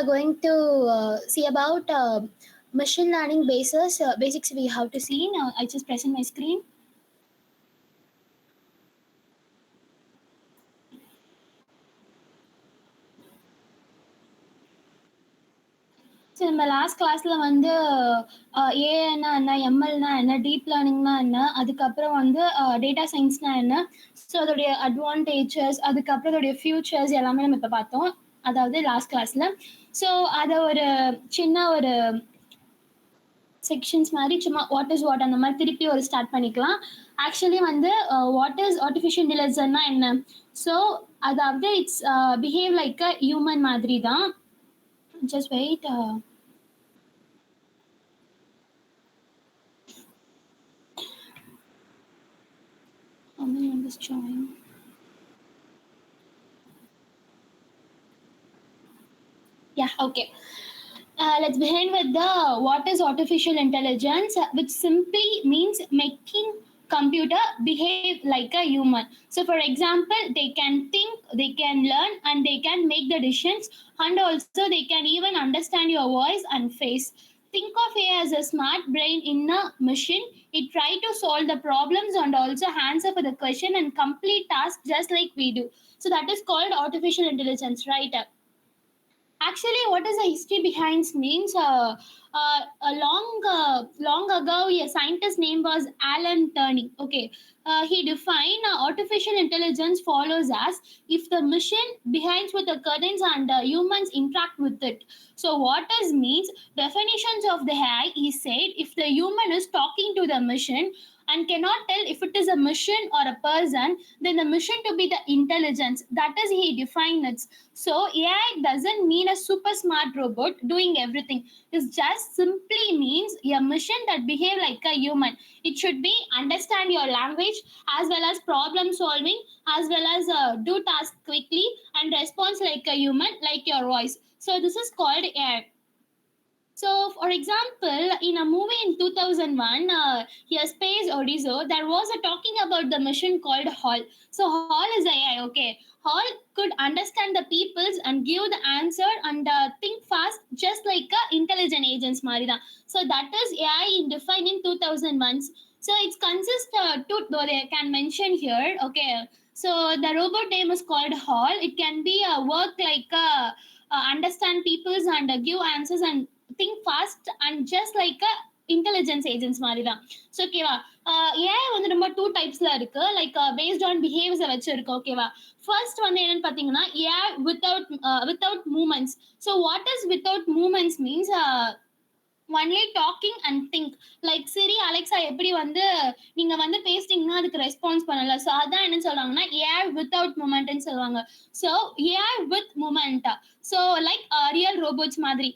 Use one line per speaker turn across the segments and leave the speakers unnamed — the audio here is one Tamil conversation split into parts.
are going to see about machine learning basics we have to see. Now, I just present my screen. So நம்ம லாஸ்ட் கிளாஸில் வந்து ஏஐனா என்ன, எம்எல்னா என்ன, டீப் லேர்னிங்னா என்ன, அதுக்கப்புறம் வந்து டேட்டா சயின்ஸ்னா என்ன, ஸோ அதோடைய அட்வான்டேஜஸ், அதுக்கப்புறம் அதோடைய ஃபியூச்சர்ஸ் எல்லாமே நம்ம இப்போ பார்த்தோம், அதாவது லாஸ்ட் கிளாஸில். ஸோ அதை ஒரு சின்ன ஒரு செக்ஷன்ஸ் மாதிரி சும்மா வாட் இஸ் வாட் அந்த மாதிரி திருப்பி ஒரு ஸ்டார்ட் பண்ணிக்கலாம். ஆக்சுவலி வந்து வாட் இஸ் ஆர்டிஃபிஷியல் இன்டெலிஜென்ஸ்னா என்ன? ஸோ அதாவது it's behave like a human மாதிரி தான். Just wait. How many members join? Yeah, okay. Let's begin with the what is artificial intelligence, which simply means making computer behave like a human. So for example, they can think, they can learn, and they can make the decisions, and also they can even understand your voice and face. Think of AI as a smart brain in a machine. It try to solve the problems and also answer for the question and complete tasks just like we do. So that is called artificial intelligence, right? Actually, what is the history behind means long ago a scientist name was Alan Turing. Okay, he defined artificial intelligence follows as if the machine behind with the curtains and humans interact with it. So what does means definitions of the AI? He said if the human is talking to the machine and cannot tell if it is a machine or a person, then the machine to be the intelligence. That is, he defined it. So AI doesn't mean a super smart robot doing everything. It just simply means a machine that behave like a human. It should be understand your language as well as problem solving, as well as do tasks quickly and response like a human, like your voice. So this is called AI. So, for example, in a movie in 2001, here Space Odyssey, there was a talking about the machine called Hall. So, Hall is AI, okay. Hall could understand the peoples and give the answer and think fast, just like intelligent agents, Marida. So, that is AI in defined in 2001. So, it consists though they can mention here, okay. So, the robot name is called Hall. It can be a work like understand peoples and give answers and think fast and just like a intelligence agents மாதிரி தான். ஸோ ஓகேவா, ஏஐ வந்து ரொம்ப டூ டைப்ஸ்ல இருக்கு, லைக் பேஸ்ட் ஆன் பிஹேவியர்ஸை வச்சு இருக்கு. ஓகேவா, ஃபர்ஸ்ட் வந்து என்னன்னு பார்த்தீங்கன்னா AI without moments. So what is without moments means only talking and think. Like Siri Alexa எப்படி வந்து நீங்க வந்து பேசிட்டீங்கன்னா அதுக்கு ரெஸ்பான்ஸ் பண்ணல. ஸோ அதான் என்ன சொல்றாங்கன்னா ஏஐ வித்தவுட் மூமெண்ட்னு சொல்லுவாங்க. So AI with movement, so like real robots மாதிரி.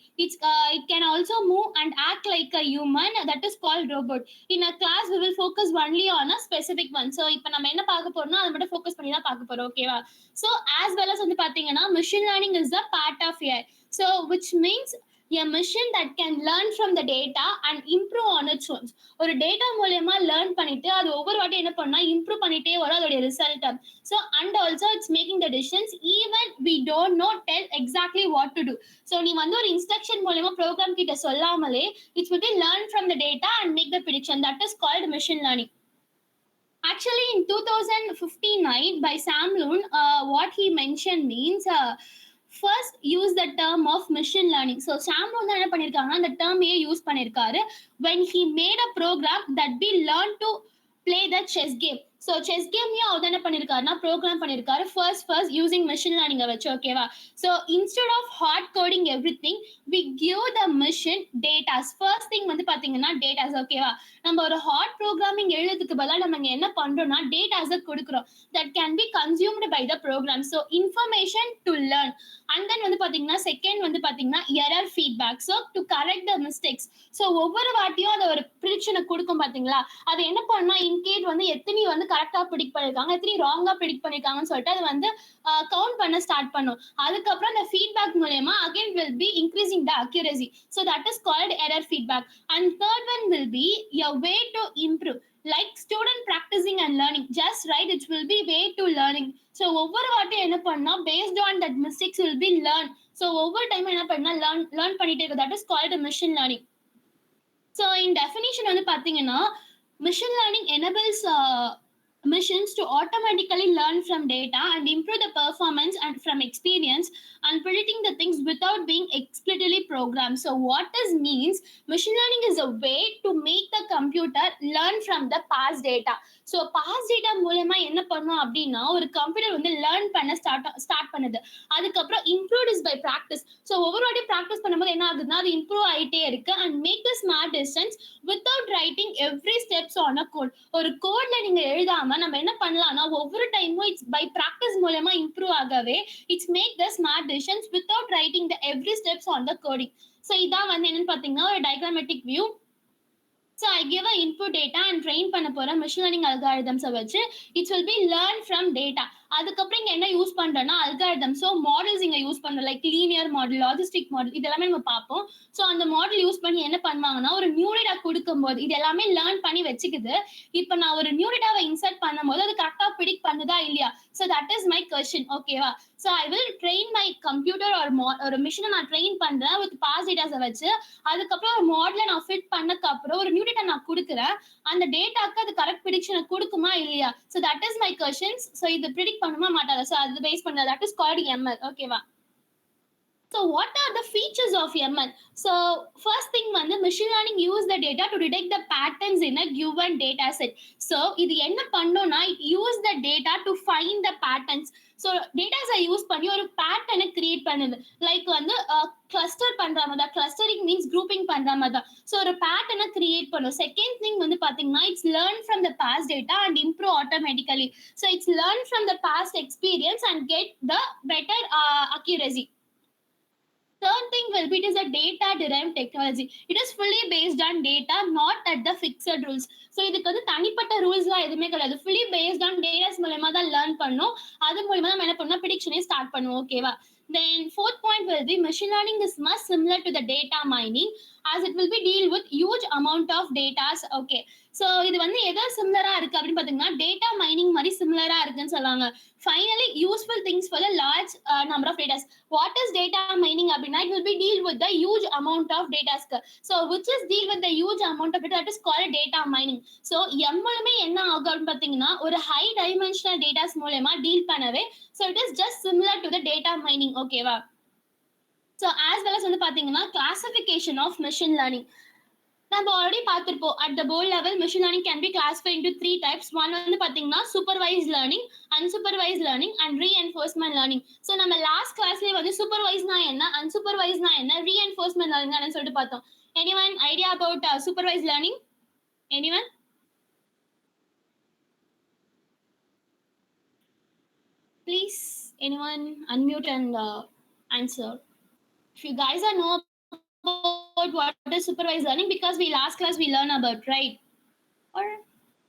It can also move and act like a human, that is called robot. In a class we will focus only on a specific one. So இப்போ நம்ம என்ன பார்க்க போறோம்னா அதை மட்டும் ஃபோக்கஸ் பண்ணி தான் பார்க்க போறோம். ஓகேவா, ஸோ ஆஸ் வெல் அஸ் வந்து பாத்தீங்கன்னா machine learning is the part of AI. So which means a machine that can learn from the data and improve on its own. ஒரு டேட்டா மூலமா லேர்ன் பண்ணிட்டு அது ஒவ்வொரு வாட்டி என்ன பண்ணா இம்ப்ரூவ் பண்ணிட்டே வரும் அதோட result. So and also it's making the decisions even we don't know tell exactly what to do. So நீ வந்து ஒரு இன்ஸ்ட்ரக்ஷன் மூலமா ப்ரோக்ராம் கிட்ட சொல்லாமலே it's will learn from the data and make the prediction. That is called machine learning. Actually, in 2059, by Sam Loon, what he mentioned means first use the term of machine learning. So Sam Loon என்ன பண்ணிருக்காங்கன்னா அந்த டேர்மையே யூஸ் பண்ணிருக்காரு when he made a program that be learned to play the chess game. So chess கேமையும் அவர் என்ன பண்ணிருக்காருன்னா ப்ரோக்ராம் பண்ணிருக்காரு ஃபர்ஸ்ட் யூசிங் மிஷின் லேர்னிங்கை வச்சு. ஓகேவா, so instead of hard coding every thing we give the machine datas. First thing வந்து பாத்தீங்கன்னா டேட்டாஸ். ஓகேவா, நம்ம ஒரு ஹார்ட் ப்ரோக்ராமிங் எழுதுறதுக்கு பதிலாக நம்ம இங்க என்ன பண்றோம்னா டேட்டாஸை கொடுக்குறோம் that can be consumed by the program. So information to learn. And then வந்து பாத்தீங்கன்னா செகண்ட் வந்து பாத்தீங்கன்னா error feedback. So to correct the mistakes. So ஒவ்வொரு வாட்டியும் அதை ஒரு ப்ரிடிக்ஷனை கொடுக்கும் பாத்தீங்களா, அது என்ன பண்ணா இன்கேட் வந்து எத்தனை வந்து கரெக்டா ப்ரிடிக்ட் பண்ணிருக்காங்க எத்தனை ராங்கா ப்ரிடிக்ட் பண்ணிருக்காங்கன்னு சொல்லிட்டு அது வந்து கவுண்ட் பண்ண ஸ்டார்ட் பண்ணும். அதுக்கப்புறம் அந்த ஃபீட்பேக் மூலமா again will be increasing the accuracy. So that is called error feedback. And third one will B a way to improve. like student practicing and learning. Just right, it will be way to learning. So ஒவ்வொரு வாட்டி என்ன பண்ணா based on that mistakes will be learn. So ஒவ்வொரு டைம் என்ன பண்ணா learn பண்ணிட்டே இருக்கு. That is called a machine learning. So in definition வந்து பாத்தீங்கன்னா machine learning enables machines to automatically learn from data and improve the performance and from experience and predicting the things without being explicitly programmed. So what this means, machine learning is a way to make the computer learn from the past data. So past data மூலமா என்ன பண்ணும் அப்படின்னா ஒரு கம்ப்யூட்டர் வந்து லேர்ன் பண்ண ஸ்டார்ட் பண்ணுது. அதுக்கப்புறம் improve is by practice. So ஒவ்வொரு வாட்டியும் ப்ராக்டிஸ் பண்ணும்போது என்ன ஆகுதுன்னா அது இம்ப்ரூவ் ஆகிட்டே இருக்கு and make the smart decisions without writing every steps on a code. ஒரு கோட்ல நீங்க எழுதாம நம்ம என்ன பண்ணலாம்னா ஒவ்வொரு டைமும் இட்ஸ் பை ப்ராக்டிஸ் மூலமா இம்ப்ரூவ் ஆகவே it's make the smart decisions without writing the every steps on the coding. So இதான் வந்து என்னன்னு பாத்தீங்கன்னா ஒரு diagrammatic view. So I give a input data and train பண்ண போற machine learning algorithms வச்சு it will be learn from data. அதுக்கப்புறம் இங்க என்ன யூஸ் பண்றோம்னா algorithm. So models இங்க யூஸ் பண்றோம் like linear model, logistic model இதெல்லாமே நம்ம பார்ப்போம். ஸோ அந்த மாடல் யூஸ் பண்ணி என்ன பண்ணுவாங்கன்னா ஒரு நியூ டேட்டா கொடுக்கும்போது இது எல்லாமே லேர்ன் பண்ணி வச்சுக்குது. இப்போ நான் ஒரு நியூ டேட்டாவை இன்சர்ட் பண்ணும்போது அது கரெக்டாக ப்ரிடிக்ட் பண்ணுதா இல்லையா? So that is my question. ஓகேவா? So I will train my computer ஒரு மிஷினை நான் ட்ரெயின் பண்றேன் வித் பாஸ் டேட்டாஸை வச்சு. அதுக்கப்புறம் ஒரு மாடலை நான் ஃபிட் பண்ணக்கு அப்புறம் ஒரு நியூ டேட்டா நான் கொடுக்குறேன். அந்த டேட்டாக்கு அது கரெக்ட் ப்ரிடிக்ஷனை கொடுக்குமா இல்லையா? So that is my questions. So இது ப்ரிடிக்ட் பண்ணுமா மாட்டாது. ஸோ அது பேஸ் பண்ணது தட் இஸ் கால்ட் எம்எல். ஓகேவா? So what are the features of ML? So first thing வந்து machine learning use the data to detect the patterns in a given data set. So இது என்ன பண்ணும்னா it use the data to find the patterns. So dataஸை யூஸ் பண்ணி ஒரு பேட்டர்னை கிரியேட் பண்ணுது. லைக் வந்து கிளஸ்டர் பண்ற மாதிரி, கிளஸ்டரிங் மீன்ஸ் குரூப்பிங் பண்ற மாதிரி. ஸோ ஒரு பேட்டர்னை கிரியேட் பண்ணும். செகண்ட் திங் வந்து பாத்தீங்கன்னா it's learn from the past data and improve automatically. So it's learn from the past experience and get the better accuracy. Third thing will be it is a data derived technology. It is fully based on data, not at the fixed rules. So இதுக்கு வந்து தனிப்பட்ட ரூல்ஸ்லாம் எதுவுமே கிடையாது. fully based on data மூலமா தான் லேர்ன் பண்ணும். அது மூலமா நம்ம என்ன பண்ணோம் ப்ரிடிக்ஷனே ஸ்டார்ட் பண்ணுவோம். ஓகேவா? Then fourth point will be machine learning is much similar to the data mining as it will be deal with huge amount of data. Okay, so இது வந்து எதா சிமிலரா இருக்கு அப்படின்னு பாத்தீங்கன்னா டேட்டா மைனிங் மாதிரி சிமிலரா இருக்குன்னு சொல்லுவாங்க. Finally, useful things for the large number of data. What is data mining அப்படின்னா it will be deal with the huge amount of data. So which is deal with the huge amount of data, that is called data mining. So எம்மளுமே என்ன ஆகும் அப்படின்னு பாத்தீங்கன்னா ஒரு ஹை டைமென்ஷனல் டேட்டாஸ் மூலமா டீல் பண்ணவே. So it is just similar to the data mining. ஓகேவா? So as well as வந்து பாத்தீங்கன்னா classification of machine learning. நம்ம ஆல்ரெடி பார்த்திருப்போம் at the board level machine learning can be classified into three types. One வந்து பாத்தீங்கன்னா supervised learning, unsupervised learning and reinforcement learning. So நம்ம லாஸ்ட் கிளாஸ்லயே வந்து supervisedனா என்ன, unsupervisedனா என்ன, reinforcement learning என்ன சொல்லிட்டு பார்த்தோம். Anyone idea about supervised learning? Anyone? Please anyone unmute and answer. If you guys are know about what is supervised learning, because we last class we learn about, right? Or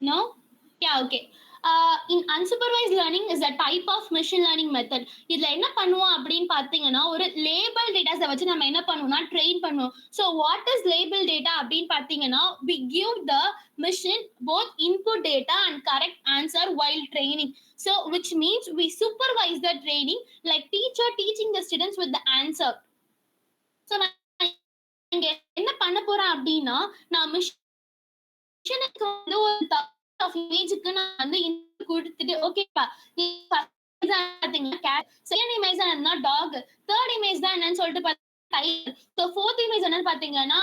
no? Yeah, okay. In unsupervised learning is a type of machine learning method. இதுல என்ன பண்ணுவோம் அப்படின்னு பாத்தீங்கன்னா ஒரு லேபிள் டேட்டாஸை வச்சு நம்ம என்ன பண்ணுவோம்னா ட்ரெயின் பண்ணுவோம். So what is label data அப்படின்னு பாத்தீங்கன்னா we give the machine both input data and correct answer while training. So which means we supervise the training like teacher teaching the students with the answer. So நான் இங்க என்ன பண்ண போறேன் அப்படின்னா நான் மிஷனுக்கு வந்து ஒரு இமேஜுக்கு நான் வந்து கொடுத்துட்டு ஓகேப்பா பாத்தீங்கன்னா செகண்ட் இமேஜ் தான் என்ன டாக், தேர்ட் இமேஜ் தான் என்னன்னு சொல்லிட்டு ஸோ ஃபோர்த் இமேஜ் என்னன்னு பாத்தீங்கன்னா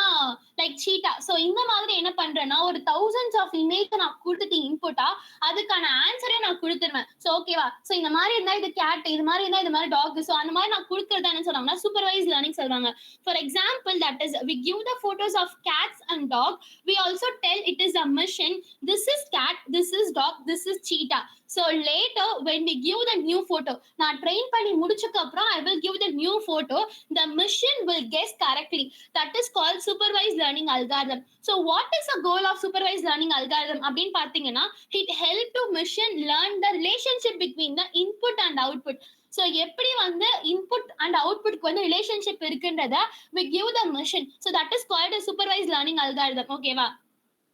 லைக் சீட்டா. ஸோ இந்த மாதிரி என்ன பண்றேன்னா ஒரு thousands ஆஃப் இமேஜ் நான் கொடுத்துட்டு இன்புட்டா அதுக்கான ஆன்சரே நான் கொடுத்துருவேன். ஸோ ஓகேவா? ஸோ இந்த மாதிரி இருந்தா இது கேட், இது மாதிரி இருந்தா இது மாதிரி டாக். ஸோ அந்த மாதிரி நான் கொடுக்கறதா என்ன சொல்றாங்கன்னா சூப்பர்வைஸ் லேர்னிங் சொல்றாங்க. For example that is we give the photos of cats and dog. We also tell it is a mission. This is cat, this is dog, this is cheetah. So later when we give the new photo, நான் ட்ரெயின் பண்ணி முடிச்சதுக்கு அப்புறம் I will give the new photo. The machine will guess correctly. That is called supervised learning algorithm. So what is the goal of supervised learning algorithm அப்படின்னு பாத்தீங்கன்னா it help to machine learn the relationship between the input and output. So எப்படி வந்து input and outputக்கு வந்து ரிலேஷன்ஷிப் இருக்குன்றத we give the machine. So that is called a supervised learning algorithm. ஓகேவா?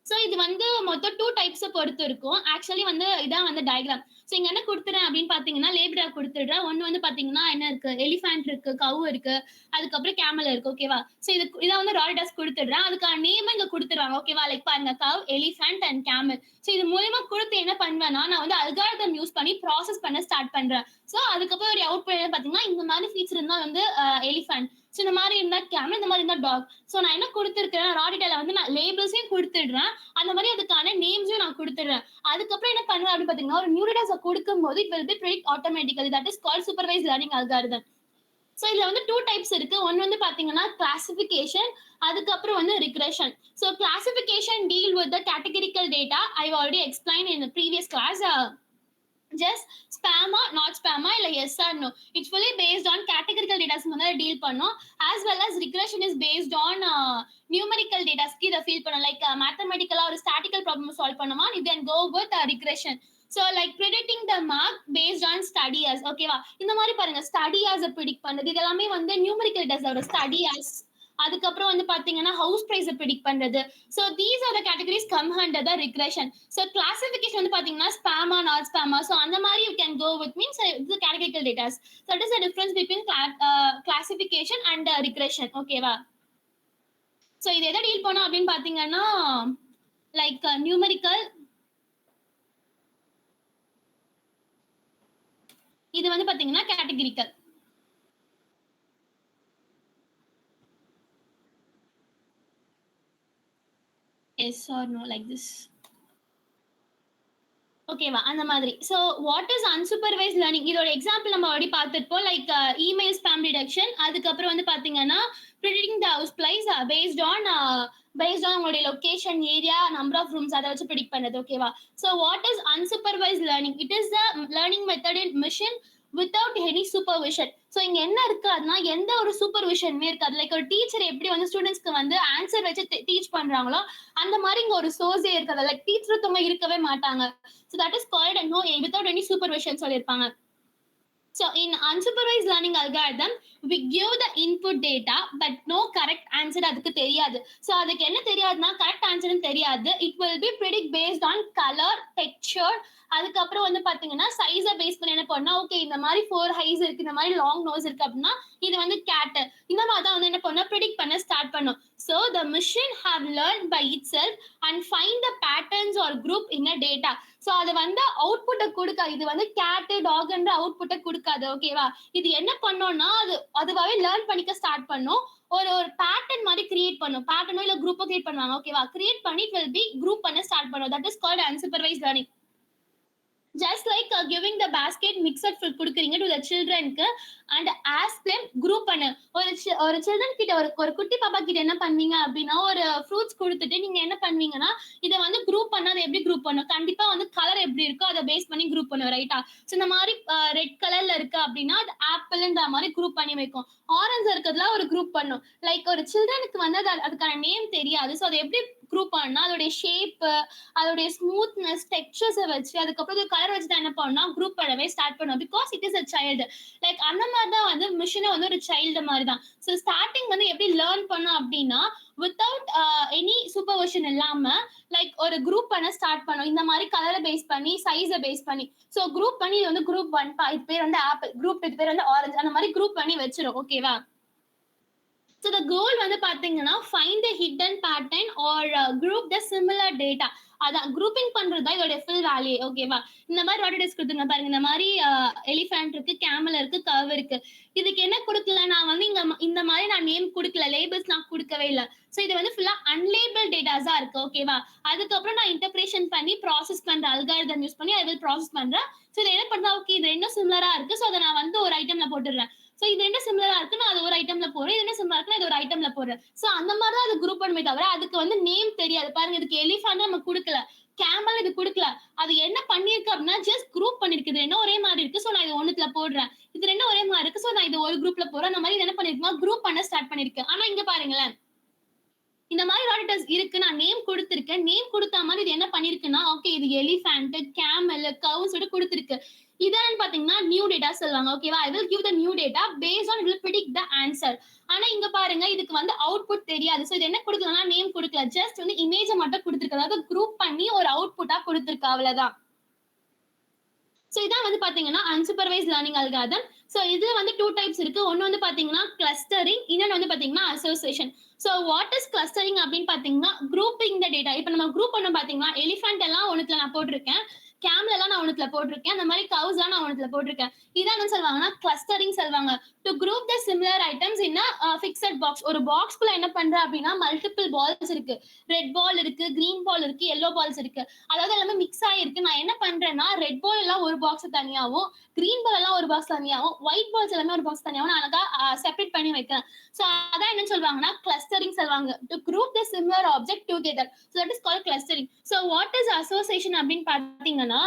ஸோ இது வந்து மொத்தம் 2 டைப்ஸ பொறுத்து இருக்கும். ஆக்சுவலி வந்து இதான் வந்து டயகிராம். ஸோ இங்க என்ன குடுத்துறேன் அப்படின்னு பார்த்தீங்கன்னா, லேபிரா குடுத்துடுறேன். ஒண்ணு வந்து பார்த்தீங்கன்னா என்ன இருக்கு? எலிஃபேண்ட் இருக்கு, கவ் இருக்கு, அதுக்கப்புறம் கேமல் இருக்கு. ஓகேவா? ஸோ இத வந்து ராலிடாஸ் குடுத்துடுறேன். அதுக்கான நேம இங்க குடுத்துருவாங்க. ஓகேவா? லைக் பாருங்க கவ், எலிஃபேண்ட் அண்ட் கேமல். ஸோ இது மூலியமா குடுத்து என்ன பண்ணுவேன்னா, நான் வந்து அல்காரிதம் யூஸ் பண்ணி ப்ராசஸ் பண்ண ஸ்டார்ட் பண்றேன். ஸோ அதுக்கப்புறம் ஒரு அவுட்புட் என்ன பார்த்தீங்கன்னா, இந்த மாதிரி ஃபீச்சர் இருந்தா வந்து எலிஃபேண்ட். ஸோ இந்த மாதிரி இருந்தா கேமல், இந்த மாதிரி இருந்தா டாக். ஸோ நான் என்ன குடுத்துருக்கேன், ரா டேட்டால வந்து நான் லேபிள்ஸையும் குடுத்துடுறேன். அந்த மாதிரி அதுக்கான நேம்ஸையும் நான் குடுத்துடுறேன். அதுக்கப்புறம் என்ன பண்ணுவேன் அப்படின்னு பார்த்தீங்கன்னா, ஒரு நியூ டேட்டாஸ குடுக்கும்போது it will B predict automatically. That is called supervised learning algorithm. So இதுல வந்து 2 டைப்ஸ் இருக்கு. ஒன்னு வந்து பாத்தீங்கன்னா கிளாசிஃபிகேஷன், அதுக்கப்புறம் வந்து regression. So classification deal with the categorical data. I've already explain in the previous class. Just ஸ்பேமா, நாட் ஸ்பேமா, இல்ல yes or no. It's fully based on categorical datas வந்து டீல் பண்ணும். As well as regression is based on numerical டேட்டாஸ்க்கு இதை ஃபீல் பண்ணும். லைக் மேத்தமெட்டிக்கலா ஒரு ஸ்டாட்டிக்கல் ப்ராப்ளம் சால்வ் பண்ணுமா, you can go with regression. So like predicting the mark based on study as. ஓகேவா? இந்த மாதிரி பாருங்க, ஸ்டடி as ப்ரிடிக்ட் பண்ணுது. இது எல்லாமே வந்து நியூமரிக்கல் டேட்டாஸ் ஒரு ஸ்டடி as. அதுக்கப்புறம் வந்து பாத்தீங்கன்னா ஹவுஸ் பிரைஸை ப்ரிடிக்ட் பண்றது. So these are the categories come under the regression. So classification வந்து பாத்தீங்கன்னா ஸ்பேமா, நாட் ஸ்பேமா. ஸோ அந்த மாதிரி you can go with means இது categorical datas. So it is the difference between classification and regression. ஓகேவா? ஸோ இது எதை டீல் பண்ணோம் அப்படின்னு பாத்தீங்கன்னா, லைக் நியூமரிக்கல், இது வந்து பாத்தீங்கன்னா categorical. Yes or no like this. ஓகேவா? அந்த மாதிரி. So what is unsupervised learning? இதோட எக்ஸாம்பிள் நம்ம ஆல்ரெடி பார்த்துருப்போம். Like email spam detection. அதுக்கப்புறம் வந்து பார்த்தீங்கன்னா, predicting the house price based on உங்களுடைய location, area, number of rooms அத வச்சு ப்ரிடிக்ட் பண்ணது. ஓகேவா? So what is unsupervised learning? It is the learning method in machine without any supervision. So இங்க என்ன இருக்காதுன்னா, எந்த ஒரு சூப்பர்விஷனுமே இருக்காது. லைக் ஒரு டீச்சர் எப்படி வந்து ஸ்டூடெண்ட்ஸ்க்கு வந்து ஆன்சர் வச்சு டீச் பண்றாங்களோ, அந்த மாதிரி இங்க ஒரு சோர்ஸே இருக்காது. லைக் டீச்சர் ஒருத்தவங்க இருக்கவே மாட்டாங்க. So that is called no without any supervision சொல்லிருப்பாங்க. So in unsupervised learning algorithm, we give the input data but no correct answer அதுக்கு தெரியாது. So அதுக்கு என்ன தெரியாதுன்னா கரெக்ட் ஆன்சர்னு தெரியாது. It will be predict based on color, texture, அதுக்கப்புறம் வந்து பாத்தீங்கன்னா சைஸை பேஸ் பண்ணி என்ன பண்ணா, ஓகே இந்த மாதிரி 4 ஹைஸ் இருக்கு, இந்த மாதிரி லாங் நோஸ் இருக்கு அப்படின்னா இது வந்து கேட். இந்த மாதிரி தான் வந்து என்ன பண்ணா ப்ரிடிக்ட் பண்ண ஸ்டார்ட் பண்ணும். So the machine have learned by itself and find the patterns or group in a data. So அது வந்து அவுட்புட்டை கொடுக்காது. இது வந்து கேட்டு, டாக்ன்ற அவுட்புட்டை கொடுக்காது. ஓகேவா? இது என்ன பண்ணோம்னா அதுவாவே லேர்ன் பண்ணிக்க ஸ்டார்ட் பண்ணும். ஒரு பேட்டர்ன் மாதிரி கிரியேட் பண்ணும். பேட்டர்னோ இல்ல குரூப்போ கிரியேட் பண்ணுவாங்க. ஓகேவா? கிரியேட் பண்ணி இட் வில் பி குரூப் பண்ண ஸ்டார்ட் பண்ணும். That is called unsupervised learning. Just like giving the basket mixed food கொடுக்குறீங்க டு த சில்ட்ரனுக்கு அண்ட் ஆஸ்க் தெம் குரூப் பண்ணு. ஒரு சில்ட்ரன் கிட்ட ஒரு குட்டி பாப்பா கிட்ட என்ன பண்ணுவீங்க அப்படின்னா, ஒரு ஃப்ரூட்ஸ் கொடுத்துட்டு நீங்க என்ன பண்ணுவீங்கன்னா, இதை வந்து குரூப் பண்ணா அதை எப்படி குரூப் பண்ணும்? கண்டிப்பா வந்து கலர் எப்படி இருக்கோ அதை பேஸ் பண்ணி குரூப் பண்ணுவோம். ரைட்டா? ஸோ இந்த மாதிரி ரெட் கலர்ல இருக்கு அப்படின்னா அது ஆப்பிள்ன்ற மாதிரி குரூப் பண்ணி வைக்கும். ஆரஞ்சு இருக்கிறதுல ஒரு குரூப் பண்ணும். லைக் ஒரு சில்ட்ரனுக்கு வந்து அதுக்கான நேம் தெரியாது. ஸோ அதை எப்படி குரூப் பண்ணா அதோடைய ஷேப், அதோடைய ஸ்மூத்னஸ், டெக்ஸ்சர்ஸை வச்சு அதுக்கப்புறம் கலர் வச்சு தான் என்ன பண்ணா குரூப் பண்ணவே ஸ்டார்ட் பண்ணும். Because it is a child. Like அந்த மாதிரி தான் வந்து மிஷினை வந்து ஒரு சைல்டு மாதிரி தான். ஸோ ஸ்டார்டிங் வந்து எப்படி லேர்ன் பண்ணும் அப்படின்னா, வித்தவுட் எனி சூப்பர்விஷன் இல்லாம லைக் ஒரு குரூப் பண்ண ஸ்டார்ட் பண்ணும். இந்த மாதிரி கலரை பேஸ் பண்ணி, சைஸை பேஸ் பண்ணி. ஸோ குரூப் பண்ணி இது வந்து குரூப் 1, இது பேர் வந்து ஆப்பிள், குரூப் இது பேர் வந்து ஆரஞ்சு, அந்த மாதிரி குரூப் பண்ணி வச்சிரும். ஓகேவா? So the goal வந்து பாத்தீங்கன்னா find the hidden pattern or group the similar data. அதான் குரூப்பிங் பண்றது தான் இதோட ஃபுல் வேல்யூ. ஓகேவா? இந்த மாதிரி ராட் கொடுத்துருங்க பாருங்க. இந்த மாதிரி எலிஃபேண்ட் இருக்கு, கேமல் இருக்கு, கவ் இருக்கு. இதுக்கு என்ன கொடுக்கல, நான் வந்து இந்த மாதிரி நான் நேம் கொடுக்கல, லேபிள்ஸ் நான் கொடுக்கவே இல்லை. ஸோ இது வந்து ஃபுல்லா அன்லேபிள் டேட்டாஸா இருக்கு. ஓகேவா? அதுக்கப்புறம் நான் இன்டர்பிரேஷன் பண்ணி ப்ராசஸ் பண்ற அல்காரிதம் யூஸ் பண்ணி ஐ வில் ப்ராசஸ் பண்றேன். ஸோ இது என்ன பண்ணா, ஓகே இது ரெண்டும் சிமிலரா இருக்கு, ஸோ அதை நான் வந்து ஒரு ஐட்டம்ல போட்டுடுறேன். ஸோ இது என்ன சிமிலரா இருக்கு, நான் அது ஒரு ஐட்டம்ல போடுறேன். இது என்ன சிமிலரா இருக்கு, இது ஒரு ஐட்டம்ல போடுறேன். ஸோ அந்த மாதிரி தான் அது குரூப் பண்ணுமே தவிர அதுக்கு வந்து நேம் தெரியாது. பாருங்க, இதுக்கு எலிஃபண்ட் நம்ம கொடுக்கல, கேமல் இது கொடுக்கல. அது என்ன பண்ணிருக்கு அப்படின்னா ஜஸ்ட் குரூப் பண்ணிருக்கு. இது ரெண்டும் ஒரே மாதிரி இருக்கு, ஸோ நான் இது ஒண்ணுத்துல போடுறேன். இது ரெண்டும் ஒரே மாதிரி இருக்கு, ஸோ நான் இது ஒரு குரூப்ல போடுறேன். அந்த மாதிரி இது என்ன பண்ணிருக்குன்னா குரூப் பண்ண ஸ்டார்ட் பண்ணிருக்கு. ஆனா இங்க பாருங்களேன், இந்த மாதிரி ராடிட்டர்ஸ் இருக்கு, நான் நேம் கொடுத்திருக்கேன். நேம் கொடுத்த மாதிரி இது என்ன பண்ணிருக்குன்னா, ஓகே இது எலிஃபண்ட், கேமல், கவுஸ் கொடுத்திருக்கு. இதான் பாத்தீங்கன்னா நியூ டேட்டா சொல்லுவாங்க. ஓகேவா? ஐ will give the new data based on will predict the answer. ஆனா இங்க பாருங்க இதுக்கு வந்து அவுட்புட் தெரியாது. சோ இது என்ன கொடுக்கலன்னா நேம் கொடுக்கல. ஜஸ்ட் வந்து இமேஜை மட்டும் கொடுத்துருக்கு. அதாவது குரூப் பண்ணி ஒரு அவுட்புட்டா கொடுத்துருக்கு, அவ்வளவுதான். ஸோ இதான் வந்து பாத்தீங்கன்னா அன்சூப்பர்வைஸ் லேர்னிங் அல்காரிதம். ஸோ இது வந்து டூ டைப்ஸ் இருக்கு. ஒன்னு வந்து பாத்தீங்கன்னா கிளஸ்டரிங், இன்னொன்று வந்து பாத்தீங்கன்னா association. So what is clustering அப்படின்னு பாத்தீங்கன்னா குரூப்பிங் த டேட்டா. இப்போ நம்ம குரூப் பண்ண பாத்தீங்கன்னா எலிஃபென்ட் எல்லாம் ஒண்ணுத்துல நான் போட்டிருக்கேன், கேம்ல எல்லாம் நான் ஒண்ணுத்துல போட்டிருக்கேன், அந்த மாதிரி கவுஸ் எல்லாம் நான் ஒண்ணுத்துல போட்டிருக்கேன். இதான் என்ன சொல்லுவாங்கன்னா கிளஸ்டரிங் சொல்லுவாங்க. To group the similar items in fixed box. ஒரு பாக்ஸ்குள்ள என்ன பண்ற அப்படின்னா மல்டிபிள் பால்ஸ் இருக்கு. ரெட் பால் இருக்கு, கிரீன் பால் இருக்கு, எல்லோ பால்ஸ் இருக்கு. அதாவது எல்லாமே மிக்ஸ் ஆயிருக்கு. நான் என்ன பண்றேன்னா ரெட் பால் எல்லாம் ஒரு பாக்ஸ் தனியாவும், கிரீன் பால் எல்லாம் ஒரு பாக்ஸ் தனியாவும், ஒயிட் பால்ஸ் எல்லாமே ஒரு பாக்ஸ் தனியாவும் நான் அழகா செப்பரேட் பண்ணி வைக்கிறேன். சோ அதான் என்ன சொல்லுவாங்கன்னா கிளஸ்டரிங் சொல்லுவாங்க. To group the similar object together. So that is called clustering. So what is association அப்படின்னு பாத்தீங்கன்னா,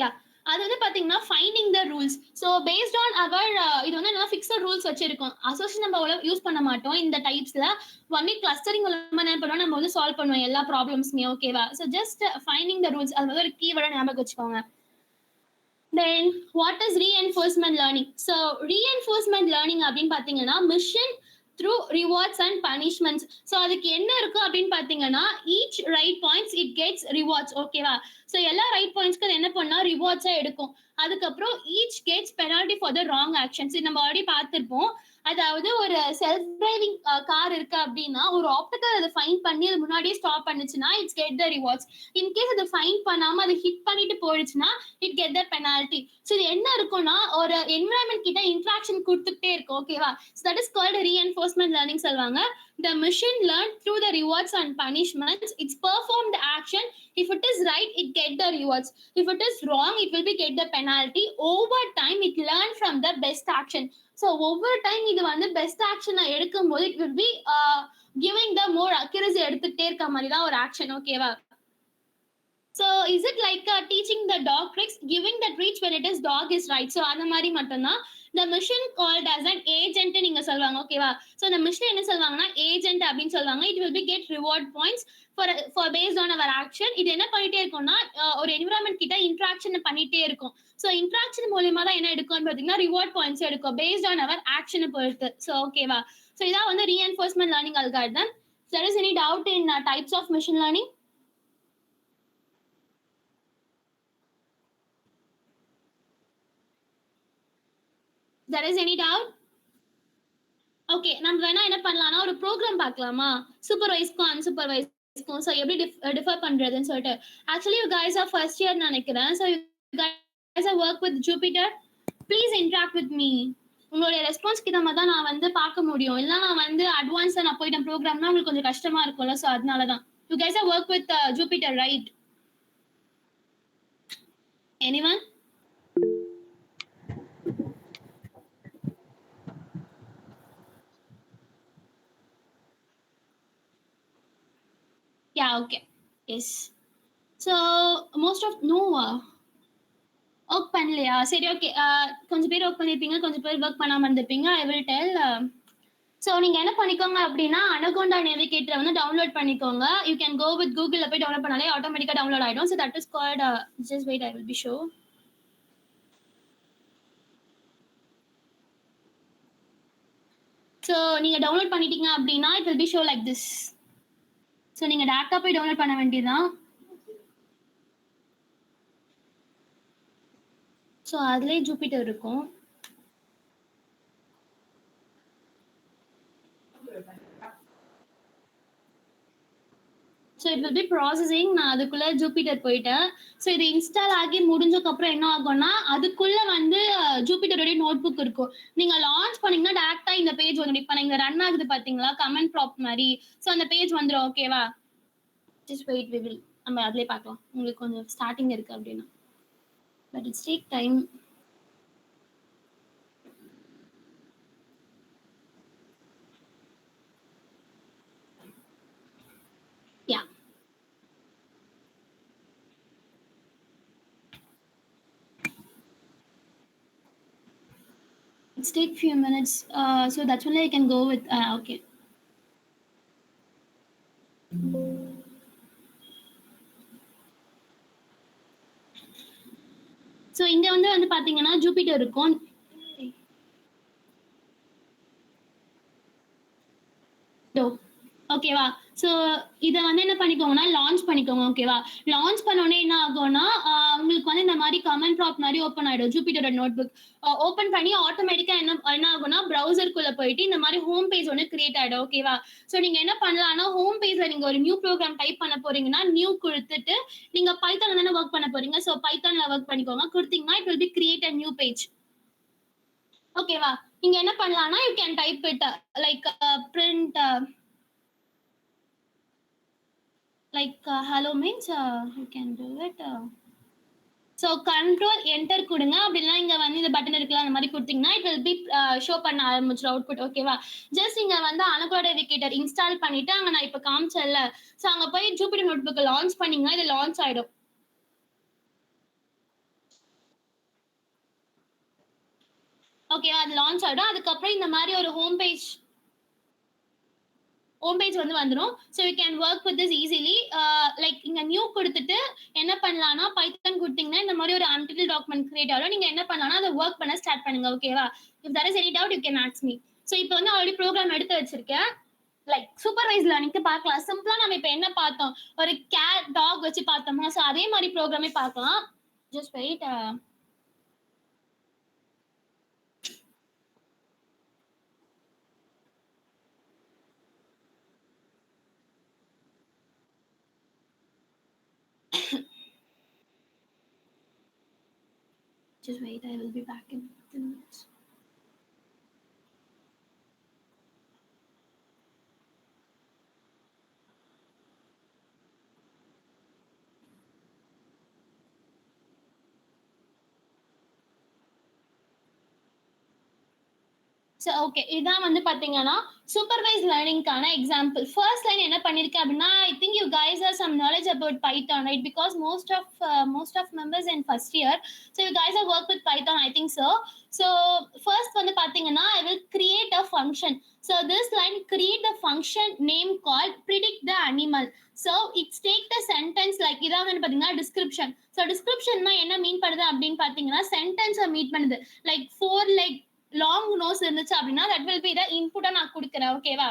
யா அது வந்து பாத்தீங்கன்னா finding the rules. So based on அவர் இது வந்து என்ன ஃபிக்ஸட் ரூல்ஸ் வச்சிருக்கோம். அசோசியேஷன் நம்ம அவ்வளோ யூஸ் பண்ண மாட்டோம் இந்த டைப்ஸ்ல. ஒன்லி கிளஸ்டரிங் மூலமா என்ன பண்ணுவோம், நம்ம வந்து சால்வ் பண்ணுவோம் எல்லா ப்ராப்ளம்ஸ்மே. ஓகேவா? So just finding the rules, அது வந்து ஒரு கீவேர்டா ஞாபகம் வச்சுக்கோங்க. Then what is reinforcement learning? So reinforcement learning அப்படின்னு பாத்தீங்கன்னா mission through rewards and punishments. So அதுக்கு என்ன இருக்கு அப்படின்னு பாத்தீங்கன்னா each right points it gets rewards. ஓகேவா? ஸோ எல்லா ரைட் பாயிண்ட்ஸ்க்கு அது என்ன பண்ணா ரிவார்ட்ஸா எடுக்கும். அதுக்கப்புறம் each gets penalty for the wrong actions. இது நம்ம ஆல்ரெடி பார்த்திருப்போம். அதாவது ஒரு செல்ஃப் டிரைவிங் கார் இருக்கு அப்படின்னா ஒரு ஆப்டிக்கல் அதை ஃபைன் பண்ணி அது முன்னாடியே ஸ்டாப் பண்ணுச்சுன்னா it's get the rewards. In case அதை ஃபைன் பண்ணாம அதை ஹிட் பண்ணிட்டு போயிடுச்சுன்னா it get the penalty. So இது என்ன இருக்கும்னா ஒரு என்விரான்மெண்ட் கிட்ட இன்ட்ராக்ஷன் கொடுத்துட்டே இருக்கும். ஓகேவா? So that is called reinforcement learning சொல்லுவாங்க. The machine learned through the rewards and punishments. It's performed the action. If it is right, it get the rewards. If it is wrong, it will be get the penalty. Over time, it learn from the best action. So over time, இது வந்து best action எடுக்கும் போது it will be giving the more accuracy எடுத்துட்டே இருக்க மாதிரி தான் ஒரு action. ஓகேவா? So is it like teaching the dog tricks, giving the treats when it is dog is right? So அந்த மாதிரி மட்டும்தான். The machine called as an agent நீங்க சொல்லுவாங்க. ஓகேவா? So the machine என்ன சொல்லுவாங்கன்னா agent அப்படின்னு சொல்லுவாங்க. It will be get reward points for based on our action. இது என்ன பண்ணிட்டே இருக்கும்னா ஒரு என்விரான்மெண்ட் கிட்ட இன்ட்ராக்ஷன் பண்ணிட்டே இருக்கும். ஸோ இன்ட்ராக்ஷன் மூலியமா தான் என்ன எடுக்கும் பார்த்தீங்கன்னா ரிவார்ட் பாயிண்ட்ஸ் எடுக்கும் பேஸ்ட் ஆன் அவர் ஆக்ஷனை பொறுத்து. ஸோ ஓகேவா? ஸோ இதான் வந்து reinforcement learning algorithm. There is any doubt in types of machine learning? There is any doubt? Okay, நம்ம வேணா என்ன பண்ணலாம்னா ஒரு ப்ரோக்ராம் பார்க்கலாமா? சூப்பர்வைஸ்க்கும் அன்சூப்பர்வைஸ்க்கும் ஸோ எப்படி டிஃபர் பண்றதுன்னு சொல்லிட்டு. Actually you guys are first year நினைக்கிறேன். So you guys are work with Jupyter. Please interact with me. உங்களுடைய ரெஸ்பான்ஸ் கிட்ட தான் நான் வந்து பார்க்க முடியும். இல்லை நான் வந்து அட்வான்ஸாக நான் போயிட்டேன் ப்ரோக்ராம்னா உங்களுக்கு கொஞ்சம் கஷ்டமா இருக்கும்ல. ஸோ அதனால தான். You guys are work with Jupiter right? Anyone? Yeah, okay. Yes. So most of no work பண்ணலையா? சரி, ஓகே. கொஞ்சம் பேர் ஒர்க் பண்ணியிருப்பீங்க, கொஞ்சம் பேர் ஒர்க் பண்ணாம இருந்திருப்பீங்க. I will tell. ஸோ நீங்க என்ன பண்ணிக்கோங்க அப்படின்னா அனகோண்டா நேவிகேட்டரை வந்து டவுன்லோட் பண்ணிக்கோங்க. யூ கேன் கோ வித் கூகுளில் போய் டவுன்லோட் பண்ணாலே ஆட்டோமேட்டிக்காக டவுன்லோட் ஆகிடும். So that is called just wait, I will be show. So நீங்க டவுன்லோட் பண்ணிட்டீங்க அப்படின்னா it will be show like this. So நீங்க டேரக்டா போய் டவுன்லோட் பண்ண வேண்டியதுதான். ஸோ அதுலேயே ஜூபிட்டர் இருக்கும். So it will B processing. நான் அதுக்குள்ள ஜூபிட்டர் போயிட்டேன். ஸோ இது இன்ஸ்டால் ஆகி முடிஞ்சதுக்கப்புறம் என்ன ஆகும்னா அதுக்குள்ள வந்து ஜூபிட்டருடைய நோட் புக் இருக்கும். நீங்க லான்ச் பண்ணீங்கன்னா டேரக்டா இந்த பேஜ் வந்துடும். இப்போ இங்க ரன் ஆகுது பாத்தீங்களா கமெண்ட் ப்ராப் மாதிரி. ஸோ அந்த பேஜ் வந்துடும். ஓகேவா? ஜஸ்ட் வெயிட், வி வில் நம்ம அதுலேயே பார்க்கலாம். உங்களுக்கு கொஞ்சம் ஸ்டார்டிங் இருக்கு அப்படின்னா, but it's take time. Yeah, it's take few minutes. So that's only I can go with. Okay. பாத்தீங்கன்னா ஜூபிட்டர் இருக்கும். ஓகேவா? ஸோ இத வந்து என்ன பண்ணிக்கோங்கன்னா, லான்ச் பண்ணிக்கோங்க. ஓகேவா? லான்ச் பண்ணோனே என்ன ஆகும்னா, உங்களுக்கு வந்து இந்த மாரி கமெண்ட் ப்ராம்ப்ட் மாரி ஓப்பன் ஆயிடும். ஜூபிட்டரோட நோட்புக். ஓப்பன் பண்ணி ஆட்டோமேட்டிக்கா என்ன என்ன ஆகும்னா, ப்ரௌசர்க்குள்ள போயிட்டு இந்த மாரி ஹோம் பேஜ் ஒண்ணு கிரியேட் ஆயிடும். ஓகேவா? ஸோ நீங்க என்ன பண்ணலாம்னா, ஹோம் பேஜ்ல நீங்க ஒரு நியூ ப்ரோகிராம் டைப் பண்ண போறீங்கன்னா, நியூ குடுத்துட்டு, நீங்க பைத்தான்ல தானே வொர்க் பண்ண போறீங்க. ஸோ பைத்தான்ல வொர்க் பண்ணிக்கோங்க. குடுத்தீங்கன்னா, it will B create a new page. ஓகேவா? நீங்க என்ன பண்ணலாம்னா, you can type it like print hello means you can do it. So control enter குடுங்க. அப்படி இல்லன்னா இங்க வந்து இந்த பட்டன் இருக்குல்ல, அந்த மாரி குடுத்தீங்கன்னா, இட் வில் பி ஷோ பண்ண ஆரம்பிச்சுரும் அவுட்புட். ஓகேவா? ஜஸ்ட் இங்க வந்து அனகோடா எடிட்டர் இன்ஸ்டால் பண்ணிட்டு, அங்க நான் இப்ப காமிச்சேன்ல, ஸோ அங்க போய் ஜூபிட்டர் நோட்புக் லான்ச் பண்ணீங்கன்னா, இது லான்ச் ஆயிடும். ஓகேவா? அது லான்ச் ஆயிடும். அதுக்கப்புறம் இந்த மாரி ஒரு ஹோம் பேஜ் வந்து வந்துரும். So you can work with this easily. Like இங்க நியூ குடுத்துட்டு என்ன பண்ணலாம்னா, பைத்தான் குடுத்தீங்கன்னா, இந்த மாரி ஒரு அன்டில் டாக்குமெண்ட் கிரியேட் ஆயிடும். நீங்க என்ன பண்ணலாம்னா, அத வொர்க் பண்ண ஸ்டார்ட் பண்ணுங்க. ஓகேவா? If there is any doubt you can ask me. So இப்ப வந்து ஆல்ரெடி ப்ரோகிராம் எடுத்து வச்சிருக்கேன். லைக் சூப்பர்வைஸ் லேர்னிங்க்கு பார்க்கலாம். சிம்பிளா நம்ம இப்ப என்ன பார்த்தோம்? ஒரு கேட், டாக் வச்சு பார்த்தோமா? ஸோ அதே மாரி ப்ரோகிராமே பார்க்கலாம். Just wait. Just wait, I will be back in 15 minutes. So okay. இதான் வந்து பார்த்தீங்கன்னா, சூப்பர்வைஸ்ட் லேர்னிங்க்கான எக்ஸாம்பிள். ஃபர்ஸ்ட் லைன் என்ன பண்ணியிருக்கேன் அப்படின்னா, I think you guys have some knowledge about Python, right? Because most of members in first year. So you guys have work with Python, I think so. So first வந்து பார்த்தீங்கன்னா, I will create a function. So this line create a function name called predict the animal. So it's take the sentence like இதான் வந்து பார்த்தீங்கன்னா டிஸ்கிரிப்ஷன். ஸோ டிஸ்கிரிப்ஷன்னா என்ன மீன் பண்ணுது அப்படின்னு பார்த்தீங்கன்னா, சென்டென்ஸை மீட் பண்ணுது. லைக் 4 லைக் லாங் நோஸ் இருந்துச்சு அப்படின்னா தட் வில் பி த இன்புட்டா நான் குடுக்குறேன். ஓகேவா?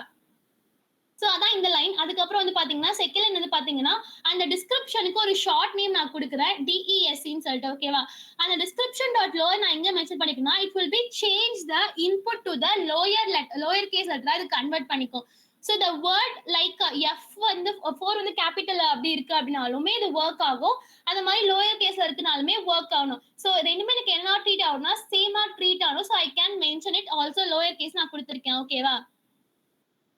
சோ அதான் இந்த லைன். அதுக்கப்புறம் வந்து பாத்தீங்கன்னா, செகண்ட் லைன் வந்து பாத்தீங்கன்னா, அந்த டிஸ்கிரிப்ஷனுக்கு ஒரு ஷார்ட் நேம் நான் குடுக்குறேன். டிஇஎஸ்சின்னு சொல்லிட்டு. ஓகேவா? அந்த டிஸ்கிரிப்ஷன் டாட் லோயர் நான் எங்க மென்ஷன் பண்ணிருக்கேன்னா, it will be change the input to the lower case லெட்டரா இது கன்வெர்ட் பண்ணிக்கும். So the word like F வந்து 4 வந்து கேபிட்டல் அப்படி இருக்கு அப்படின்னாலுமே இது ஒர்க் ஆகும். அந்த மாதிரி லோயர் கேஸ்ல இருக்குனாலுமே ஒர்க் ஆகணும். ஸோ ரெண்டுமே எனக்கு என்ன ட்ரீட் ஆகும்னா சேமா ட்ரீட் ஆகும். So I can mention it also lower case நான் கொடுத்துருக்கேன். ஓகேவா?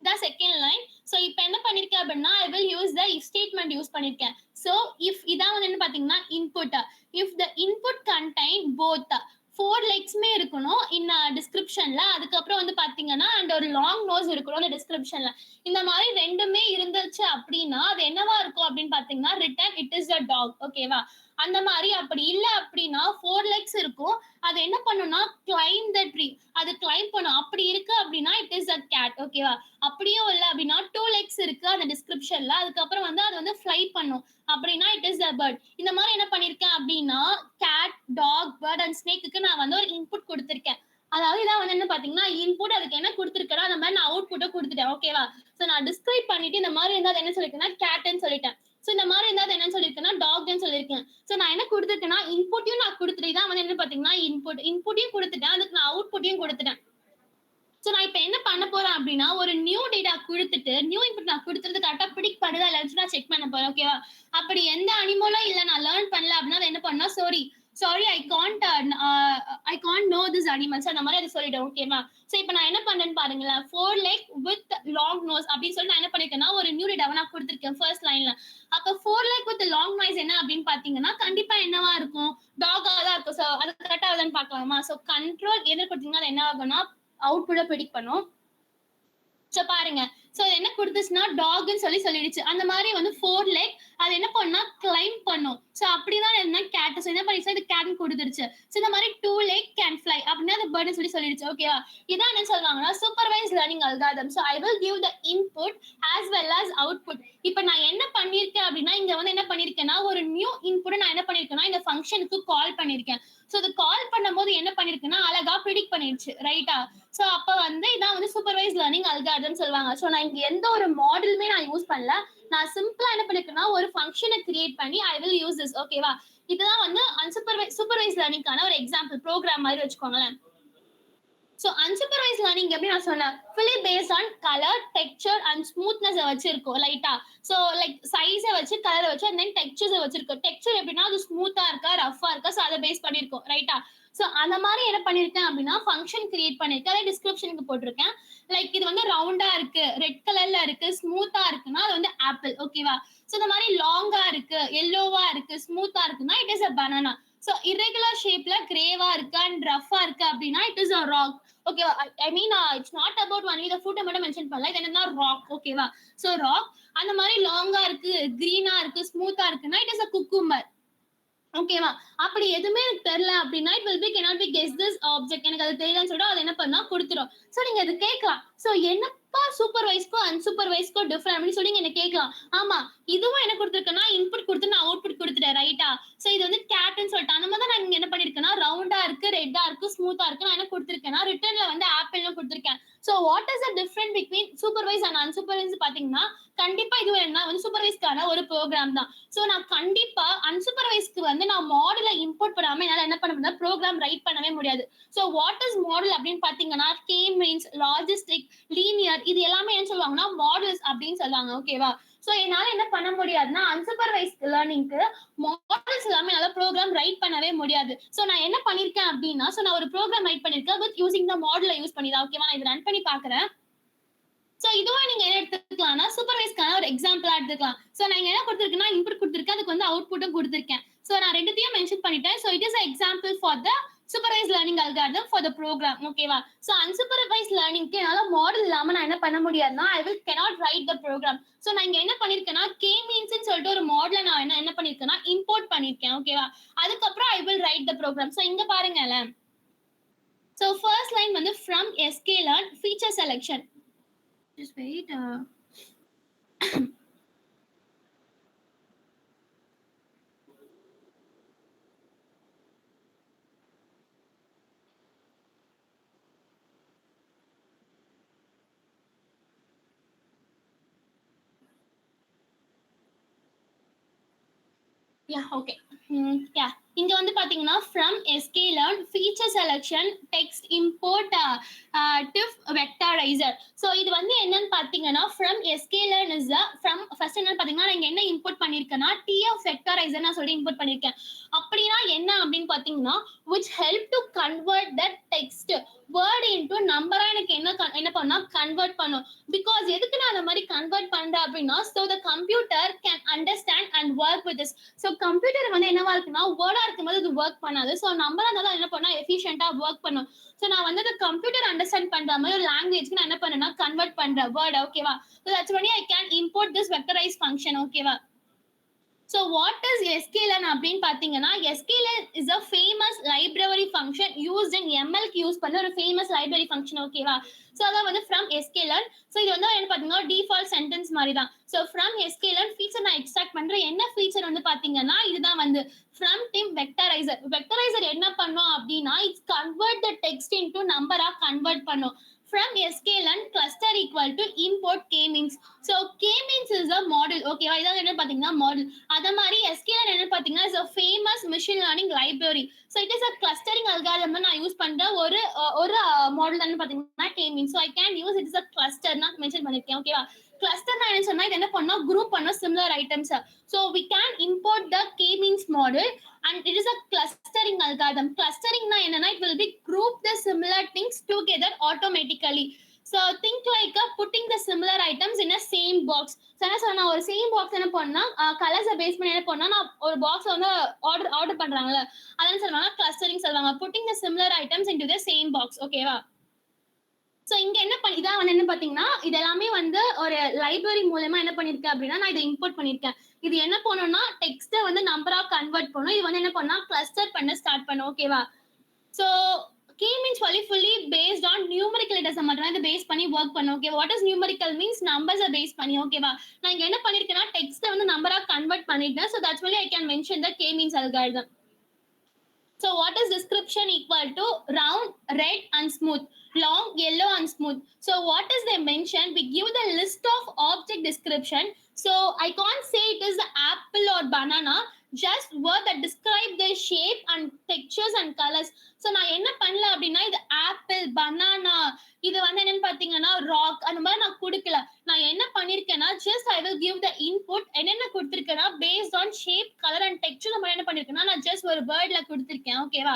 இதான் செகண்ட் லைன். ஸோ இப்போ என்ன பண்ணிருக்கேன் அப்படின்னா, I will use the if statement use பண்ணிருக்கேன். ஸோ இஃப் இதான் வந்து என்ன பாத்தீங்கன்னா input. If the input contain both 4 லெக்ஸுமே இருக்கணும் இன் டிஸ்கிரிப்ஷன்ல. அதுக்கப்புறம் வந்து பாத்தீங்கன்னா அண்ட் ஒரு லாங் நோஸ் இருக்கணும் அந்த டிஸ்கிரிப்ஷன்ல. இந்த மாதிரி ரெண்டுமே இருந்துச்சு அப்படின்னா அது என்னவா இருக்கும் அப்படின்னு பாத்தீங்கன்னா, return it is a dog. ஓகேவா? அந்த மாதிரி அப்படி இல்ல அப்படின்னா 4 லெக்ஸ் இருக்கும். அது என்ன பண்ணும்னா கிளைம் த ட்ரீ. அது கிளைம் பண்ணும். அப்படி இருக்கு அப்படின்னா இட் இஸ் அ கேட். ஓகேவா? அப்படியும் இல்ல அப்படின்னா 2 லெக்ஸ் இருக்கு அந்த டிஸ்கிரிப்ஷன்ல. அதுக்கப்புறம் வந்து அது வந்து ஃப்ளை பண்ணும். அப்படின்னா இட் இஸ் அ பேர்ட். இந்த மாதிரி என்ன பண்ணிருக்கேன் அப்படின்னா, கேட், டாக், பேர்ட் அண்ட் ஸ்னேக்குக்கு நான் வந்து ஒரு இன்புட் கொடுத்திருக்கேன். அதாவது இதான் வந்து என்ன பாத்தீங்கன்னா இன்புட். அதுக்கு என்ன கொடுத்திருக்கேன்னா அந்த மாதிரி நான் அவுட்புட்டை கொடுத்துட்டேன். ஓகேவா? சோ நான் டிஸ்கிரைப் பண்ணிட்டு இந்த மாதிரி இருந்தா என்ன சொல்லிருக்கேன்னா கேட்ன்னு சொல்லிட்டேன். சோ இந்த மாதிரி இருந்தா என்னன்னு சொல்லிருக்கேன்னா டாக்னு சொல்லிருக்கேன். சோ நான் என்ன கொடுத்திருக்கேன்னா இன்புட்டையும் நான் கொடுத்துட்டு இதான் வந்து என்ன பாத்தீங்கன்னா இன்புட்டையும் கொடுத்துட்டேன். அதுக்கு நான் அவுட்புட்டையும் கொடுத்துட்டேன். சோ நான் இப்ப என்ன பண்ண போறேன் அப்படின்னா, ஒரு நியூ டேட்டா குடுத்துட்டு, நியூ இன்புட் நான் குடுத்துறது கரெக்ட்டா பிடிக் பண்ணுதா இல்லையான்னு நான் செக் பண்ண போறேன். ஓகேவா? அப்படி எந்த அனிமலும் இல்ல நான் லேர்ன் பண்ணல அப்படின்னா, அத என்ன பண்ணா sorry I can't know this animals அந்த மாதிரி அது சொல்லிடும். ஓகேவா? சோ இப்ப நான் என்ன பண்றேன்னு பாருங்களேன். 4 லெக் வித் லாங் நோஸ் அப்படின்னு சொல்லி நான் என்ன பண்ணிருக்கேன்னா, ஒரு நியூ டேட்டாவை நான் குடுத்திருக்கேன் ஃபர்ஸ்ட் லைன்ல. அப்ப 4 லெக் வித் லாங் நாய்ஸ் என்ன அப்படின்னு பாத்தீங்கன்னா, கண்டிப்பா என்னவா இருக்கும்? டாகா தான் இருக்கும். சோ அது கரெக்ட்டா வருதான்னு பார்க்கலாமா? சோ கண்ட்ரோல் எது குடுத்தீங்கன்னா அது என்ன ஆகும்னா அவுட்புட்ட ப்ரெடிக்ட் பண்ணும். சோ பாருங்க. சோ என்ன குடுத்துச்சுன்னா டாக்ன்னு சொல்லிடுச்சு. அந்த மாதிரி வந்து 4 லெக் அது என்ன பண்ணும்னா கிளைம் பண்ணும். சோ அப்படிதான் என்ன கேட். சோ என்ன பண்ணிச்சு இது கேட்னு குடுத்துருச்சு. சோ இந்த மாதிரி 2 லெக் கேன் ஃப்ளை அப்படின்னா அது பேர்ட்னு சொல்லிடுச்சு. ஓகேவா? இதான் என்ன சொல்றாங்கன்னா supervised learning algorithm. So I will give the input as well as output. இப்ப நான் என்ன பண்ணிருக்கேன் அப்படின்னா, இங்க வந்து என்ன பண்ணிருக்கேன்னா ஒரு நியூ இன்புட் நான் என்ன பண்ணிருக்கேன்னா இந்த ஃபங்ஷனுக்கு கால் பண்ணிருக்கேன். சோ அது கால் பண்ணும்போது என்ன பண்ணிருக்குன்னா அழகா ப்ரிடிக்ட் பண்ணிடுச்சு, ரைட்டா? சோ அப்ப வந்து இதான் வந்து சூப்பர்வைஸ் லேர்னிங் அல்காரிதம் சொல்லுவாங்க. சோ நான் இங்க எந்த ஒரு மாடலுமே நான் யூஸ் பண்ணல. நான் சிம்பிளா என்ன பண்ணிருக்கேன்னா ஒரு ஃபங்க்ஷனை கிரியேட் பண்ணி ஐ வில் யூஸ் திஸ், ஓகேவா? இதுதான் வந்து சூப்பர்வைஸ் லேர்னிங்கான ஒரு எக்ஸாம்பிள் ப்ரோக்ராம் மாதிரி வச்சுக்கோங்களேன். ஸோ அன்சூப்பர்வைஸ் லேர்னிங் எப்படி நான் சொன்னேன், fully based on colour, texture and smoothness வச்சிருக்கோம் லைட்டா. ஸோ லைக் சைஸை வச்சு, கலரை வச்சு, அண்ட் தென் டெக்ஸ்சர்ஸை வச்சிருக்கோம். டெக்ஸ்சர் எப்படின்னா அது ஸ்மூத்தா இருக்கா, ரஃபா இருக்கா, ஸோ அதை பேஸ் பண்ணியிருக்கோம், ரைட்டா? ஸோ அந்த மாதிரி என்ன பண்ணிருக்கேன் அப்படின்னா ஃபங்க்ஷன் கிரியேட் பண்ணிருக்கேன். அதை டிஸ்கிரிப்ஷனுக்கு போட்டிருக்கேன். லைக் இது வந்து ரவுண்டா இருக்கு, ரெட் கலர்ல இருக்கு, ஸ்மூத்தா இருக்குன்னா அது வந்து ஆப்பிள், ஓகேவா? ஸோ இந்த மாதிரி லாங்கா இருக்கு, எல்லோவா இருக்கு, ஸ்மூத்தா இருக்குன்னா it is a banana. So irregular ஷேப்ல கிரேவா இருக்கு அண்ட் ரஃபா இருக்கு அப்படின்னா இட் இஸ் அ ராக். ஓகேவா? I mean it's not about only the ஃபுட்டை மட்டும் மென்ஷன் பண்ணல. இது என்னன்னா ராக், ஓகேவா? ஸோ ராக் அந்த மாதிரி லாங்கா இருக்கு, கிரீனா இருக்கு, ஸ்மூத்தா இருக்குன்னா இட் இஸ் அ குக்கும்பர், ஓகேவா? அப்படி எதுவுமே எனக்கு தெரியல அப்படின்னா it will B cannot be guess this object. எனக்கு அது தெரியலன்னு சொல்லிட்டு அது என்ன பண்ணா கொடுத்துரும். சோ நீங்க அது கேட்கலாம். சோ என்னப்பா சூப்பர்வைஸ்க்கோ அன்சூப்பர்வைஸ்க்கோ டிஃபரெண்ட் அப்படின்னு சொல்லி நீங்க கேட்கலாம். ஆமா, இதுவும் என்ன கொடுத்துருக்கேன்னா இன்புட் கொடுத்து நான் அவுட்புட் கொடுத்துட்டேன், ரைட்டா? சோ இது வந்து கேட்னு சொல்லிட்டு அந்த மாதிரி தான் நான் இங்க என்ன பண்ணிருக்கேன்னா ரவுண்டா இருக்கு, ரெட்டா இருக்கு, ஸ்மூத்தா இருக்கு நான் என்ன கொடுத்துருக்கேன்னா ரிட்டர்ன்ல வந்து ஆப்பிள்னு கொடுத்துருக்கேன். So what is the difference between supervise and unsupervised பாத்தீங்கன்னா கண்டிப்பா இது என்ன வந்து சூப்பர்வைஸ்க்கான ஒரு ப்ரோக்ராம் தான். சோ நான் கண்டிப்பா அன்சூப்பர்வைஸ்க்கு வந்து நான் மாடலை இம்போர்ட் பண்ணாம என்னால என்ன பண்ண முடியாது, ப்ரோக்ராம் ரைட் பண்ணவே முடியாது. சோ வாட் இஸ் மாடல் அப்படின்னு பாத்தீங்கன்னா கே மீன்ஸ், லாஜிஸ்டிக், லீனியர் இது எல்லாமே என்ன சொல்லுவாங்கன்னா மாடல்ஸ் அப்படின்னு சொல்லுவாங்க, ஓகேவா? சோ என்னால என்ன பண்ண முடியாதுன்னா அன்சூப்பர்வைஸ் லேர்னிங்க்கு மாடல்ஸ் எல்லாமே என்னால ப்ரோக்ராம் ரைட் பண்ணவே முடியாது. சோ நான் என்ன பண்ணிருக்கேன் அப்படின்னா நான் ஒரு ப்ரோக்ராம் ரைட் பண்ணிருக்கேன் வித் யூசிங் த மாடலை யூஸ் பண்ணி தான், ஓகேவா? நான் இதை ரன் பண்ணி பாக்குறேன். சோ இதுவும் நீங்க என்ன எடுத்துக்கலாம்னா சூப்பர்வைஸ்க்கான ஒரு எக்ஸாம்பிளா எடுத்துக்கலாம். சோ நான் இங்க என்ன கொடுத்திருக்கேன்னா இன்புட் கொடுத்திருக்கேன், அதுக்கு வந்து அவுட்புட்டும் கொடுத்திருக்கேன். சோ நான் ரெண்டுத்தையும் மென்ஷன் பண்ணிட்டேன். So it is example for the supervise learning algorithm for the program, ஓகேவா? சோ அன்சூப்பர்வைஸ் லேர்னிங்க்கு என்னால மாடல் இல்லாம நான் என்ன பண்ண முடியாதுன்னா I will cannot write the program. So நான் இங்க என்ன பண்ணிருக்கேன்னா கே மீன்ஸ்னு சொல்லிட்டு ஒரு மாடலை நான் என்ன பண்ணிருக்கேன்னா இம்போர்ட் பண்ணிருக்கேன், ஓகேவா? அதுக்கப்புறம் I will write the program. So இங்க பாருங்களேன். சோ ஃபர்ஸ்ட் லைன் வந்து from sklearn feature selection. Just wait. Yeah, okay. Yeah. இங்க வந்து பாத்தீங்கன்னா from sklearn feature selection text import TF vectorizer. So இது வந்து என்னன்னு பாத்தீங்கன்னா from sklearn is from first என்னன்னு பாத்தீங்கன்னா நான் இங்க என்ன இம்போர்ட் பண்ணிருக்கேன்னா tf வெக்டாரைசர் நான் சொல்லி இம்போர்ட் பண்ணிருக்கேன். அப்படின்னா என்ன அப்படின்னு பாத்தீங்கன்னா which help to convert that text word into நம்பரா எனக்கு என்ன பண்ணா கன்வெர்ட் பண்ணும். பிகாஸ் எதுக்கு நான் அந்த மாதிரி கன்வெர்ட் பண்றேன் அப்படின்னா so the computer can understand and work with this. So computer வந்து என்னவா இருக்குன்னா வேர்டா இருக்கும்போது அது ஒர்க் பண்ணாது. சோ நம்பரா இருந்தாலும் என்ன பண்ணா எஃபிஷியன்ட்டா ஒர்க் பண்ணும். சோ நான் வந்து கம்ப்யூட்டர் அண்டர்ஸ்டாண்ட் பண்ற மாதிரி ஒரு லாங்குவேஜ்க்கு நான் என்ன பண்ணேன்னா கன்வெர்ட் பண்றேன் வேர்ட், ஓகேவா? So that's why I can import this vectorized function, ஓகேவா? So what is sklearn அப்படின்னு பாத்தீங்கன்னா sklearn is a famous library function used in ML க்கு யூஸ் பண்ண ஒரு famous library function, ஓகேவா? சோ அதான் வந்து from sklearn. சோ இது வந்து என்ன பாத்தீங்கன்னா டிஃபால்ட் சென்டென்ஸ் மாதிரி தான். சோ from sklearn ஃபீச்சர் நான் எக்ஸ்ட்ராக்ட் பண்றேன். என்ன ஃபீச்சர் வந்து பாத்தீங்கன்னா இதுதான் வந்து from tim vectorizer. vectorizer என்ன பண்ணும் அப்படின்னா it's convert the text into நம்பரா கன்வெர்ட் பண்ணும். From sklearn cluster equal to import k-means. So k-means is a model, ஓகேவா? இதான் என்ன பாத்தீங்கன்னா மாடல். அத மாதிரி sklearn என்ன பாத்தீங்கன்னா is a famous machine learning library. So it is a clustering algorithm நான் யூஸ் பண்ற ஒரு மாடல் தான் பாத்தீங்கன்னா k-means. So I can use it as a cluster நான் மென்ஷன் பண்ணிருக்கேன், ஓகேவா? கிளஸ்டர் நான் என்ன சொன்னா இது என்ன பண்ணா குரூப் பண்ண similar items. So we can import the k-means model and it is a clustering algorithm. Clustering na enna it will be group the similar things together automatically. So think like putting the similar items in a same box. So என்ன சொன்னா ஒரு சேம் பாக்ஸ் என்ன பண்ணா கலர்ஸ் பேஸ் பண்ணி என்ன பண்ணா நான் ஒரு பாக்ஸ் வந்து ஆர்டர் பண்றாங்கல அதான் சொல்றாங்க கிளஸ்டரிங் சொல்றாங்க. putting the similar items into the same box, ஓகேவா? சோ இங்க என்ன இதான் வந்து என்ன பாத்தீங்கன்னா இது எல்லாமே வந்து ஒரு லைப்ரரி மூலமா என்ன பண்ணிருக்கேன் அப்படின்னா நான் இதை இம்போர்ட் பண்ணிருக்கேன். இது என்ன பண்ணணும்னா டெக்ஸ்ட வந்து நம்பரா கன்வெர்ட் பண்ணும். இது வந்து என்ன பண்ணா கிளஸ்டர் பண்ண ஸ்டார்ட் பண்ணும், ஓகேவா? So k-means fully based on numerical data மட்டும் இதை பேஸ் பண்ணி ஒர்க் பண்ணும், okay? What is numerical means numbers base பண்ணி, ஓகேவா? நான் இங்க என்ன பண்ணிருக்கேன்னா டெக்ஸ்ட வந்து நம்பரா கன்வெர்ட் பண்ணிட்டேன். So that's why I can mention the k-means algorithm. So what is description equal to? Round, red and smooth, long, yellow and smooth. So what is they mentioned? We give the list of object description. So I can't say it is the apple or banana, just word that describe the shape and textures and colors. So நான் என்ன பண்ணல அப்படின்னா இது ஆப்பிள், பனானா, இது வந்து என்னன்னு பாத்தீங்கன்னா ராக், அந்த மாதிரி நான் கொடுக்கல. நான் என்ன பண்ணிருக்கேன்னா just I will give the input. என்னென்ன கொடுத்திருக்கேன்னா based on shape, colour and texture நம்ம என்ன பண்ணிருக்கேன்னா நான் ஜஸ்ட் ஒரு வேர்ட்ல கொடுத்திருக்கேன். ஓகேவா?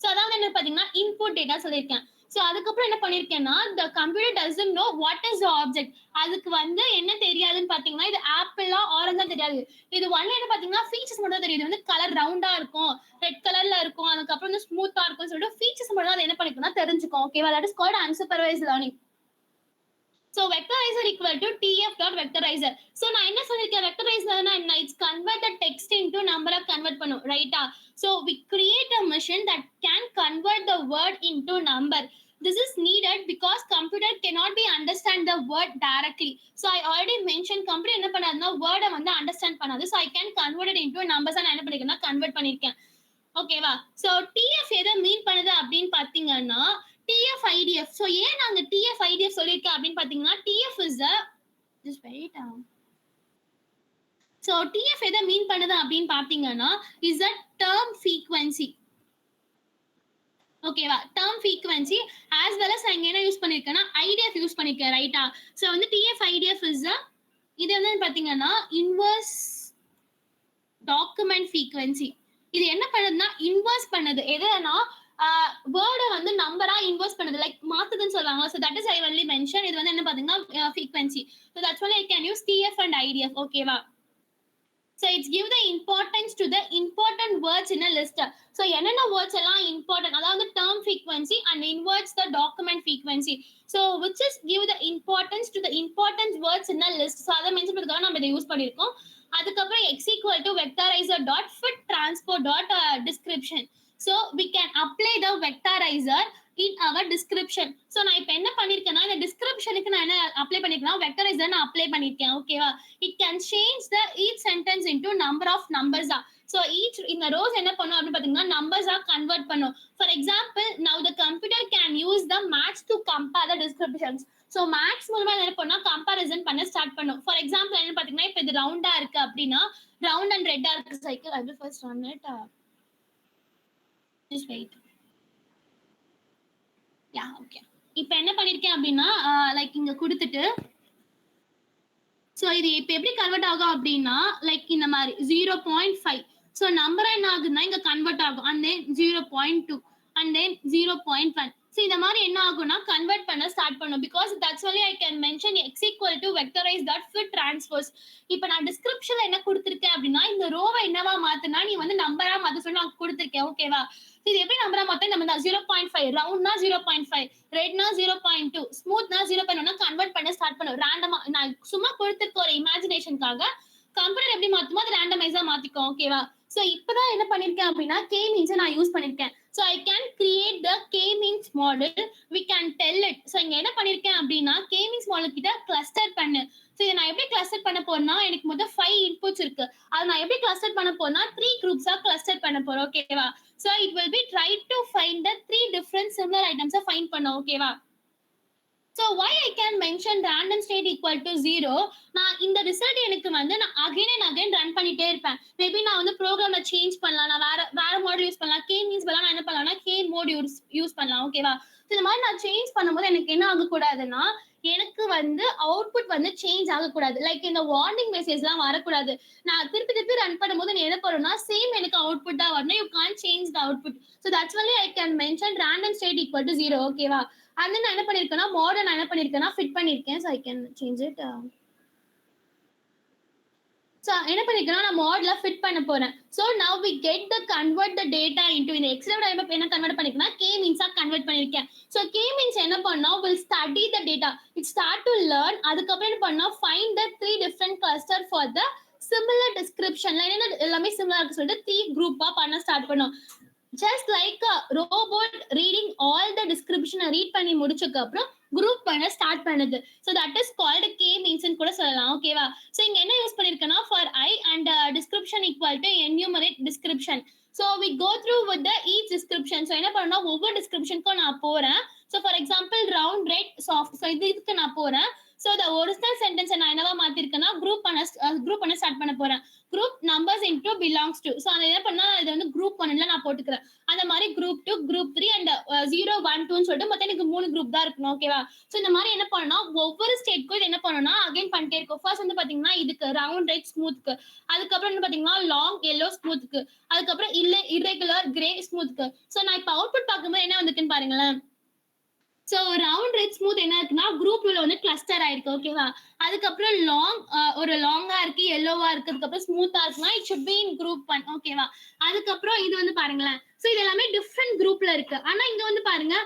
சோ அதாவது என்ன பாத்தீங்கன்னா இன்புட் டேட்டா சொல்லியிருக்கேன். சோ அதுக்கப்புறம் என்ன பண்ணிருக்கேன்னா the computer doesn't know what is the object. அதுக்கு வந்து என்ன தெரியாதுன்னு பாத்தீங்கன்னா இது ஆப்பிளா ஆரஞ்சா தெரியாது. இது ஒன்ல என்ன பாத்தீங்கன்னா ஃபீச்சர்ஸ் மட்டும் தான் தெரியுது. வந்து கலர் ரவுண்டா இருக்கும், ரெட் கலர்ல இருக்கும், அதுக்கப்புறம் வந்து ஸ்மூத்தா இருக்கும் சொல்லிட்டு ஃபீச்சர்ஸ் மட்டும் தான் என்ன பண்ணிக்கணும்னா தெரிஞ்சுக்கும். ஓகேவா? That is called unsupervised learning. So vectorizer equal to tf dot vectorizer. So நான் என்ன சொல்லிருக்கேன், vectorizerனா என்ன? It's convert the text into number of convert பண்ணும், ரைட்டா? So we create a machine that can convert the word into number. This is needed because computer cannot be understand the word directly. So I already mentioned computer என்ன பண்ணாதுன்னா word வந்து understand பண்ணாது. So I can convert it into numbers. நான் என்ன பண்ணிருக்கேன்னா convert பண்ணிருக்கேன். ஓகேவா? சோ TF எதை மீன் பண்ணுது அப்படின்னு பாத்தீங்கன்னா TF IDF. சோ ஏன் நாங்க TF IDF சொல்லிருக்கேன் அப்படின்னு பாத்தீங்கன்னா TF is a just wait. So TF எதை மீன் பண்ணுது அப்படின்னு பாத்தீங்கன்னா is a term frequency. ஓகேவா? term frequency as well as நான் என்ன யூஸ் பண்ணிருக்கேன்னா IDF யூஸ் பண்ணிருக்கேன், ரைட்டா? சோ வந்து TF IDF is a இது வந்து பாத்தீங்கன்னா inverse document frequency. இது என்ன பண்ணுதுன்னா இன்வெர்ஸ் பண்ணுது. எதுனா வேர்டை வந்து நம்பரா இன்வெர்ஸ் பண்ணுது, லைக் மாத்துதுன்னு சொல்லுவாங்க. So that is I only mention. இது வந்து என்ன பாத்தீங்கன்னா frequency. So that's only I can use TF and IDF. ஓகேவா? So it's give the importance to the important words in a list. So என்னென்ன words எல்லாம் important, அதாவது term frequency and inverts the document frequency. So which is give the importance to the important words in a list. So அதை மென்ஷன் பண்ணுறதுக்காக நம்ம இதை யூஸ் பண்ணியிருக்கோம். அதுக்கப்புறம் x equal to vectorizer dot fit transport dot description. So we can apply the vectorizer in our description. So நான் இப்ப என்ன பண்ணிருக்கேன்னா இந்த descriptionக்கு நான் என்ன அப்ளை பண்ணிருக்கேன்னா vectorizer நான் அப்ளை பண்ணிருக்கேன். ஓகேவா? It can change the each sentence into number of numbers. So each in the rows என்ன பண்ணும் அப்படின்னு பாத்தீங்கன்னா numbers convert பண்ணும். For example, now the computer can use the max to compare the descriptions. So max மூலமா என்ன பண்ணா கம்பேரிசன் பண்ண ஸ்டார்ட் பண்ணும். ஃபார் எக்ஸாம்பிள் என்ன பாத்தீங்கன்னா இப்ப இது ரவுண்டா இருக்கு அப்படின்னா ரவுண்ட் அண்ட் ரெட்டா இருக்கு cycle. I will first run it. Just wait. Yeah okay. இப்போ என்ன பண்ணிருக்கேன் அப்படின்னா லைக் இங்க கொடுத்துட்டு ஸோ இது இப்போ எப்படி கன்வெர்ட் ஆகும் அப்படின்னா லைக் இந்த மாதிரி 0.5. ஸோ நம்பர் என்ன ஆகுதுன்னா இங்க கன்வெர்ட் ஆகும். And then 0.2 and then 0.1. So இந்த மாதிரி என்ன ஆகும்னா கன்வெர்ட் பண்ண ஸ்டார்ட் பண்ணும். Because that's only I can mention x equal to vectorize dot fit transpose. இப்போ நான் டிஸ்கிரிப்ஷன்ல என்ன கொடுத்துருக்கேன் அப்படின்னா இந்த ரோவை என்னவா மாத்துனா நீ வந்து நம்பரா மாத்த சொல்லி நான் கொடுத்துருக்கேன். ஓகேவா? இது எப்படி நம்பரா மாத்த நம்ம 0.5, ரவுண்ட்னா 0.5, ரெட்னா 0.2, ஸ்மூத்னா 0.1 கன்வெர்ட் பண்ண ஸ்டார்ட் பண்ணும். ரேண்டமா நான் சும்மா கொடுத்துருக்க ஒரு இமேஜினேஷனுக்காக கம்ப்யூட்டர் எப்படி மாத்துமோ அது ரேண்டமைஸா மாத்திக்கும். ஓகேவா? சோ இப்பதான் என்ன பண்ணிருக்கேன் அப்படின்னா k means நான் யூஸ் பண்ணிருக்கேன். So I can create the k means model. We can tell it. So இங்க என்ன பண்ணிருக்கேன் அப்படின்னா k means model கிட்ட கிளஸ்டர் பண்ணு. சோ இதை நான் எப்படி கிளஸ்டர் பண்ண போறேன்னா எனக்கு மொத்தம் 5 இன்புட்ஸ் இருக்கு. அதை நான் எப்படி கிளஸ்டர் பண்ண போறேன்னா 3 groups கிளஸ்டர் பண்ண போறேன். ஓகேவா? So it will be try to find the 3 different similar items find பண்ண. ஓகேவா? So why I can mention random state equal to 0? நான் இந்த ரிசல்ட் எனக்கு வந்து நான் அகைன் அண்ட் அகைன் ரன் பண்ணிட்டே இருப்பேன். மேபி நான் வந்து ப்ரோக்ராம்ல சேஞ்ச் பண்ணலாம், நான் வேற மாடல் யூஸ் பண்ணலாம். k மீன்ஸ் பதிலா நான் என்ன பண்ணலாம்னா k மோட் யூஸ் பண்ணலாம். ஓகேவா? இந்த மாதிரி நான் சேஞ்ச் பண்ணும்போது எனக்கு என்ன ஆகக்கூடாதுன்னா எனக்கு வந்து அவுட்புட் வந்து சேஞ்ச் ஆகக்கூடாது. லைக் இந்த வார்னிங் மெசேஜ்லாம் வரக்கூடாது. நான் திருப்பி ரன் பண்ணும்போது நீ என்ன பண்ணுன்னா சேம் எனக்கு அவுட்புட் தான் வரணும். You can change the output. So that's only I can mention random state equal to 0. ஓகேவா? and then நான் என்ன பண்ணிருக்கேன்னா மாடல் நான் என்ன பண்ணிருக்கேன்னா ஃபிட் பண்ணிருக்கேன். so I can change it. so என்ன பண்ணிருக்கேன்னா நான் மாடல்ல ஃபிட் பண்ண போறேன். so now we get the convert the data into இந்த excel டைப் என்ன கன்வெர்ட் பண்ணிருக்கேன்னா k means கன்வெர்ட் பண்ணிருக்கேன். so k means என்ன பண்ணா will study the data, it start to learn. அதுக்கப்புறம் என்ன பண்ணா find the 3 different cluster for the similar description. என்ன எல்லாமே சிமிலரா இருக்கு சொல்லிட்டு 3 குரூப்பா பண்ண ஸ்டார்ட் பண்ணும். just like a robot reading all the description read பண்ணி முடிச்சதுக்கு அப்புறம் குரூப் பண்ண ஸ்டார்ட் பண்ணுது. so that is called k means ன்னு கூட சொல்லலாம். ஓகேவா? so இங்க என்ன use பண்ணிருக்கேன்னா for I and description equal to enumerate description. So we go through with the each description. So என்ன பண்ணா ஒவ்வொரு descriptionக்கும் நான் போறேன். So for example round red soft. So இதுக்கு நான் போறேன். So the original sentence நான் என்னவா மாத்திருக்கேன்னா group பண்ண ஸ்டார்ட் பண்ண போறேன். group numbers into belongs to. So அதை என்ன பண்ணா இது வந்து group 1ல நான் போட்டுக்கிறேன். அந்த மாதிரி group 2, group 3 and 0, 1, 2 ன்னு சொல்லிட்டு மொத்தம் எனக்கு 3 group தான் இருக்கணும். ஓகேவா? So இந்த மாதிரி என்ன பண்ணணும்னா ஒவ்வொரு ஸ்டேட்க்கும் இது என்ன பண்ணணும்னா அகைன் பண்ணிட்டே இருக்கும். ஃபர்ஸ்ட் வந்து பாத்தீங்கன்னா இதுக்கு ரவுண்ட் ரெட் ஸ்மூத்க்கு, அதுக்கப்புறம் என்ன பாத்தீங்கன்னா லாங் எல்லோ ஸ்மூத்க்கு, அதுக்கப்புறம் irregular கிரே ஸ்மூத்க்கு. ஸோ நான் இப்போ அவுட்புட் பார்க்கும்போது என்ன வந்துருக்குன்னு பாருங்களேன். ஸோ ரவுண்ட் ரெட் ஸ்மூத் என்ன இருக்குன்னா குரூப் உள்ள வந்து கிளஸ்டர் ஆயிருக்கு. ஓகேவா? அதுக்கப்புறம் ஒரு லாங்கா இருக்கு, எல்லோவா இருக்கு, அதுக்கப்புறம் ஸ்மூத்தா இருக்குன்னா it should be in group 1. ஓகேவா? அதுக்கப்புறம் இது வந்து பாருங்களேன். ஸோ இது எல்லாமே டிஃப்ரெண்ட் குரூப்ல இருக்கு. ஆனா இங்க வந்து பாருங்க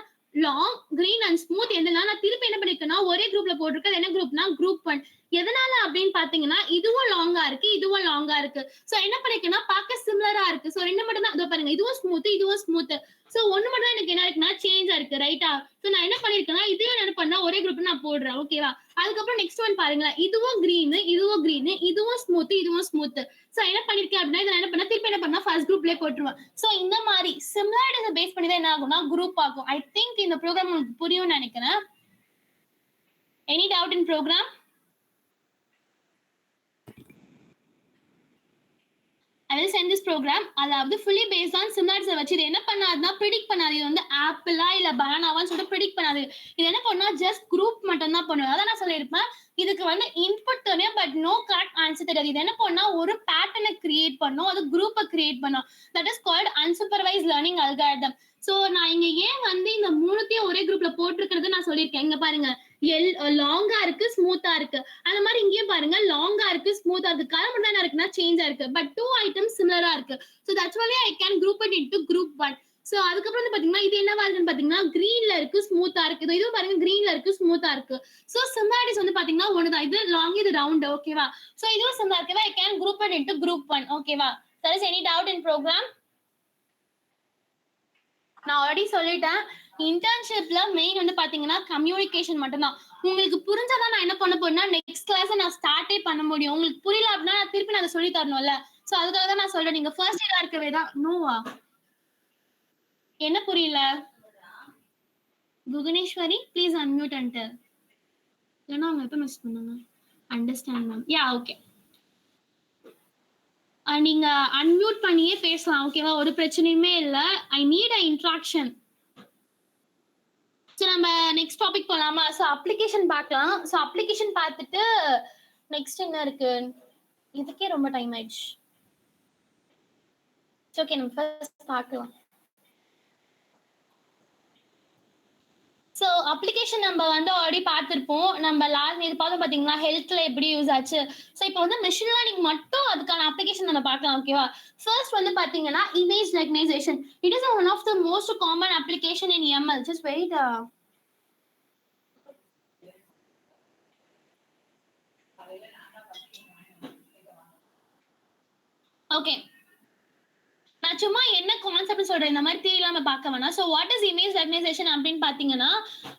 லாங் கிரீன் அண்ட் ஸ்மூத் எதுனா நான் திருப்பி என்ன பண்ணிருக்கேன்னா ஒரே குரூப்ல போட்டிருக்கேன். என்ன குரூப்னா குரூப் 1. எதனால அப்படின்னு பாத்தீங்கன்னா இதுவும் லாங்கா இருக்கு, இதுவும் லாங்கா இருக்கு. சோ என்ன பண்ணிருக்கேன்னா பார்க்க சிமிலரா இருக்கு. சோ ரெண்டு மட்டும் தான் இதோ பாருங்க, இதுவும் ஸ்மூத், இதுவும் ஸ்மூத். சோ ஒண்ணு மட்டும் தான் எனக்கு என்ன இருக்குன்னா சேஞ்சா இருக்கு. ரைட்டா? சோ நான் என்ன பண்ணிருக்கேன்னா இதையும் என்ன பண்ணா ஒரே குரூப் நான் போடுறேன். ஓகேவா? அதுக்கப்புறம் நெக்ஸ்ட் ஒன் பாருங்களேன், இதுவும் கிரீன், இதுவும் கிரீன், இதுவும் ஸ்மூத், இதுவும் ஸ்மூத். சோ என்ன பண்ணிருக்கேன் அப்படின்னா இதை என்ன பண்ணா திருப்பி என்ன பண்ணா ஃபர்ஸ்ட் குரூப்லயே போட்டுருவேன். சோ இந்த மாதிரி சிமிலாரிட்டிஸை பேஸ் பண்ணி தான் என்ன ஆகும்னா குரூப் ஆகும். ஐ திங்க் இந்த ப்ரோக்ராம் உங்களுக்கு புரியும்னு நினைக்கிறேன். Any doubt in program? I will send this program. அதாவது fully based on similarities வச்சு இது என்ன பண்ணாதுன்னா ப்ரிடிக்ட் பண்ணாது. இது வந்து ஆப்பிளா இல்ல பனானாவான்னு சொல்லிட்டு ப்ரிடிக்ட் பண்ணாது. இது என்ன பண்ணா ஜஸ்ட் குரூப் மட்டும் தான் பண்ணும். அதான் நான் சொல்லியிருப்பேன் இதுக்கு வந்து இன்புட் தெரியும் பட் நோ கரெக்ட் ஆன்சர் தெரியாது. இது என்ன பண்ணா ஒரு பேட்டர்னை கிரியேட் பண்ணும், அது குரூப்பை கிரியேட் பண்ணும். That is called unsupervised learning algorithm. So நான் இங்க ஏன் வந்து இந்த மூணுத்தையும் ஒரே குரூப்ல போட்டிருக்கிறது நான் சொல்லியிருக்கேன். இங்க பாருங்க லாங்கா இருக்கு, ஸ்மூத்தா இருக்கு. அந்த மாதிரி இங்கேயும் பாருங்க லாங்கா இருக்கு, ஸ்மூத்தா இருக்கு. கலர் மட்டும் என்ன இருக்குன்னா சேஞ்சா இருக்கு. பட் 2 ஐட்டம்ஸ் சிமிலரா இருக்கு. So that's why I can group it into group 1. So அதுக்கப்புறம் வந்து பாத்தீங்கன்னா இது என்னவா இருக்குன்னு பாத்தீங்கன்னா கிரீன்ல இருக்கு, ஸ்மூத்தா இருக்கு. இதுவும் பாருங்க கிரீன்ல இருக்கு, ஸ்மூத்தா இருக்கு. சோ சிமிலாரிட்டிஸ் வந்து பாத்தீங்கன்னா ஒண்ணுதான். இது லாங், இது ரவுண்ட். ஓகேவா? சோ இதுவும் சிமிலரா இருக்குவா I can group it into group 1. ஓகேவா? there is any doubt in program? நான் ஆல்ரெடி சொல்லிட்டேன் இன்டர்ன்ஷிப்ல மெயின் வந்து பாத்தீங்கன்னா கம்யூனிகேஷன் மட்டும்தான். உங்களுக்கு புரிஞ்சாதான் நான் என்ன பண்ண போறேன்னா நெக்ஸ்ட் கிளாஸ் நான் ஸ்டார்ட்டே பண்ண முடியும். உங்களுக்கு புரியல அப்படின்னா திருப்பி நான் அதை சொல்லி தரணும்ல. சோ அதுக்காக தான் நான் சொல்றேன் நீங்க ஃபர்ஸ்ட் இயரா இருக்கவே தான். நோவா என்ன புரியல? Bhuvaneswari please unmute and tell. ஏன்னா அவங்க எப்ப மெசேஜ் பண்ணாங்க? Understand ma'am. Yeah okay. நீங்க அன்மியூட் பண்ணியே பேசலாம். ஓகேவா? ஒரு பிரச்சனையுமே இல்ல. I need a interaction. So நம்ம நெக்ஸ்ட் டாபிக் போகலாமா? ஸோ அப்ளிகேஷன் பார்க்கலாம். ஸோ அப்ளிகேஷன் பார்த்துட்டு நெக்ஸ்ட் என்ன இருக்கு? இதுக்கே ரொம்ப டைம் ஆயிடுச்சு. ஓகே நம்ம ஃபர்ஸ்ட் பார்க்கலாம். ஸோ அப்ளிகேஷன் நம்ம வந்து ஆல்ரெடி பார்த்துருப்போம். நம்ம லாஸ்ட் இது பார்த்தோம் பார்த்தீங்களா ஹெல்த்ல எப்படி யூஸ் ஆச்சு. ஸோ இப்போ வந்து மிஷின் லேர்னிங் மட்டும் அதுக்கான அப்ளிகேஷன் நம்ம பார்க்கலாம். ஓகேவா? ஃபர்ஸ்ட் வந்து பார்த்தீங்கன்னா image recognition. It is one of the most common application in ML. Just wait. Okay நான் சும்மா என்ன கான்செப்ட் சொல்றேன், இந்த மாதிரி தெரியலாம பார்க்க வேணாம். So what is image recognition அப்படின்னு பாத்தீங்கன்னா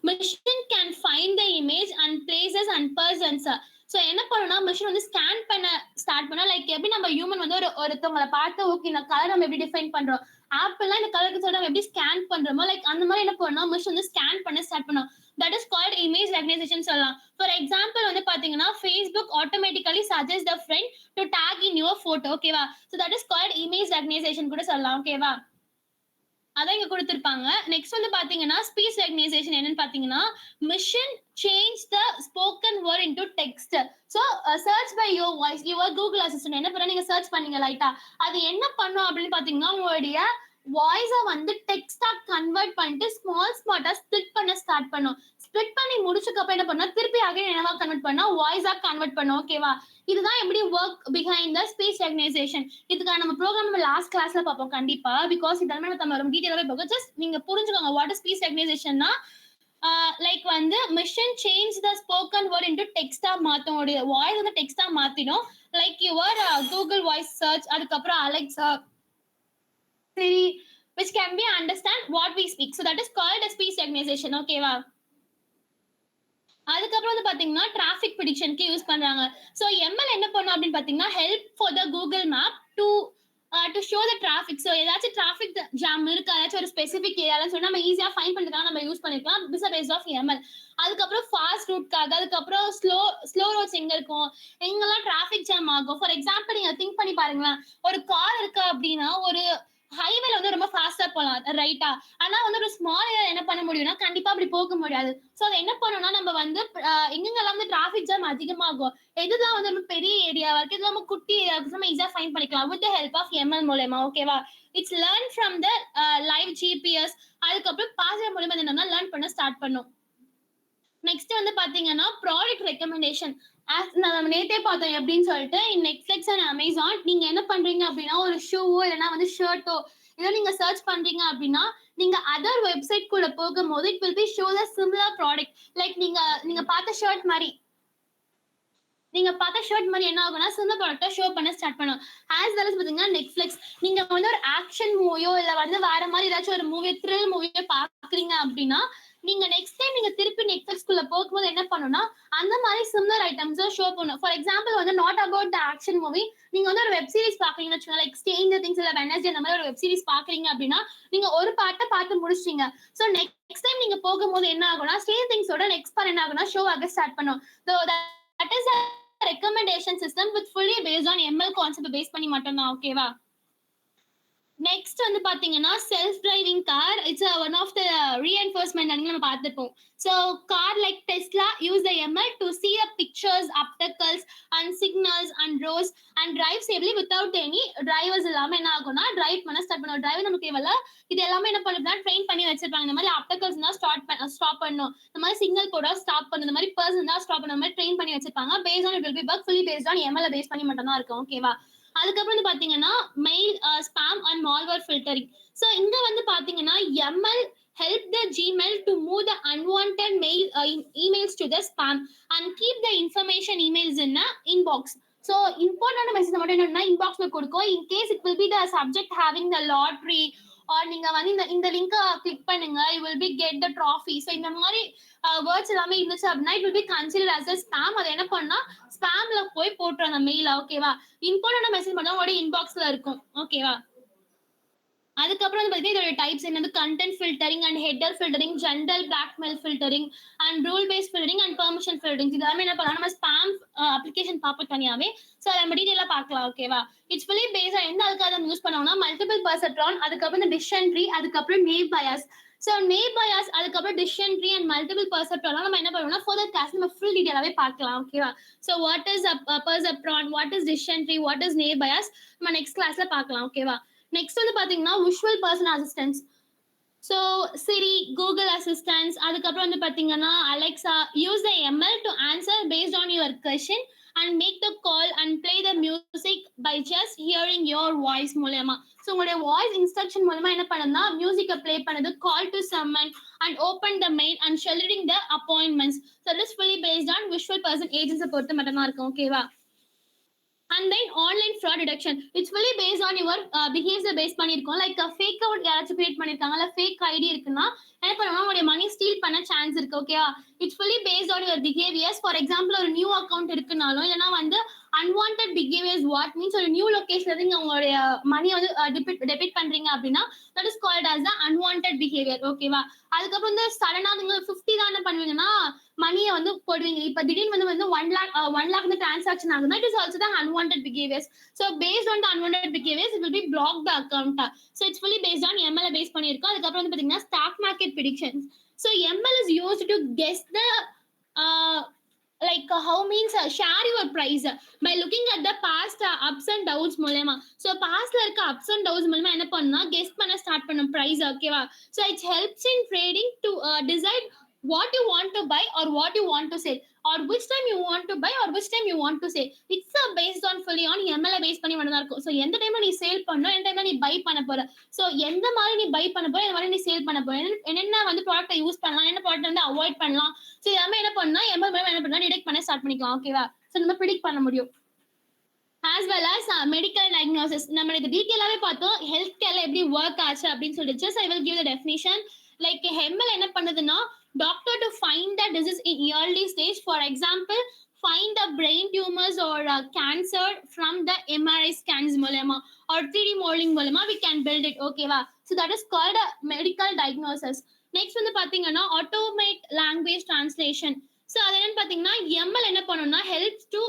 machine can find the image and places and persons. So என்ன பண்ணணும்னா மிஷின் வந்து ஸ்கேன் பண்ண ஸ்டார்ட் பண்ணா லைக் எப்படி நம்ம ஹியூமன் வந்து ஒருத்தவங்களை பார்த்து ஓகே இந்த கலர் நம்ம எப்படி டிஃபைன் பண்றோம், ஆப்பிள்லாம் இந்த கலருக்கு சொல்ல நம்ம எப்படி ஸ்கேன் பண்றோமோ லைக் அந்த மாதிரி என்ன பண்ணணும் மிஷின் வந்து ஸ்கேன் பண்ண ஸ்டார்ட் பண்ணும். That is called image recognition சொல்லலாம். For example வந்து பாத்தீங்கன்னா Facebook automatically suggests the friend to tag in your photo. ஓகேவா? So that is called image recognition கூட சொல்லலாம். ஓகேவா? அதான் இங்க கொடுத்திருப்பாங்க. நெக்ஸ்ட் வந்து பாத்தீங்கன்னா ஸ்பீச் ரெகக்னைசேஷன் என்னன்னு பாத்தீங்கன்னா machine change the spoken word into text. So search by your voice. Your Google assistant என்ன பண்ண நீங்க சர்ச் பண்ணீங்க லைட்டா அது என்ன பண்ணும் அப்படின்னு பாத்தீங்கன்னா உங்களுடைய வாய்ஸை வந்து டெக்ஸ்டா கன்வெர்ட் பண்ணிட்டு ஸ்மார்ட்டா ஸ்பிளிட் பண்ண ஸ்டார்ட் பண்ணும். ஸ்பிளிட் பண்ணி முடிச்சதுக்கப்புறம் என்ன பண்ணா திருப்பி அகைன் என்னவா கன்வெர்ட் பண்ணா வாய்ஸா கன்வெர்ட் பண்ணும். ஓகேவா? இதுதான் எப்படி work behind the speech recognition. இதுக்கான நம்ம ப்ரோக்ராம் நம்ம லாஸ்ட் கிளாஸ்ல பார்ப்போம் கண்டிப்பா. பிகாஸ் இதெல்லாம் நம்ம ரொம்ப டீடைலாவே பார்ப்போம். ஜஸ்ட் நீங்க புரிஞ்சுக்கோங்க வாட் இஸ் ஸ்பீச் ரெகக்னைசேஷன்னா லைக் வந்து machine change the spoken word into டெக்ஸ்டா மாத்தும். உடைய வாய்ஸ் வந்து டெக்ஸ்டா மாத்திடும். Like your Google voice search, அதுக்கப்புறம் Alexa, Siri, which can be understand what we speak. So that is called a speech recognition. ஓகேவா? அதுக்கப்புறம் வந்து பாத்தீங்கன்னா டிராபிக் ப்ரிடிக்ஷனுக்கு யூஸ் பண்றாங்க. சோ எம்எல் என்ன பண்ணும் அப்படின்னு பாத்தீங்கன்னா help for the Google map to to show the traffic. So ஏதாச்சும் டிராஃபிக் ஜாம் இருக்கு, ஏதாச்சும் ஒரு ஸ்பெசிஃபிக் ஏரியாலன்னு சொல்லி நம்ம ஈஸியா ஃபைண்ட் பண்ணிக்கலாம், நம்ம யூஸ் பண்ணிக்கலாம். This base of ML. அதுக்கப்புறம் ஃபாஸ்ட் ரூட்காக, அதுக்கப்புறம் ஸ்லோ ரோட்ஸ் எங்க இருக்கும், எங்கெல்லாம் டிராஃபிக் ஜாம் ஆகும். ஃபார் எக்ஸாம்பிள் நீங்க திங்க் பண்ணி பாருங்களேன், ஒரு கார் இருக்கு அப்படின்னா ஒரு ஹைவேல வந்து ரொம்ப ஃபாஸ்டா போகலாம், ரைட்டா? ஆனா வந்து ஒரு ஸ்மால் ஏரியா என்ன பண்ண முடியும்னா கண்டிப்பா அப்படி போக முடியாது. சோ அதை என்ன பண்ணணும்னா நம்ம வந்து எங்கெங்கெல்லாம் வந்து டிராஃபிக் ஜாம் அதிகமாகும், எதுதான் வந்து ரொம்ப பெரிய ஏரியாவா இருக்கு, இது நம்ம குட்டி ஏரியாவுக்கு நம்ம ஈஸியா ஃபைன் பண்ணிக்கலாம் with the help of ML மூலமா. ஓகேவா? It's learn from the live GPS. அதுக்கப்புறம் பாசர் மூலமா என்னன்னா லேர்ன் பண்ண ஸ்டார்ட் பண்ணும். நெக்ஸ்ட் வந்து பாத்தீங்கன்னா ப்ராடக்ட் ரெக்கமெண்டேஷன். நம்ம நேத்தே பார்த்தோம் எப்படின்னு சொல்லிட்டு, நெட்ஃபிளிக்ஸ் அண்ட் அமேசான் நீங்க என்ன பண்றீங்க அப்படின்னா ஒரு ஷூவோ இல்லைன்னா வந்து ஷர்ட்டோ இதோ நீங்க சர்ச் பண்றீங்க அப்படின்னா நீங்க அதர் வெப்சைட் கூட போகும்போது it will be show the similar product. Like நீங்க பார்த்த ஷர்ட் மாதிரி என்ன ஆகும்னா சிமிலர் ப்ராடக்ட்டை ஷோ பண்ண ஸ்டார்ட் பண்ணும். ஆஸ் வெல் அஸ் பாத்தீங்கன்னா நெட்ஃபிளிக்ஸ் நீங்க வந்து ஒரு ஆக்ஷன் மூவியோ இல்ல வந்து வேற மாதிரி ஏதாச்சும் ஒரு மூவி த்ரில் மூவியோ பாக்குறீங்க அப்படின்னா நீங்க நெக்ஸ்ட் டைம் நீங்க திருப்பி நெட்ஃபிளிக்ஸ் குள்ள போகும்போது என்ன பண்ணும்னா அந்த மாதிரி சிமிலர் ஐட்டம்ஸ் ஷோ பண்ணும். ஃபார் எக்ஸாம்பிள் வந்து not about the action movie, நீங்க வந்து ஒரு வெப் சீரிஸ் பாக்குறீங்கன்னு வச்சுக்கோங்க, லைக் ஸ்ட்ரேஞ்சர் திங்ஸ் இல்ல வெட்னஸ்டே அந்த மாதிரி ஒரு வெப் சீரிஸ் பாக்குறீங்க அப்படின்னா நீங்க ஒரு பார்ட்டை பார்த்து முடிச்சிட்டீங்க. ஸோ நெக்ஸ்ட் டைம் நீங்க போகும்போது என்ன ஆகும்னா ஸ்ட்ரேஞ்சர் திங்ஸோட நெக்ஸ்ட் பார்ட் என்ன ஆகும்னா ஷோ ஆக ஸ்டார்ட் பண்ணும். So that is recommendation system with fully based on ML concept base பண்ணி மட்டும்தான். ஓகேவா? நெக்ஸ்ட் வந்து பாத்தீங்கன்னா self driving car. It's one of the reinforcement நம்ம பார்த்துருப்போம். So car like Tesla use the ML to see the pictures, obstacles and signals and roads and drive safely without any drivers இல்லாம என்ன ஆகும்னா டிரைவ் பண்ண ஸ்டார்ட் பண்ணுவோம். டிரைவர் நமக்கு தேவையில்ல, இது எல்லாமே என்ன பண்ணுறதுனா ட்ரெயின் பண்ணி வச்சிருப்பாங்க. இந்த மாதிரி அப்டக்கல்ஸ் தான் ஸ்டாப் பண்ணும், இந்த மாதிரி சிக்னல் போட ஸ்டாப் பண்ணும், இந்த மாதிரி பர்சன் தான் ஸ்டாப் பண்ண மாதிரி ட்ரெயின் பண்ணி வச்சிருப்பாங்க. Based on it will be bug fully based on ML base பண்ணி மட்டும் தான் இருக்கும். ஓகேவா? அதுக்கப்புறம் வந்து பாத்தீங்கன்னா mail spam and malware filtering. So இங்க வந்து பாத்தீங்கன்னா ML help the Gmail to move the unwanted emails to the spam and keep the information emails in the inbox. So important message மட்டும் என்னன்னா இன்பாக்ஸ்ல கொடுக்கும். in case it will be the subject having the lottery or நீங்க வந்து இந்த லிங்கை கிளிக் பண்ணுங்க, you will be get the trophy. So இந்த மாதிரி வேர்ட்ஸ் எல்லாமே இருந்துச்சு அப்படின்னா it will be consider as a spam. அதை என்ன பண்ணா ஸ்பாம்ல போய் போட்டுரும் அந்த மெயில. ஓகேவா? இம்பார்ட்டன்ட் மெசேஜ் மட்டும் உங்களோட இன்பாக்ஸ்ல இருக்கும். ஓகேவா? அதுக்கப்புறம் வந்து பார்த்தீங்கன்னா இதோட டைப்ஸ் என்னது content filtering and header filtering, general blackmail filtering and rule based filtering and permission filtering. இதெல்லாமே என்ன பண்ணலாம் நம்ம ஸ்பாம் அப்ளிகேஷன் பார்ப்போம் தனியாவே. ஸோ அதை நம்ம டீட்டெயிலாக பார்க்கலாம். ஓகேவா? இட்ஸ் ஃபுல்லி பேஸ்ட் எந்த அதுக்காக நம்ம யூஸ் பண்ணோம்னா மல்டிபிள் பர்செப்ட்ரான், அதுக்கப்புறம் இந்த டிசிஷன் ட்ரீ, அதுக்கப்புறம் naive Bayes. So naive Bayes அதுக்கப்புறம் decision tree and multiple perceptron நம்ம என்ன பண்ணுவோம்னா ஃபர்தர் கிளாஸ் நம்ம ஃபுல் டீட்டெயிலாகவே பார்க்கலாம். ஓகேவா? So what is perceptron, what is decision tree, what is naive Bayes நம்ம நெக்ஸ்ட் கிளாஸ்ல பார்க்கலாம். ஓகேவா? நெக்ஸ்ட் வந்து பாத்தீங்கன்னா visual person assistance. So Siri, Google assistance, அதுக்கப்புறம் வந்து பாத்தீங்கன்னா Alexa use the ML to answer based on your question and make the call and play the music by just hearing your voice மூலமா. ஸோ உங்களுடைய வாய்ஸ் இன்ஸ்ட்ரக்ஷன் மூலமா என்ன பண்ணுன்னா மியூசிக்கை பிளே பண்ணுது, call to summon and open the mail and scheduling the அப்பாயின்மெண்ட்ஸ். So it is fully based on visual person ஏஜென்ட்ஸை பொறுத்து மட்டும்தான் இருக்கும். ஓகேவா? And then online fraud detection. It's fully based on your behavior based பண்ணிருக்கோம். லைக் ஃபேக் அக்கவுண்ட் யாராச்சும் கிரியேட் பண்ணிருக்காங்க, இல்ல ஃபேக் ஐடி இருக்குன்னா என்ன பண்ணுவோம்னா உங்களுடைய மணி ஸ்டீல் பண்ண சான்ஸ் இருக்கு. ஓகேவா? It's fully based on your behaviours. For example ஒரு நியூ அக்கௌண்ட் இருக்குனாலும் இல்லைன்னா வந்து அன்வான்ட் பிஹேவியர்ஸ் வாட் மீன்ஸ் ஒரு நியூ லொகேஷன்ல இருந்து நீங்க உங்களுடைய மணி வந்து டெபிட் பண்றீங்க அப்படின்னா that is called as the unwanted behaviour. ஓகேவா? அதுக்கப்புறம் வந்து சடனா நீங்க 50 தான் என்ன பண்ணுவீங்கன்னா மணியை வந்து போடுவீங்க. இப்ப திடீர்னு வந்து 1 lakh வந்து டிரான்சாக்ஷன் ஆகுதுன்னா it is also the unwanted behaviors. So based on the unwanted behaviors it will be block the account. So it's fully based on ML base பண்ணிருக்கோம். அதுக்கப்புறம் வந்து பாத்தீங்கன்னா stock market predictions. So ML is used to guess the like how means share your price by looking at the past ups and downs மூலமா. So pastல இருக்க ups and downs மூலமா என்ன பண்ணா guess பண்ண ஸ்டார்ட் பண்ணும் price. ஓகேவா? So it helps in trading to decide what you want to buy or what you want to sell or which time you want to buy or which time you want to sell. It's based on fully on ML base பண்ணி மட்டும் தான் இருக்கும். ஸோ எந்த டைம்ல நீ சேல் பண்ணணும், எந்த டைம்ல நீ பை பண்ண போற, ஸோ எந்த மாதிரி நீ பை பண்ண போற, எந்த மாதிரி நீ சேல் பண்ண போற, என்னென்ன வந்து ப்ராடக்ட்டை யூஸ் பண்ணலாம், என்ன ப்ராடக்ட் வந்து அவாய்ட் பண்ணலாம். ஸோ எல்லாமே என்ன பண்ணா ML மூலமா என்ன பண்ணா டிடெக்ட் பண்ண ஸ்டார்ட் பண்ணிக்கலாம். ஓகேவா? ஸோ நம்ம ப்ரிடிக்ட் பண்ண முடியும். As well as medical diagnosis நம்ம இது டீட்டெயிலாவே பார்த்தோம். ஹெல்த் கேர்ல எப்படி ஒர்க் ஆச்சு அப்படின்னு சொல்லிட்டு just I will give the definition. Like ML என்ன பண்ணுதுன்னா doctor to find the disease in early stage. For example find the brain tumors or cancer from the MRI scans மூலமா or 3D modeling மூலமா we can build it. ஓகேவா? So that is called a medical diagnosis. Next வந்து பாத்தீங்கன்னா automate language translation. ஸோ அது என்னன்னு பாத்தீங்கன்னா எம்எல் என்ன பண்ணும்னா helps to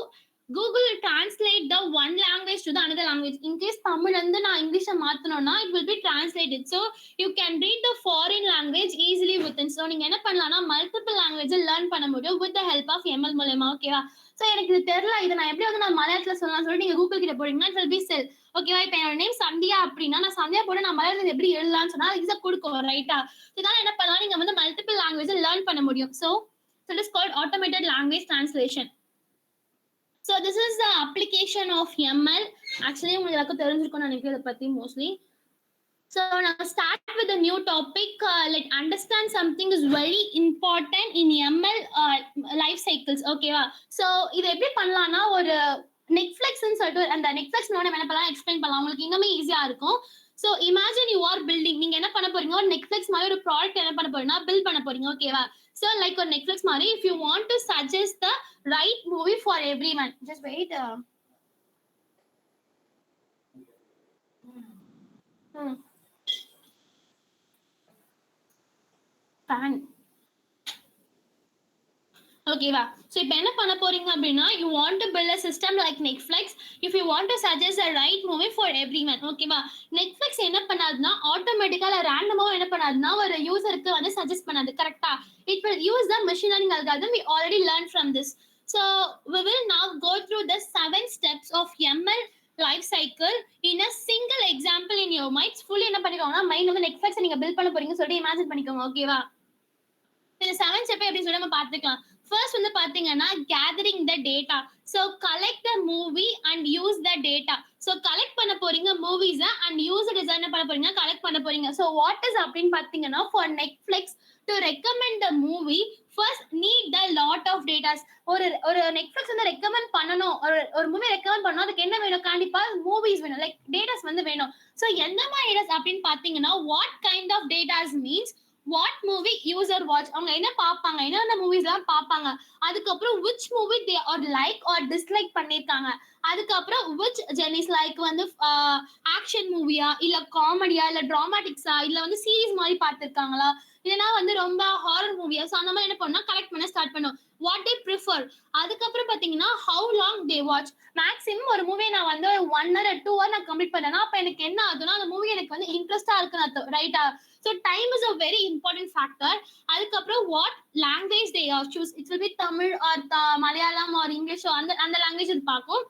Google translate the one language to the another language. In case தமிழ்ல இருந்து நான் இங்கிலீஷை மாத்தணும்னா it will be translated. So you can read the foreign language easily within. So நீங்க என்ன பண்ணலாம்னா மல்டிபிள் லாங்குவேஜ் லேர்ன் பண்ண முடியும் with the help of ML மூலமா. ஓகேவா? ஸோ எனக்கு இது தெரியல, இதை நான் எப்படி வந்து நான் மலையாளத்துல சொல்லலாம் சொல்லிட்டு நீங்க கூகுள் கிட்ட போறீங்கன்னா இட் வில் பி செல். ஓகேவா? இப்போ என்னோட நேம் சந்தியா அப்படின்னா நான் சந்தியா போட நான் மலையாளத்துல எப்படி எழுதலாம்னு சொன்னா இதை கொடுக்கும். ரைட்டா? இதனால என்ன பண்ணலாம், நீங்க வந்து மல்டிபிள் லாங்குவேஜ் லேர்ன் பண்ண முடியும். So it is called automated language translation. So this is the application of ML. Actually உங்களுக்கு எல்லாருக்கும் தெரிஞ்சிருக்கும் நினைக்கிறேன் இதை பத்தி mostly. So now start with a new topic. Like understand something is very important in ML life cycles. ஓகேவா? So இதை எப்படி பண்ணலாம்னா ஒரு நெட்ஃபிளிக்ஸ்ன்னு சொல்லிட்டு அந்த நெட்ஃபிளிக்ஸ் மூலம் என்ன பண்ணலாம் எக்ஸ்பிளைன் பண்ணலாம், உங்களுக்கு இன்னுமே ஈஸியா இருக்கும். So imagine you are building. நீங்க என்ன பண்ண போறீங்க, ஒரு நெட்ஃபிளிக்ஸ் மாதிரி ஒரு ப்ராடக்ட் என்ன பண்ண போறீங்கன்னா பில்ட் பண்ண போறீங்க. ஓகேவா? So like on Netflix Mari, if you want to suggest the right movie for everyone, just wait. Fan. ஓகேவா? ஸோ இப்போ என்ன பண்ண போறீங்க அப்படின்னா you want to build a system like Netflix if you want to suggest a right movie for everyone. ஓகேவா? நெட்ஃபிளிக்ஸ் என்ன பண்ணாதுன்னா ஆட்டோமேட்டிக்கா ரேண்டமாக என்ன பண்ணாதுன்னா ஒரு யூசருக்கு வந்து சஜஸ்ட் பண்ணாது. கரெக்டா? It will use the machine learning algorithm. we already learned from this. So we will now go through the 7 steps of ML life cycle in a single example in your mind. fully என்ன பண்ணிக்கோங்கன்னா மைண்ட் வந்து நெட்ஃபிளிக்ஸ் நீங்க பில்ட் பண்ண போறீங்க சொல்லிட்டு இமேஜின் பண்ணிக்கோங்க. ஓகேவா? இந்த 7 ஸ்டெப் எப்படி சொல்லி நம்ம பார்த்துக்கலாம். ஃபர்ஸ்ட் வந்து பாத்தீங்கன்னா gathering the data. So collect the movie and use the data. So collect பண்ண போறீங்க மூவிஸ் அண்ட் யூஸ் டிசைன் பண்ண போறீங்க, கலெக்ட் பண்ண போறீங்க. ஸோ வாட் இஸ் அப்படின்னு பாத்தீங்கன்னா for Netflix to recommend the movie first need the lot of datas. ஒரு நெட்ஃபிளிக்ஸ் வந்து ரெக்கமெண்ட் பண்ணணும், ஒரு மூவி ரெக்கமெண்ட் பண்ணணும், அதுக்கு என்ன வேணும், கண்டிப்பா மூவிஸ் வேணும், லைக் டேட்டாஸ் வந்து வேணும். ஸோ எந்த மாதிரி டேட்டாஸ் அப்படின்னு பாத்தீங்கன்னா what kind of datas means what movie user watch, அவங்க என்ன பார்ப்பாங்க, என்னென்ன மூவிஸ் எல்லாம் பார்ப்பாங்க, அதுக்கப்புறம் which movie they are like or dislike பண்ணிருக்காங்க, அதுக்கப்புறம் விச் ஜெனிஸ் லைக் வந்து ஆக்ஷன் மூவியா இல்ல காமெடியா இல்ல டிராமாட்டிக்ஸா இல்ல வந்து சீரீஸ் மாதிரி பார்த்திருக்காங்களா இல்லைன்னா வந்து ரொம்ப ஹாரர் மூவியா. ஸோ அந்த மாதிரி என்ன பண்ணா கலெக்ட் பண்ண ஸ்டார்ட் பண்ணும். What they prefer. அதுக்கப்புறம் பாத்தீங்கன்னா how long they watch. Maximum ஒரு மூவியை நான் வந்து 1 hour 2 hour நான் கம்ப்ளீட் பண்ணேன்னா அப்ப எனக்கு என்ன ஆகுதுன்னா அந்த மூவி எனக்கு வந்து இன்ட்ரெஸ்டா இருக்குன்னு, ரைட்டா? So time is a very important factor. அதுக்கப்புறம் what language they choose, it will be Tamil or Malayalam or English or அந்த language இது பார்க்கும்.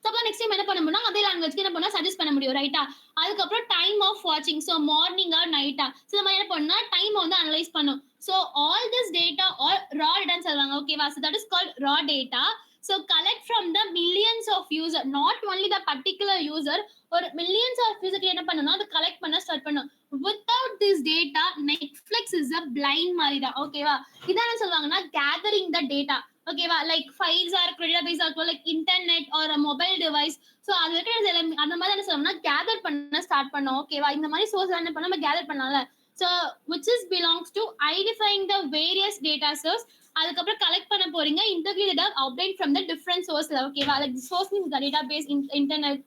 சப்போ நெக்ஸ்ட் டைம் என்ன பண்ண முடியும், அதே லாங்குவேஜ்க்கு என்ன பண்ணா சஜஸ்ட் பண்ண முடியும், ரைட்டா? அதுக்கப்புறம் டைம் ஆஃப் வாட்சிங். ஸோ மார்னிங்கா நைட்டா. ஸோ இந்த மாதிரி என்ன பண்ணா டைம் வந்து அனலைஸ் பண்ணும். So all this data all raw டேட்டான்னு சொல்லுவாங்க. ஓகேவா? So that is called raw data. So collect from the millions of user, not only the particular user, or millions of user என்ன பண்ணனும் அது கலெக்ட் பண்ண ஸ்டார்ட் பண்ணும். Without this data Netflix is a blind மாதிரி தான். ஓகேவா? இதான சொல்வாங்கன்னா gathering the data. ஓகேவா? Like files or database or like internet or mobile device. So அது இருக்கிறது அந்த மாதிரி என்ன சொல்லணும்னா கேதர் பண்ண ஸ்டார்ட் பண்ணோம். ஓகேவா? இந்த மாதிரி சோர்ஸ் என்ன பண்ண நம்ம கேதர் பண்ணலாம்ல. So which is belongs to identifying the various data source. அதுக்கப்புறம் கலெக்ட் பண்ண போறீங்க integrate update from the different சோர்ஸ்ல. ஓகேவா? Like source means the database, internet,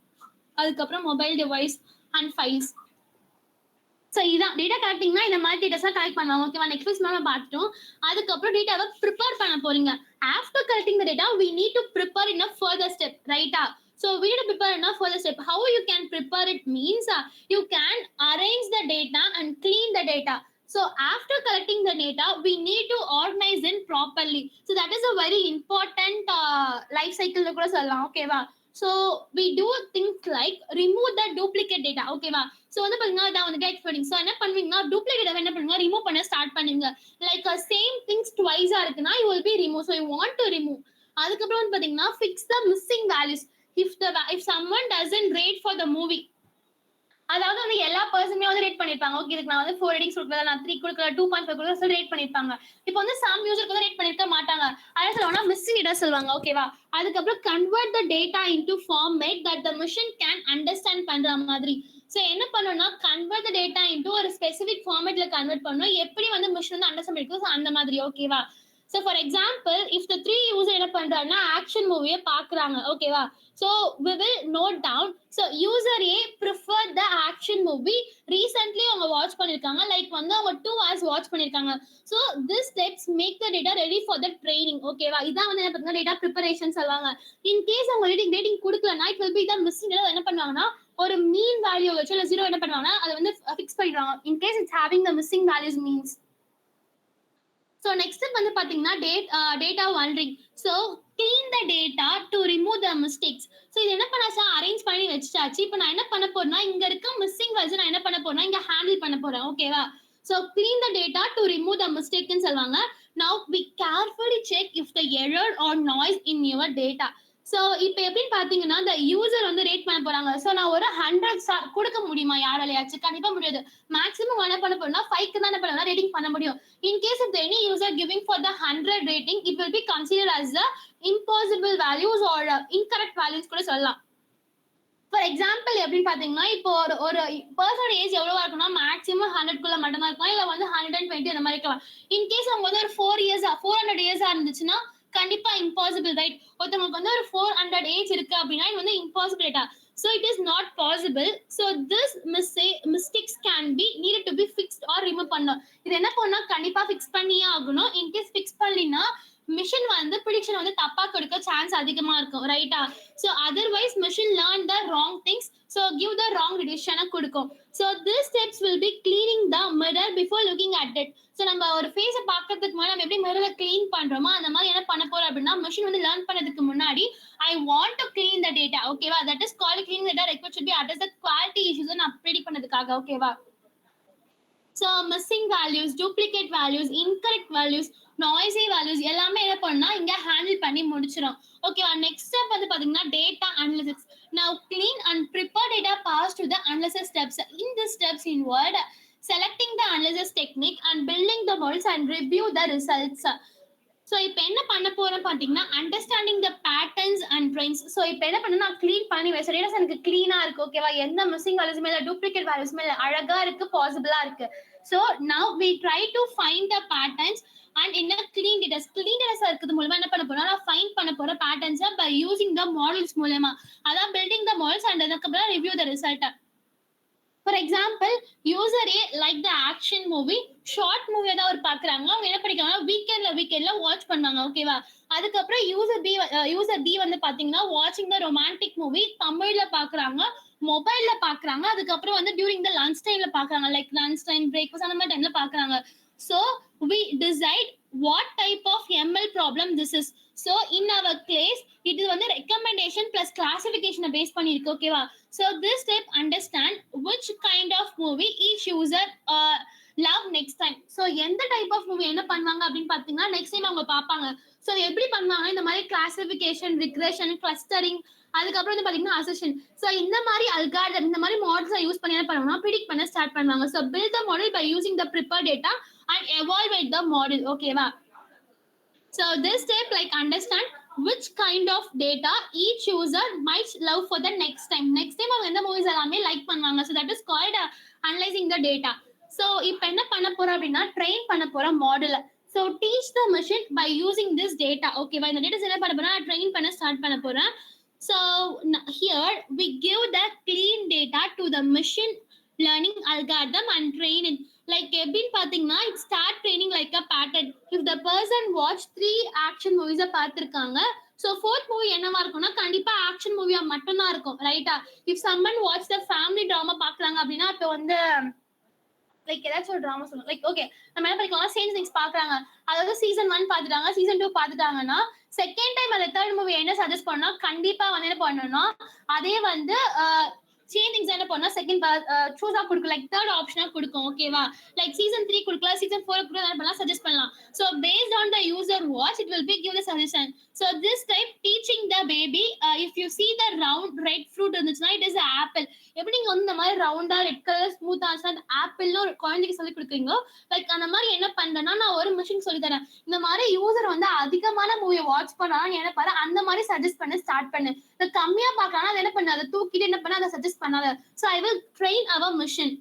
அதுக்கப்புறம் mobile device and files. So இதான் டேட்டா கலெக்டிங்னா இந்த மாதிரி டேட்டாஸ்லாம் கலெக்ட் பண்ணுவாங்க. ஓகேவா? நெட்ஃபிளிக்ஸ் மேலே பார்த்துட்டோம். அதுக்கப்புறம் டேட்டாவை ப்ரிப்பேர் பண்ண போறீங்க. After collecting the data we need to prepare in a further step, ரைட்டா? So we need to prepare in a further step. How you can prepare it means you can arrange the data and clean the data. So after collecting the data we need to organize it properly. So that is a very important life cycle கூட சொல்லலாம். ஓகேவா? So we do things like remove the duplicate data. ஓகேவா? ஸோ வந்து பாத்தீங்கன்னா இதான் வந்து எக்ஸ்பெக்டிங். ஸோ என்ன பண்ணுவீங்கன்னா டூப்ளிகேட் என்ன பண்ணுவீங்க, ரிமூவ் பண்ண ஸ்டார்ட் பண்ணுவீங்க. லைக் சேம் திங்ஸ் ட்வைஸா இருக்குன்னா you will be remove. So you want to remove. அதுக்கப்புறம் வந்து பாத்தீங்கன்னா fix the missing values. If someone doesn't rate for the movie, அதாவது வந்து எல்லா பர்சனுமே வந்து ரேட் பண்ணிருப்பாங்க. ஓகே இதுக்கு நான் வந்து 4 ரேட்டிங்ஸ் கொடுக்கல, நான் 3 கொடுக்கல, 2.5 கொடுக்கல சொல்லி ரேட் பண்ணிருப்பாங்க. இப்போ வந்து சம் யூசருக்கு வந்து ரேட் பண்ணிருக்க மாட்டாங்க. அதான் சொல்லுவாங்கன்னா மிஸ்ஸிங் டேட்டா சொல்லுவாங்க. ஓகேவா? அதுக்கப்புறம் convert the data into format that the machine can understand பண்ற மாதிரி. ஸோ என்ன பண்ணணும்னா கன்வெர்ட் த டேட்டா இன்டு ஒரு ஸ்பெசிபிக் ஃபார்மேட்ல கன்வெர்ட் பண்ணணும். எப்படி வந்து மிஷின் வந்து அண்டர்ஸ்டாண்ட் பண்ணிருக்கோம் அந்த மாதிரி. ஓகேவா? So for example, if the three user என்ன பண்றாங்கன்னா ஆக்ஷன் மூவியை பாக்குறாங்க ஓகேவா, so we will note down. So user A prefer the action movie. Recently அவங்க வாட்ச் பண்ணிருக்காங்க, லைக் வந்து அவங்க 2 hours வாட்ச் பண்ணிருக்காங்க. So this steps make the data ready for the training. ஓகேவா, இதான் வந்து என்ன பண்ணுங்க டேட்டா ப்ரிப்பரேஷன் சொல்லுவாங்க. இன் கேஸ் அவங்க ரேட்டிங் கொடுக்கலனா it will be the missing. என்ன பண்ணுவாங்கன்னா ஒரு மீன் வேல்யூ வச்சு இல்ல ஜீரோ என்ன பண்ணுவாங்கன்னா அதை வந்து ஃபிக்ஸ் பண்ணிடுவாங்க. In case it's having the missing values means. So next வந்து பார்த்தீங்கன்னா டேட்டா வால்டரிங். So clean the data to remove the mistakes. So இது என்ன பண்ணாச்சா அரேஞ்ச் பண்ணி வச்சுட்டாச்சு. இப்போ நான் என்ன பண்ண போறேன்னா இங்க இருக்க மிஸ்ஸிங் வேல்யூஸ் நான் என்ன பண்ண போறேன்னா இங்க ஹேண்டில் பண்ண போறேன் ஓகேவா. So clean the data to remove the மிஸ்டேக்னு சொல்லுவாங்க. Now we carefully check if the error are noise in your data. So இப்போ எப்படின்னு பார்த்தீங்கன்னா இந்த யூசர் வந்து ரேட் பண்ண போறாங்க. ஸோ நான் ஒரு 100 ஸ்டார் கொடுக்க முடியுமா யாராலையாச்சும்? கண்டிப்பா முடியாது. மேக்ஸிமம் என்ன பண்ண போறோம்னா 5க்கு தான் என்ன பண்ணலாம் ரேட்டிங் பண்ண முடியும். In case if any user giving for the 100 rating, it will be considered as the impossible values or incorrect values கூட சொல்லலாம். ஃபார் எக்ஸாம்பிள் எப்படின்னு பாத்தீங்கன்னா இப்போ ஒரு பர்சனோட ஏஜ் எவ்வளவா இருக்குன்னா மேக்ஸிமம் 100க்குள்ள மட்டும் தான் இருக்கும், இல்ல வந்து 120 அந்த மாதிரி இருக்கலாம். இன்கேஸ் அவங்க வந்து ஒரு 400 இயர்ஸா இருந்துச்சுன்னா கண்டிப்பா இம்பாசிபிள் ரைட். ஒருத்தவங்களுக்கு வந்து ஒரு 400 ஏஜ் இருக்கு அப்படின்னா இது வந்து impossible data. So it is not possible. So this mistakes can be needed to be fixed or remove பண்ணணும். இது என்ன பண்ணா கண்டிப்பா ஃபிக்ஸ் பண்ணியே ஆகணும். இன்கேஸ் ஃபிக்ஸ் பண்ணலினா மிஷின் வந்து ப்ரிடிக்ஷன் வந்து தப்பா கொடுக்க சான்ஸ் அதிகமா இருக்கும் ரைட்டா. So otherwise machine learn the wrong things, so give the wrong டிசிஷனை கொடுக்கும். So this steps will be cleaning the mirror before looking at it. So நம்ம ஒரு ஃபேஸை பார்க்கறதுக்கு முன்னாடி நம்ம எப்படி மிரரை கிளீன் பண்றோமோ அந்த மாதிரி என்ன பண்ண போறோம் அப்படின்னா மிஷின் வந்து லேர்ன் பண்ணதுக்கு முன்னாடி I want to clean the data ஓகேவா. That is called clean data required should be address the quality issues நான் ப்ரெடிக்ட் பண்ணதுக்காக ஓகேவா. So missing values, duplicate values, incorrect values, noisy values எல்லாமே என்ன பண்ணா இங்க ஹேண்டில் பண்ணி முடிச்சிடும் ஓகேவா. நெக்ஸ்ட் ஸ்டெப் வந்து பாத்தீங்கன்னா data analysis. Now clean and prepare data pass to the analysis steps. In this steps involve selecting the analysis technique and building the models and review the results. So இப்போ என்ன பண்ண போறோம் பார்த்தீங்கன்னா understanding the patterns and trends. So இப்போ என்ன பண்ண நான் க்ளீன் பண்ணி வச்சேன், டேட்டாஸ் எனக்கு க்ளீனா இருக்கு ஓகேவா, எந்த மிஸ்ஸிங் வேல்யூஸுமே இல்லை, டூப்ளிகேட் வேல்யூஸுமே இல்லை, அழகா இருக்கு, பாசிபிளா இருக்கு. So now we try to find the patterns and என்ன கிளீன் டேட்டாஸ் இருக்கிறது மூலமா என்ன பண்ண போறோம் நான் ஃபைண்ட் பண்ண போற பேட்டர்ன்ஸை பை யூசிங் த மாடல்ஸ் மூலமா. அதான் பில்டிங் த மாடல்ஸ் அண்ட் அதுக்கப்புறம் review the result. For example user A like the action movie, short movie ஏதாவது ஒரு பாக்குறாங்க, அவங்க என்ன பண்ணிக்கிறாங்கன்னா வீக்கெண்ட்ல வாட்ச் பண்ணாங்க ஓகேவா. அதுக்கப்புறம் யூசர் பி வந்து பாத்தீங்கன்னா வாட்சிங் த ரொமான்டிக் மூவி தமிழ்ல பாக்குறாங்க, மொபைல்ல பாக்குறாங்க, அதுக்கப்புறம் வந்து டியூரிங் த லஞ்ச் டைம்ல பாக்குறாங்க, லைக் லஞ்ச் டைம் பிரேக்ஃபாஸ்ட் அந்த மாதிரி டைம்ல பாக்குறாங்க. So we decide what type of ML problem this is. So in our case இது வந்து ரெக்கமெண்டேஷன் பிளஸ் கிளாசிபிகேஷனை பேஸ் பண்ணிருக்கு ஓகேவா. So this step understand which kind of movie each user love next time. So எந்த டைப் ஆஃப் மூவி என்ன பண்ணுவாங்க அப்படின்னு பார்த்தீங்கன்னா நெக்ஸ்ட் டைம் அவங்க பார்ப்பாங்க. ஸோ எப்படி பண்ணுவாங்க இந்த மாதிரி கிளாசிபிகேஷன், ரிக்ரெஷன், கிளஸ்டரிங், அதுக்கப்புறம் வந்து பாத்தீங்கன்னா அசெஷன். ஸோ இந்த மாதிரி அல்காரிதம் இந்த மாதிரி மாடல்ஸை யூஸ் பண்ணி என்ன பண்ணுவாங்கன்னா ப்ரிடிக்ட் பண்ண ஸ்டார்ட் பண்ணுவாங்க. So build the model by using the prepare data and evaluate the model ஓகேவா. So this step like understand which kind of data each user might love for the next time. Next time அவங்க எந்த மூவிஸ் எல்லாமே லைக் பண்ணுவாங்க. So that is called analyzing the data. So இப்போ என்ன பண்ண போறோம் அப்படின்னா ட்ரெயின் பண்ண போறோம் மாடலை. So teach the machine by using this data. ஓகேவா, இந்த டேட்டா என்ன பண்ண போறேன் ட்ரெயின் பண்ண ஸ்டார்ட் பண்ண போறேன். So here we give the clean data to the machine learning algorithm and train it. Like எப்படின்னு பாத்தீங்கன்னா it start training like a pattern. If the person watch 3 action movies பார்த்திருக்காங்க, so fourth movie என்னவா இருக்கும்னா கண்டிப்பா ஆக்ஷன் மூவியா மட்டும் தான் இருக்கும் ரைட்டா. If someone watch the family drama பாக்குறாங்க அப்படின்னா இப்போ வந்து லைக் ஏதாச்சும் ஒரு ட்ராமா சொல்லுங்க, லைக் ஓகே நம்ம என்ன பண்ணிக்கலாம் சேஞ்ச் திங்ஸ் பாக்குறாங்க, அதாவது சீசன் 1 பாத்துட்டாங்க, சீசன் 2 பாத்துட்டாங்கன்னா செகண்ட் டைம் அந்த தேர்ட் மூவி என்ன சஜஸ்ட் பண்ணா கண்டிப்பா வந்து என்ன பண்ணணும்னா அதே வந்து சேஞ்ச் திங்ஸ் என்ன பண்ணா செகண்ட் சூஸா கொடுக்கும், லைக் தேர்ட் ஆப்ஷனா கொடுக்கும் ஓகேவா. லைக் சீசன் 3 கொடுக்கலாம், சீசன் 4 கூட என்ன பண்ணலாம் சஜஸ்ட் பண்ணலாம். So based on the user watch it will B give the suggestion. So this type teaching the baby if you see the round red fruit இருந்துச்சுன்னா இட் இஸ் ஆப்பிள். எப்படி நீங்க வந்து இந்த மாதிரி ரவுண்டா ரெட் கலர் ஸ்மூத்தா இருந்துச்சுன்னா ஆப்பிள்னு ஒரு குழந்தைக்கு சொல்லி கொடுக்குறீங்க, லைக் அந்த மாதிரி என்ன பண்றேன்னா நான் ஒரு மிஷின் சொல்லி தரேன். இந்த மாதிரி யூசர் வந்து அதிகமான மூவியை வாட்ச் பண்ணாலும் என்ன பாரு அந்த மாதிரி சஜஸ்ட் பண்ண ஸ்டார்ட் பண்ணு. கம்மியா பார்க்கலாம் அதை என்ன பண்ண அதை தூக்கிட்டு என்ன பண்ண அதை சஜஸ்ட் பண்ணாத. So I will train our machine.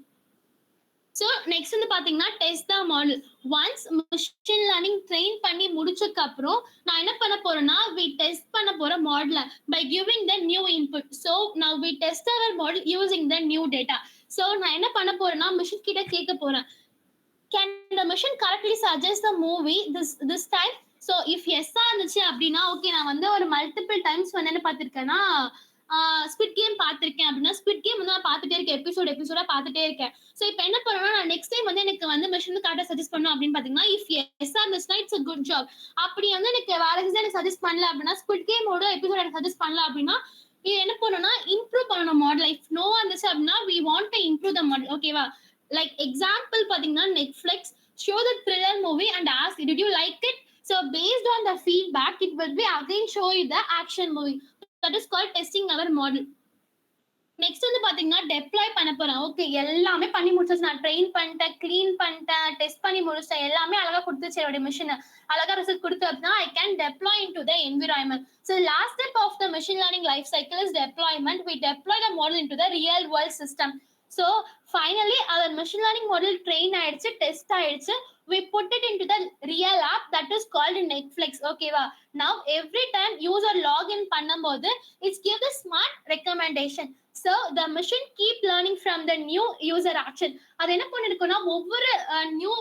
So next வந்து பாத்தீங்கன்னா டெஸ்ட் த model. Once machine learning train பண்ணி முடிச்சதுக்கு அப்புறம் நான் என்ன பண்ண போறேன்னா வி டெஸ்ட் பண்ண போற மாடலை by giving the new input. So now we test our model using the new data. So நான் என்ன பண்ண போறேன்னா மிஷின் கிட்ட கேட்க போறேன், can the machine correctly suggest the movie this time. So if எஸ்ஸா இருந்துச்சு அப்படின்னா ஓகே நான் வந்து ஒரு மல்டிபிள் டைம்ஸ் வந்து என்ன பார்த்துருக்கேன்னா ஸ்குவிட் கேம் பார்த்துருக்கேன் அப்படின்னா ஸ்குவிட் கேம் வந்து நான் பார்த்துட்டே இருக்கேன், எபிசோடா பார்த்துட்டே இருக்கேன். ஸோ இப்போ என்ன பண்ணணும்னா நான் நெக்ஸ்ட் டைம் வந்து எனக்கு வந்து மிஷின் கரெக்டாக சஜஸ்ட் பண்ணணும் அப்படின்னு பார்த்தீங்கன்னா இஃப் எஸ்ஸா இருந்துச்சுன்னா இட்ஸ் அ குட் ஜாப். அப்படி வந்து எனக்கு வேற எக்ஸாம் எனக்கு சஜஸ்ட் பண்ணல அப்படின்னா ஸ்குவிட் கேமோட எபிசோட் எனக்கு சஜஸ்ட் பண்ணல அப்படின்னா இது என்ன பண்ணணும்னா இம்ப்ரூவ் பண்ணணும் மாடல். இஃப் நோவா இருந்துச்சு அப்படின்னா we want to improve the model. ஓகேவா? லைக் எக்ஸாம்பிள் பாத்தீங்கன்னா Netflix show the thriller movie and ask did you like it. So based on the feedback it will be again show you the action movie. That is called testing our model. Next வந்து பாத்தீங்கன்னா டெப்ளாய் பண்ண போறேன். ஓகே எல்லாமே பண்ணி முடிச்சாச்சு, நான் ட்ரெயின் பண்ணிட்டேன், கிளீன் பண்ணிட்டேன், டெஸ்ட் பண்ணி முடிச்சிட்டேன், எல்லாமே அழகா கொடுத்துச்சு என்னோட மிஷின் அழகா ரிசல்ட் கொடுத்து அப்படின்னா I can deploy into the environment. So last step of the machine learning life cycle is deployment. We deploy the model into the real world system. So finally our machine learning model train ஆயிடுச்சு, டெஸ்ட் ஆயிடுச்சு. We put it into the real app that is called Netflix. Okay va? Now every time user login பண்ணும்போது it's give the smart recommendation. So the machine keep learning from the new user action. அது என்ன பண்ணிருக்கும்னா ஒவ்வொரு நியூ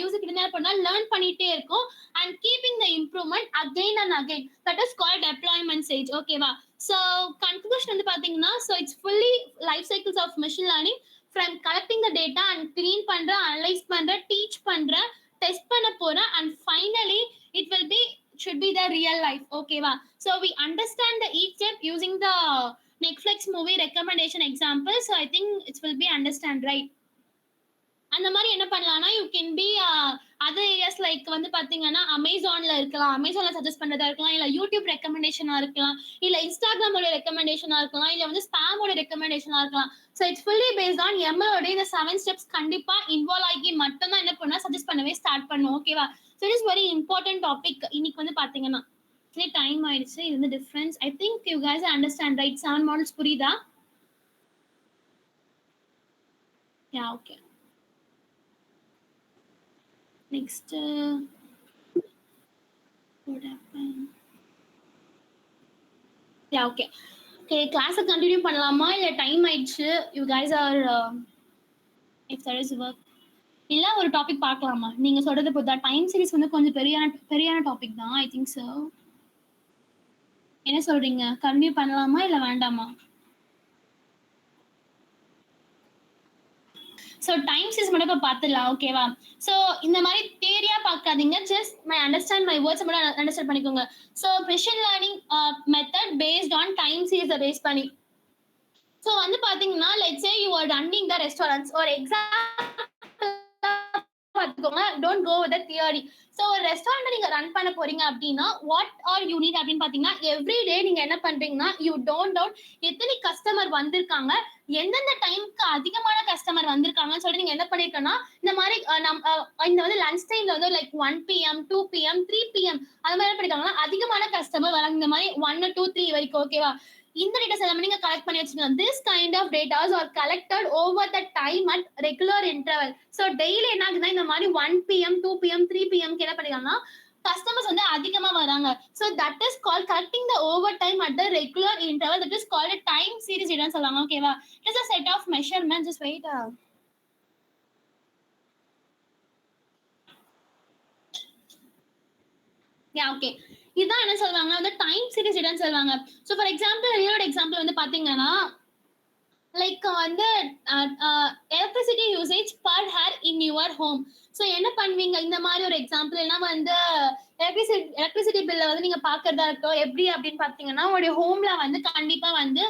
யூசர் கிட்ட என்ன பண்ணா லேர்ன் பண்ணிட்டே இருக்கும் and keeping the improvement again and again. That is called deployment stage. Okay va? So conclusion வந்து பாத்தீங்கன்னா so it's fully life cycles of machine learning from collecting the data and clean பண்ற, analyze பண்ற, teach பண்ற, test பண்ண போற and finally it will be should be the real life. Okay va? So we understand the each step using the Netflix movie recommendation example. So I think it will be understand right. அந்த மாதிரி என்ன பண்ணலாம்னா you can be other areas like வந்து பாத்தீங்கன்னா அமேசான்ல இருக்கலாம், அமேசான்ல சஜஸ்ட் பண்றதா இருக்கலாம், இல்ல யூடியூப் ரெக்கமெண்டேஷனா இருக்கலாம், இல்ல இன்ஸ்டாகிராமோட ரெக்கமெண்டேஷனா இருக்கலாம், இல்ல வந்து ஸ்பாமோட ரெக்கமெண்டேஷனா இருக்கலாம். So it's fully based on எம்எலோட இந்த 7 ஸ்டெப்ஸ் கண்டிப்பா இன்வால்வ் ஆகி மட்டும் தான் என்ன பண்ணா சஜஸ்ட் பண்ணவே ஸ்டார்ட் பண்ணும். ஓகேவா? So it is very important topic. இன்னைக்கு வந்து பாத்தீங்கன்னா டைம் ஆயிடுச்சு. இது வந்து difference I think you guys understand right? 7 models புரியுதா? Yeah okay. Next, what happened? Yeah, okay. Okay, class continue பண்ணலாமா இல்ல டைம் ஆயிடுச்சு? You guys are if there is work. இல்ல ஒரு டாபிக் பார்க்கலாமா? நீங்க சொல்றது புரியுதா? டைம் சீரிஸ் வந்து கொஞ்சம் பெரியான டாபிக் தான். I think so. என்ன சொல்றீங்க? கண்டினியூ பண்ணலாமா இல்ல வேண்டாமா? ஸோ டைம் சீஸ் மட்டும் இப்போ பார்த்துடலாம். ஓகேவா? ஸோ இந்த மாதிரி தேரியா பார்க்காதீங்க, just my understand my words மட்டும் அண்டர்ஸ்டாண்ட் பண்ணிக்கோங்க. So machine learning method based on time சீரிஸை பேஸ் பண்ணி. ஸோ வந்து பார்த்தீங்கன்னா let's say you are running the restaurants. ஒரு எக்ஸாம்பிள் பார்த்துக்கோங்க, don't go with the theory. So ஒரு ரெஸ்டாரண்ட் நீங்க ரன் பண்ண போறீங்க அப்படின்னா வாட் ஆர் யூ நீட் அப்படின்னு பாத்தீங்கன்னா எவ்ரி டே நீங்க என்ன பண்றீங்கன்னா யூ டோன்ட் டவுட் எத்தனை கஸ்டமர் வந்திருக்காங்க, எந்தெந்த டைமுக்கு அதிகமான கஸ்டமர் வந்திருக்காங்கன்னு சொல்லிட்டு நீங்க என்ன பண்ணிருக்கோம்னா இந்த மாதிரி இந்த வந்து லஞ்ச் டைம்ல வந்து லைக் 1 PM 2 PM 3 PM அந்த மாதிரி என்ன பண்ணிருக்காங்கன்னா அதிகமான கஸ்டமர் வராங்க இந்த மாதிரி 1 2 3 வரைக்கும். ஓகேவா? இந்த டேட்டாஸ் எல்லாமே நீங்க கலெக்ட் பண்ணி வச்சுக்கோங்க. This kind of datas are collected over the time at regular interval. So daily என்ன ஆகுதுன்னா இந்த மாதிரி 1 PM 2 PM 3 PM என்ன பண்ணிருக்காங்கன்னா customers வந்து அதிகமா வராங்க. So that is called collecting the overtime at the regular interval. That is called a time series data சொல்லுவாங்க. ஓகேவா? It is a set of measurements. Just wait. Yeah, okay. இதான் என்ன சொல்லுவாங்க வந்து டைம் சீரிஸ் டேட்டான்னு சொல்லுவாங்க. So for example real example வந்து பாத்தீங்கன்னா லைக் வந்து electricity usage per hair in your home. So என்ன பண்ணுவீங்க இந்த மாதிரி ஒரு எக்ஸாம்பிள் எல்லாம் வந்து எலக்ட்ரிசிட்டி பில்லை வந்து நீங்க பாக்குறதா இருக்கோ எப்படி அப்படின்னு பாத்தீங்கன்னா உங்களுடைய ஹோம்ல வந்து கண்டிப்பா வந்து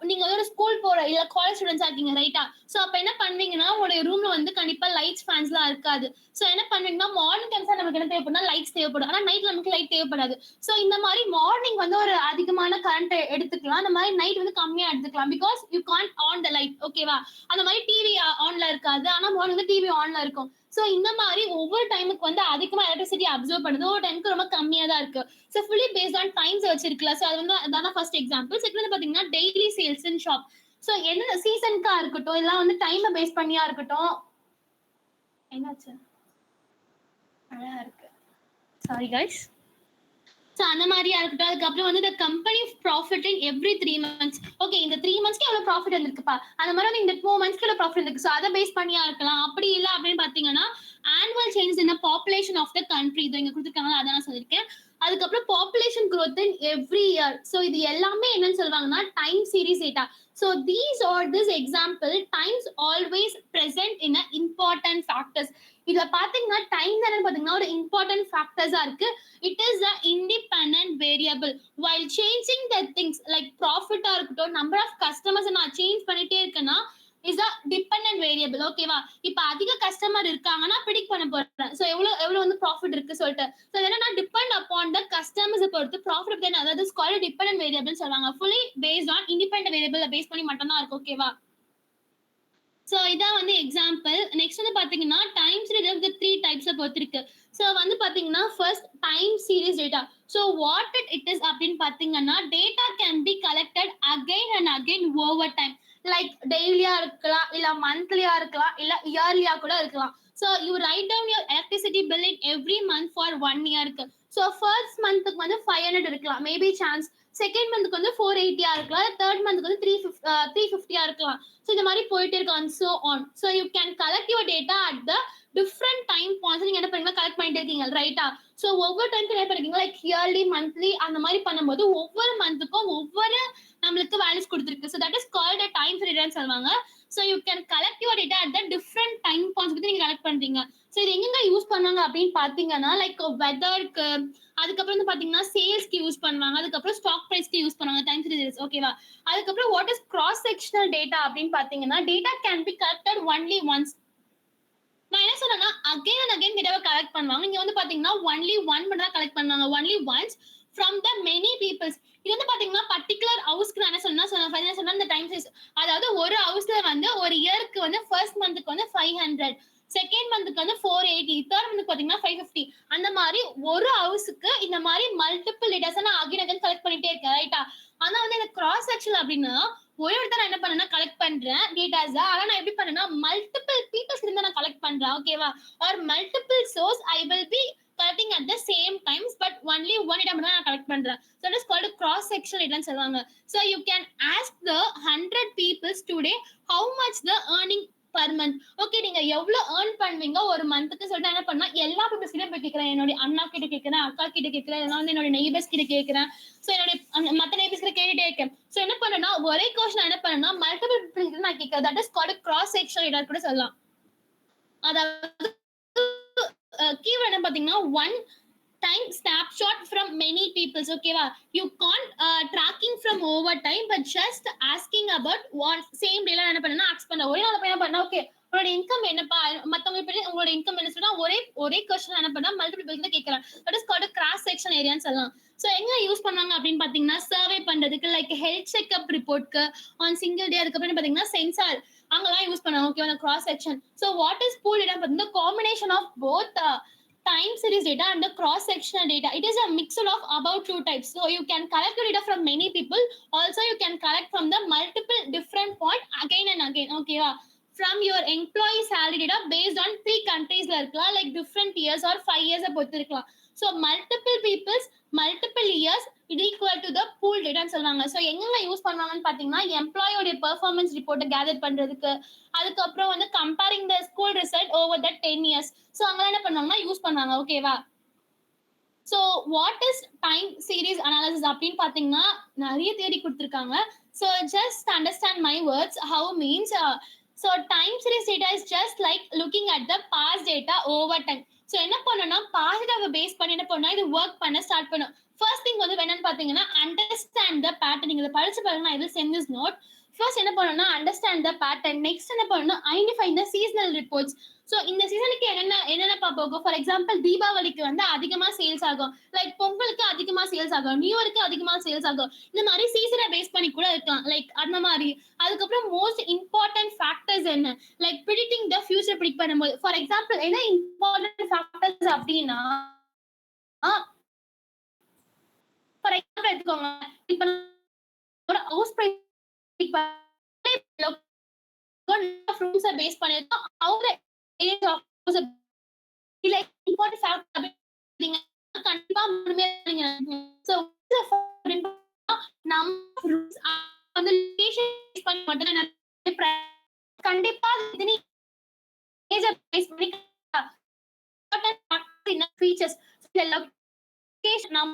நீங்க வந்து ஒரு ஸ்கூல் போற இல்ல காலேஜ் ஸ்டூடெண்ட்ஸா இருக்கீங்க ரைட்டா? சோ அப்ப என்ன பண்ணுவீங்கன்னா உங்களுடைய ரூம்ல வந்து கண்டிப்பா லைட்ஸ் ஃபேன்ஸ் எல்லாம் இருக்காது. சோ என்ன பண்ணுவீங்கன்னா மார்னிங் டைம்ஸ் நமக்கு என்ன தேவைப்படும்னா லைட்ஸ் தேவைப்படும், ஆனா நைட்ல நமக்கு லைட் தேவைப்படாது. சோ இந்த மாதிரி மார்னிங் வந்து ஒரு அதிகமான கரண்ட் எடுத்துக்கலாம், அந்த மாதிரி நைட் வந்து கம்மியா எடுத்துக்கலாம். Because you can't on the light. ஓகேவா? அந்த மாதிரி டிவி ஆன்ல இருக்காது, ஆனா மார்னிங் வந்து டிவி ஆன்ல இருக்கும். சோ இந்த மாதிரி ஒவ்வொரு டைமுக்கு வந்து அதிகமா எலக்ட்ரிசிட்டி அப்சர்வ் பண்ணுது, ஒரு டைமுக்கு ரொம்ப கம்மியா தான் இருக்கு. So fully based on times வச்சிருக்கல. சோ அது வந்து அதான் ஃபர்ஸ்ட் எக்ஸாம்பிள். செகண்ட் வந்து பாத்தீங்கன்னா daily sales in shop. So என்ன சீசனுக்கா இருக்கட்டும், இல்ல வந்து டைமை பேஸ் பண்ணியா இருக்கட்டும். என்னாச்சு? அழகா இருக்கு. Sorry guys. சோ அந்த மாதிரியா இருக்கட்டும். அதுக்கப்புறம் வந்து company profit in every 3 months. Okay, இந்த 3 மந்த்ஸ்க்கு எவ்வளவு ப்ராஃபிட் வந்திருக்குப்பா, அந்த மாதிரி வந்து இந்த 2 மந்த்ஸ்க்கு எவ்வளவு ப்ராஃபிட் இருக்கு. ஸோ அதை பேஸ் பண்ணியா இருக்கலாம். அப்படி இல்லை அப்படின்னு பாத்தீங்கன்னா annual changes in population of the country, இதை இங்க கொடுத்துருக்காங்க, அதான் நான் சொல்லியிருக்கேன். அதுக்கப்புறம் population growth in every year. So இது எல்லாமே என்னன்னு சொல்லுவாங்கன்னா time series data. So these are this example times always present in a important factors. இதுல பாத்தீங்கன்னா டைம் என்னன்னு பாத்தீங்கன்னா ஒரு இம்பார்ட்டன்ட் ஃபேக்டர்ஸா இருக்கு. It is a independent variable. While changing the things like ப்ராஃபிட்டா இருக்கட்டும், நம்பர் ஆஃப் கஸ்டமர்ஸ் நான் சேஞ்ச் பண்ணிட்டே இருக்கேன்னா இஸ் அ டிபெண்டன்ட் வேரியபிள். ஓகேவா? இப்ப அதிக கஸ்டமர் இருக்காங்கன்னா ப்ரிடிக்ட் பண்ண போறேன். ஸோ எவ்வளவு வந்து ப்ராஃபிட் இருக்கு சொல்லிட்டு. ஸோ என்னன்னா டிபெண்ட் அப்பான் த கஸ்டமர்ஸ் பொறுத்து ப்ராஃபிட், அதாவது ஸ்கால் டிபெண்டன்ட் வேரியபிள் சொல்லுவாங்க. Fully based on independent variable base பண்ணி மட்டும் தான் இருக்கு. ஓகேவா? ஸோ இதான் வந்து எக்ஸாம்பிள். நெக்ஸ்ட் வந்து பாத்தீங்கன்னா டைம் சீரிஸ் த்ரீ டைப்ஸ் பொறுத்து இருக்கு. ஸோ வந்து பாத்தீங்கன்னா first time series data. So what it is அப்படின்னு பாத்தீங்கன்னா data can be collected again and again over time. Like டெய்லியா இருக்கலாம், இல்ல மந்த்லியா இருக்கலாம், இல்ல இயர்லியா கூட இருக்கலாம். So you write down your electricity bill in every month for 1 இயருக்கு. ஸோ ஃபர்ஸ்ட் மந்த்துக்கு வந்து 500 இருக்கலாம், மேபி சான்ஸ். செகண்ட் மந்த்துக்கு வந்து 480 இருக்கலாம், தேர்ட் மந்த்துக்கு வந்து 350 இருக்கலாம். ஸோ இந்த மாதிரி போயிட்டே இருக்கும் and so on. So you can collect your data at the different time points. நீங்க என்ன பண்ணுவீங்க, கலெக்ட் பண்ணிட்டு இருக்கீங்க ரைட்டா. ஸோ ஒவ்வொரு டைம் என்ன பண்ணிருக்கீங்க, லைக் இயர்லி மந்த்லி அந்த மாதிரி பண்ணும்போது ஒவ்வொரு மந்த்துக்கும் ஒவ்வொரு நம்மளுக்கு வேல்யூஸ் கொடுத்துருக்கு. So that is called a time பீரியட்னு சொல்லுவாங்க. So you can collect your data at the different time points பத்தி நீங்க கலெக்ட் பண்றீங்க. ஸோ இது எங்க யூஸ் பண்ணாங்க அப்படின்னு பாத்தீங்கன்னா லைக் வெதருக்கு, அதுக்கப்புறம் வந்து பாத்தீங்கன்னா சேல்ஸ்க்கு யூஸ் பண்ணுவாங்க, அதுக்கப்புறம் ஸ்டாக் பிரைஸ்க்கு யூஸ் பண்ணுவாங்க டைம் சீரிஸ். ஓகேவா? அதுக்கப்புறம் what is cross sectional data அப்படின்னு பாத்தீங்கன்னா data can be collected only once. நான் என்ன சொன்னேன்னா அகைன் அண்ட் அகைன் டேட்டாவை கலெக்ட் பண்ணுவாங்க. இங்க வந்து பாத்தீங்கன்னா ஒன்லி ஒன் மட்டும் தான் கலெக்ட் பண்ணுவாங்க, only once from the many peoples. இது வந்து பாத்தீங்கன்னா பர்டிகுலர் ஹவுஸ்க்கு நான் என்ன சொன்னா இந்த டைம் சீரிஸ், அதாவது ஒரு ஹவுஸ்ல வந்து ஒரு இயருக்கு வந்து ஃபர்ஸ்ட் மந்த்துக்கு வந்து 500, செகண்ட் மந்த்துக்கு வந்து 480, தேர்ட் மந்த்துக்கு பாத்தீங்கன்னா 550. அந்த மாதிரி ஒரு ஹவுஸுக்கு இந்த மாதிரி மல்டிபிள் டேட்டாஸ் நான் அகைன் அகைன் கலெக்ட் பண்ணிட்டே இருக்கேன் ரைட்டா. ஆனா வந்து இந்த கிராஸ் செக்ஷன் அப்படின்னா ஒரு இடத்துல நான் என்ன பண்ணேன்னா கலெக்ட் பண்றேன் டேட்டாஸ். ஆனா நான் எப்படி பண்ணேன்னா மல்டிபிள் பீப்புள்ஸ் இருந்து நான் கலெக்ட் பண்றேன். ஓகேவா? Or multiple source I will be collecting at the same times, but only one data மட்டும் நான் கலெக்ட் பண்றேன். So it is called cross section dataன்னு சொல்லுவாங்க. So you can ask the 100 peoples today how much the earning per month. Okay, நீங்க எவ்வளவு ஏர்ன் பண்ணுவீங்க ஒரு மந்த்துக்கு சொல்லிட்டு என்ன பண்ணா எல்லா பீப்புள்ஸ் கிட்ட போய் கேட்கிறேன். என்னோட அண்ணா கிட்ட கேட்கிறேன், அக்கா கிட்ட கேட்கிறேன், இல்லைன்னா வந்து என்னோட நெய்பர்ஸ் கிட்ட கேட்கிறேன். ஸோ என்னோட மற்ற நெய்பர்ஸ் கிட்ட கேட்டுட்டே இருக்கேன். ஸோ என்ன பண்ணேன்னா ஒரே கொஸ்டின் என்ன பண்ணேன்னா மல்டிபிள் பீப்புள் நான் கேட்கிறேன். That is called cross section data கூட சொல்லலாம். அதாவது கீவேர்ட் என்ன பாத்தீங்கன்னா one time snapshot from many peoples. ஓகேவா? You can't tracking from over time, but just asking about one same டேல என்ன பண்ணா ஆக்ஸ் பண்ண ஒரே நாள் என்ன பண்ணா ஓகே உங்களோட இன்கம் என்னப்பா, மத்தவங்க உங்களோட இன்கம் என்ன சொன்னா ஒரே கொஸ்டின் என்ன பண்ணா மல்டிபிள் பீப்புள் கேட்கறேன். That is called cross section ஏரியான்னு சொல்லலாம். ஸோ எங்க யூஸ் பண்ணாங்க அப்படின்னு பாத்தீங்கன்னா சர்வே பண்றதுக்கு, லைக் ஹெல்த் செக்அப் ரிப்போர்ட்க்கு ஆன் சிங்கிள் டே, அதுக்கப்புறம் பாத்தீங்கன்னா சென்சார் அங்கெல்லாம் யூஸ் பண்ணாங்க. ஓகே, அந்த cross section. So what is pool data பாத்தீங்கன்னா combination of both time series data and the cross sectional data. It is a mixture of about two types. So you can collect the data from many people, also you can collect from the multiple different point again and again. Okay va? From your employee salary data based on 3 countries la irukla, like different years or 5 years பொறுத்து இருக்கலாம். So multiple people's multiple years it equal to the pool data ன்னு சொல்லுவாங்க. ஸோ எங்க யூஸ் பண்ணுவாங்கன்னு பாத்தீங்கன்னா எம்ப்ளாயோட பெர்ஃபார்மன்ஸ் ரிப்போர்ட்டை கேதர் பண்றதுக்கு, அதுக்கப்புறம் வந்து comparing the school result over the 10 years. So அங்கெல்லாம் என்ன பண்ணுவாங்கன்னா யூஸ் பண்ணுவாங்க. ஓகேவா? So what is time series analysis அப்படின்னு பாத்தீங்கன்னா நிறைய தேடி கொடுத்துருக்காங்க. So just understand my words how means. So time series data is just like looking at the past data over time. So என்ன பண்ணணும்னா பாஸ்ட் டேட்டாவை பேஸ் பண்ணி என்ன பண்ணா இது ஒர்க் பண்ண ஸ்டார்ட் பண்ணும். ஃபர்ஸ்ட் திங் வந்து என்னன்னு பாத்தீங்கன்னா அண்டர்ஸ்டாண்ட் த பேட்டர்ன். நீங்க இதை படிச்சு பாருங்க, நான் இதில் சென்ட் திஸ் நோட். ஃபர்ஸ்ட் என்ன பண்ணணும்னா அண்டர்ஸ்டாண்ட் த பேட்டர்ன். நெக்ஸ்ட் என்ன பண்ணணும் identify the seasonal reports. So இந்த சீசனுக்கு என்னென்ன போகும். ஃபார் எக்ஸாம்பிள் தீபாவளிக்கு வந்து அதிகமா சேல்ஸ் ஆகும், லைக் பொங்கலுக்கு அதிகமா சேல்ஸ் ஆகும், நியூ இயருக்கு அதிகமா சேல்ஸ் ஆகும். இந்த மாதிரி சீசனை பேஸ் பண்ணி கூட இருக்கலாம், லைக் அந்த மாதிரி. அதுக்கப்புறம் மோஸ்ட் இம்பார்ட்டன்ட் ஃபேக்டர்ஸ் என்ன, like predicting the future predict பண்ணும்போது. ஃபார் எக்ஸாம்பிள் என்ன இம்பார்ட்டன்ட் ஃபேக்டர்ஸ் அப்படின்னா ஃபார் எக்ஸாம்பிள் எடுத்துக்கோங்க, இப்போ ஒரு ஹவுஸ் பிரைஸ் அதுக்கப்புறம் ஃப்ரூட்ஸை பேஸ் பண்ணிருக்கோம். அவங்க ஏஜ் ஆஃப் இல்ல இம்பார்ட்டன்ட் ஃபேக்ட் அப்படிங்க கண்டிப்பா முழுமையா நீங்க சோ நம்ம ஃப்ரூட்ஸ் வந்து லொகேஷன் பேஸ் பண்ணி மட்டும் தான் கண்டிப்பா இது ஏஜ் பேஸ் பண்ணி ஃபீச்சர்ஸ் லொகேஷன் நம்ம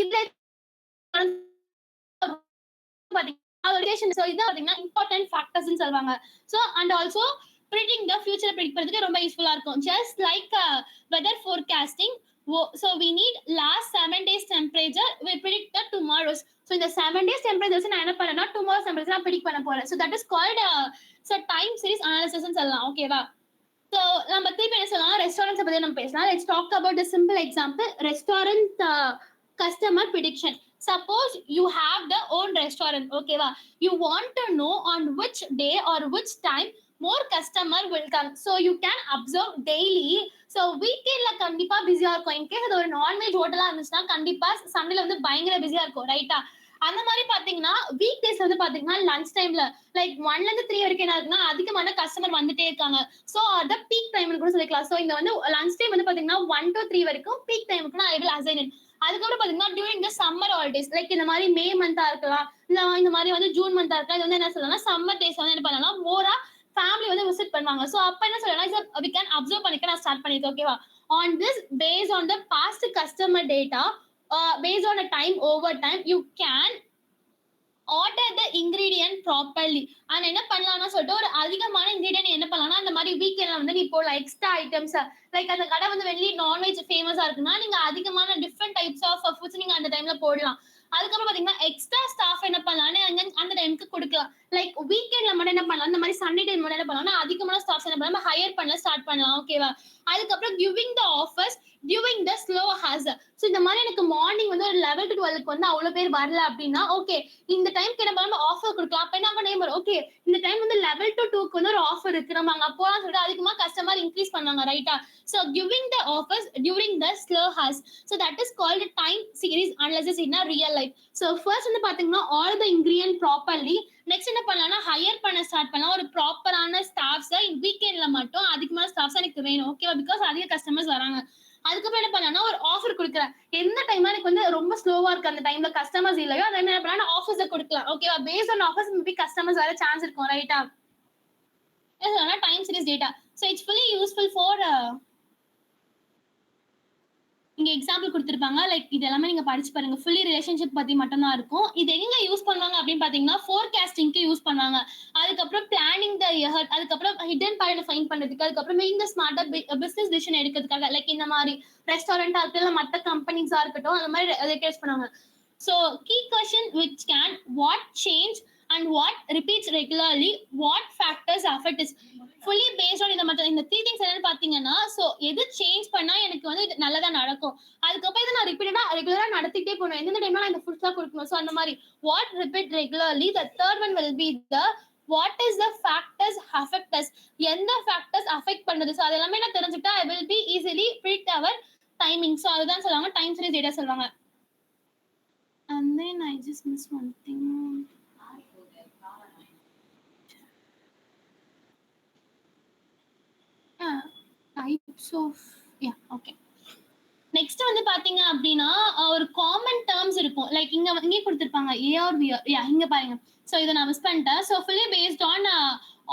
இதுல இம்பார்ட்டன்ட் ஃபேக்டர்ஸ் சொல்லுவாங்க. So and also predicting the future predict பண்றதுக்கு ரொம்ப யூஸ்ஃபுல்லா இருக்கும். Just like whether forecasting. So we need last 7 days temperature we predict the tomorrows. So இந்த 7 days temperature நான் என்ன பண்ணேன்னா tomorrow temperature நான் predict பண்ண போறேன். So that is called time series analysis ன்னு சொல்லலாம். ஓகேவா? So நம்ம திருப்பி என்ன சொல்லலாம், ரெஸ்டாரண்ட்ஸ் பத்தி நம்ம பேசலாம். Let's talk about the simple example restaurant customer prediction. Suppose you have the own restaurant, okay va? You want to know on which day or which time more customer will come. So you can observe daily. So weekend la kandipa busy இருக்கும். In case அது ஒரு நான்வெஜ் ஹோட்டலா இருந்துச்சுன்னா கண்டிப்பா சண்டேல வந்து பயங்கர பிஸியா இருக்கும், ரைட்டா? அந்த மாதிரி பாத்தீங்கன்னா வீக் டேஸ் வந்து பாத்தீங்கன்னா லஞ்ச் டைம்ல லைக் 1ல இருந்து 3 வரைக்கும் என்ன இருக்குன்னா அதிகமான கஸ்டமர் வந்துட்டே இருக்காங்க. சோ அத பீக் டைம்னு கூட சொல்லிக்கலாம். சோ இந்த வந்து லஞ்ச் டைம் வந்து பாத்தீங்கன்னா 1 to 3 வரைக்கும் பீக் டைமுக்கு நான் ஐ வில் அசைன் இட். அதுக்கப்புறம் பாத்தீங்கன்னா during the summer holidays like இந்த மாதிரி மே மந்தா இருக்கலாம், இல்ல இந்த மாதிரி வந்து ஜூன் மந்தா இருக்கலாம். இது வந்து என்ன சொல்லலாம், சம்மர் டேஸ் வந்து என்ன பண்ணலாம், மோரா ஃபேமிலி வந்து விசிட் பண்ணுவாங்க. சோ அப்ப என்ன சொல்லலாம், we can observe பண்ணிக்க நான் ஸ்டார்ட் பண்ணிருக்கேன். ஓகேவா? On this, based on the past customer data, based on a time over time, you can order the ingredient properly. ஆனா என்ன பண்ணலாம்னா சொல்லிட்டு ஒரு அதிகமான இன்கிரீடியன்ட் என்ன பண்ணலாம்னா அந்த மாதிரி வீக்கெண்ட்ல வந்து நீ போடலாம் எக்ஸ்ட்ரா ஐட்டம்ஸ். லைக் அந்த கடை வந்து வெளியே நான்வெஜ் ஃபேமஸா இருக்குன்னா நீங்க அதிகமான டிஃப்ரெண்ட் டைப்ஸ் ஆஃப் ஃபுட்ஸ் நீங்க அந்த டைம்ல போடலாம். அதுக்கப்புறம் பாத்தீங்கன்னா எக்ஸ்ட்ரா ஸ்டாஃப் என்ன பண்ணலாம்னு அந்த டைமுக்கு கொடுக்கலாம். லைக் வீக்கெண்ட்ல மட்டும் என்ன பண்ணலாம், இந்த மாதிரி சண்டே டைம் மட்டும் என்ன பண்ணலாம், அதிகமான ஸ்டாஃப்ஸ் என்ன பண்ணலாம், ஹையர் பண்ண ஸ்டார்ட் பண்ணலாம். ஓகேவா? அதுக்கப்புறம் giving the offers during the slow ஹாசர். So இந்த மாதிரி எனக்கு மார்னிங் வந்து ஒரு 11 to 12 வந்து அவ்வளவு பேர் வரல அப்படின்னா ஓகே இந்த டைம்க்கு நம்ம ஆஃபர் கொடுக்கலாம். அப்ப என்ன பண்ண ஓகே இந்த டைம் வந்து 11 to 2க்கு வந்து ஒரு ஆஃபர் இருக்கு, நம்ம அங்க போலாம் சொல்லிட்டு அதிகமா கஸ்டமர் இன்க்ரீஸ் பண்ணுவாங்க, ரைட்டா? So giving the offers during the slow has. So that is called time series analysis in real life. So first வந்து பாத்தீங்கன்னா all the ingredient properly. Next என்ன பண்ணலாம்னா ஹையர் பண்ண ஸ்டார்ட் பண்ணலாம். ஒரு ப்ராப்பரான ஸ்டாஃப்ஸ் வீக்கெண்ட்ல மட்டும் அதிகமான ஸ்டாஃப்ஸ் எனக்கு வேணும், ஓகேவா? பிகாஸ் அதிக கஸ்டமர்ஸ் வராங்க. அதுக்கப்புறம் என்ன பண்ணலாம்னா ஒரு ஆஃபர் கொடுக்குறேன். எந்த டைம்ல எனக்கு வந்து ரொம்ப ஸ்லோவா இருக்கு, அந்த டைம்ல கஸ்டமர்ஸ் இல்லையோ அதை என்ன பண்ணலாம், ஆஃபர்ஸ் கொடுக்கலாம். ஓகேவா? Based on offers maybe customers வர சான்ஸ் இருக்கும், ரைட்டா? Time series data. So it's fully useful for இங்க எக்ஸாம்பிள் கொடுத்திருப்பாங்க. லைக் இது எல்லாமே நீங்க படிச்சு பாருங்க. ஃபுல்லி ரிலேஷன்ஷிப் பத்தி மட்டும் தான் இருக்கும். இது எங்க யூஸ் பண்ணுவாங்க அப்படின்னு பாத்தீங்கன்னா ஃபோர்காஸ்டிங்க்கு யூஸ் பண்ணுவாங்க. அதுக்கப்புறம் பிளானிங் த இயர், அதுக்கப்புறம் ஹிடன் பாயிண்ட் ஃபைண்ட் பண்றதுக்கு, அதுக்கப்புறம் இந்த ஸ்மார்ட்டா பிசினஸ் டிசிஷன் எடுக்கிறதுக்காக லைக் இந்த மாதிரி ரெஸ்டாரண்டா இருக்கட்டும் மற்ற கம்பெனிஸா இருக்கட்டும் அந்த மாதிரி ரெக்வெஸ்ட் பண்ணுவாங்க. So key question which can what change and what repeats regularly, what factors affect is fully based on இந்த த்ரீ திங்ஸ் என்னன்னு பாத்தீங்கன்னா ஸோ எது சேஞ்ச் பண்ணா எனக்கு வந்து இது நல்லதா நடக்கும், அதுக்கப்புறம் இதை நான் ரெகுலரா நடத்திட்டே போகணும், எந்தெந்த டைம்ல நான் இந்த ஃபுட்ஸ் தான் கொடுக்கணும். ஸோ அந்த மாதிரி what repeat regularly. The third one will be the what is the factors affect us, எந்த ஃபேக்டர்ஸ் அஃபெக்ட் பண்ணுது. ஸோ அது எல்லாமே நான் தெரிஞ்சுக்கிட்டா I will be easily predict our timing. So அதுதான் சொல்லுவாங்க டைம் சீரிஸ் டேட்டா சொல்லுவாங்க. And then I just missed one thing. Types of okay. Next வந்து பாத்தீங்க அப்படின்னா ஒரு காமன் டேர்ம்ஸ் இருக்கும். லைக் இங்கே கொடுத்துருப்பாங்க ஏஆர் விஆர். இங்க பாருங்க. ஸோ இதை நான் மிஸ் பண்ணிட்டேன். So fully based on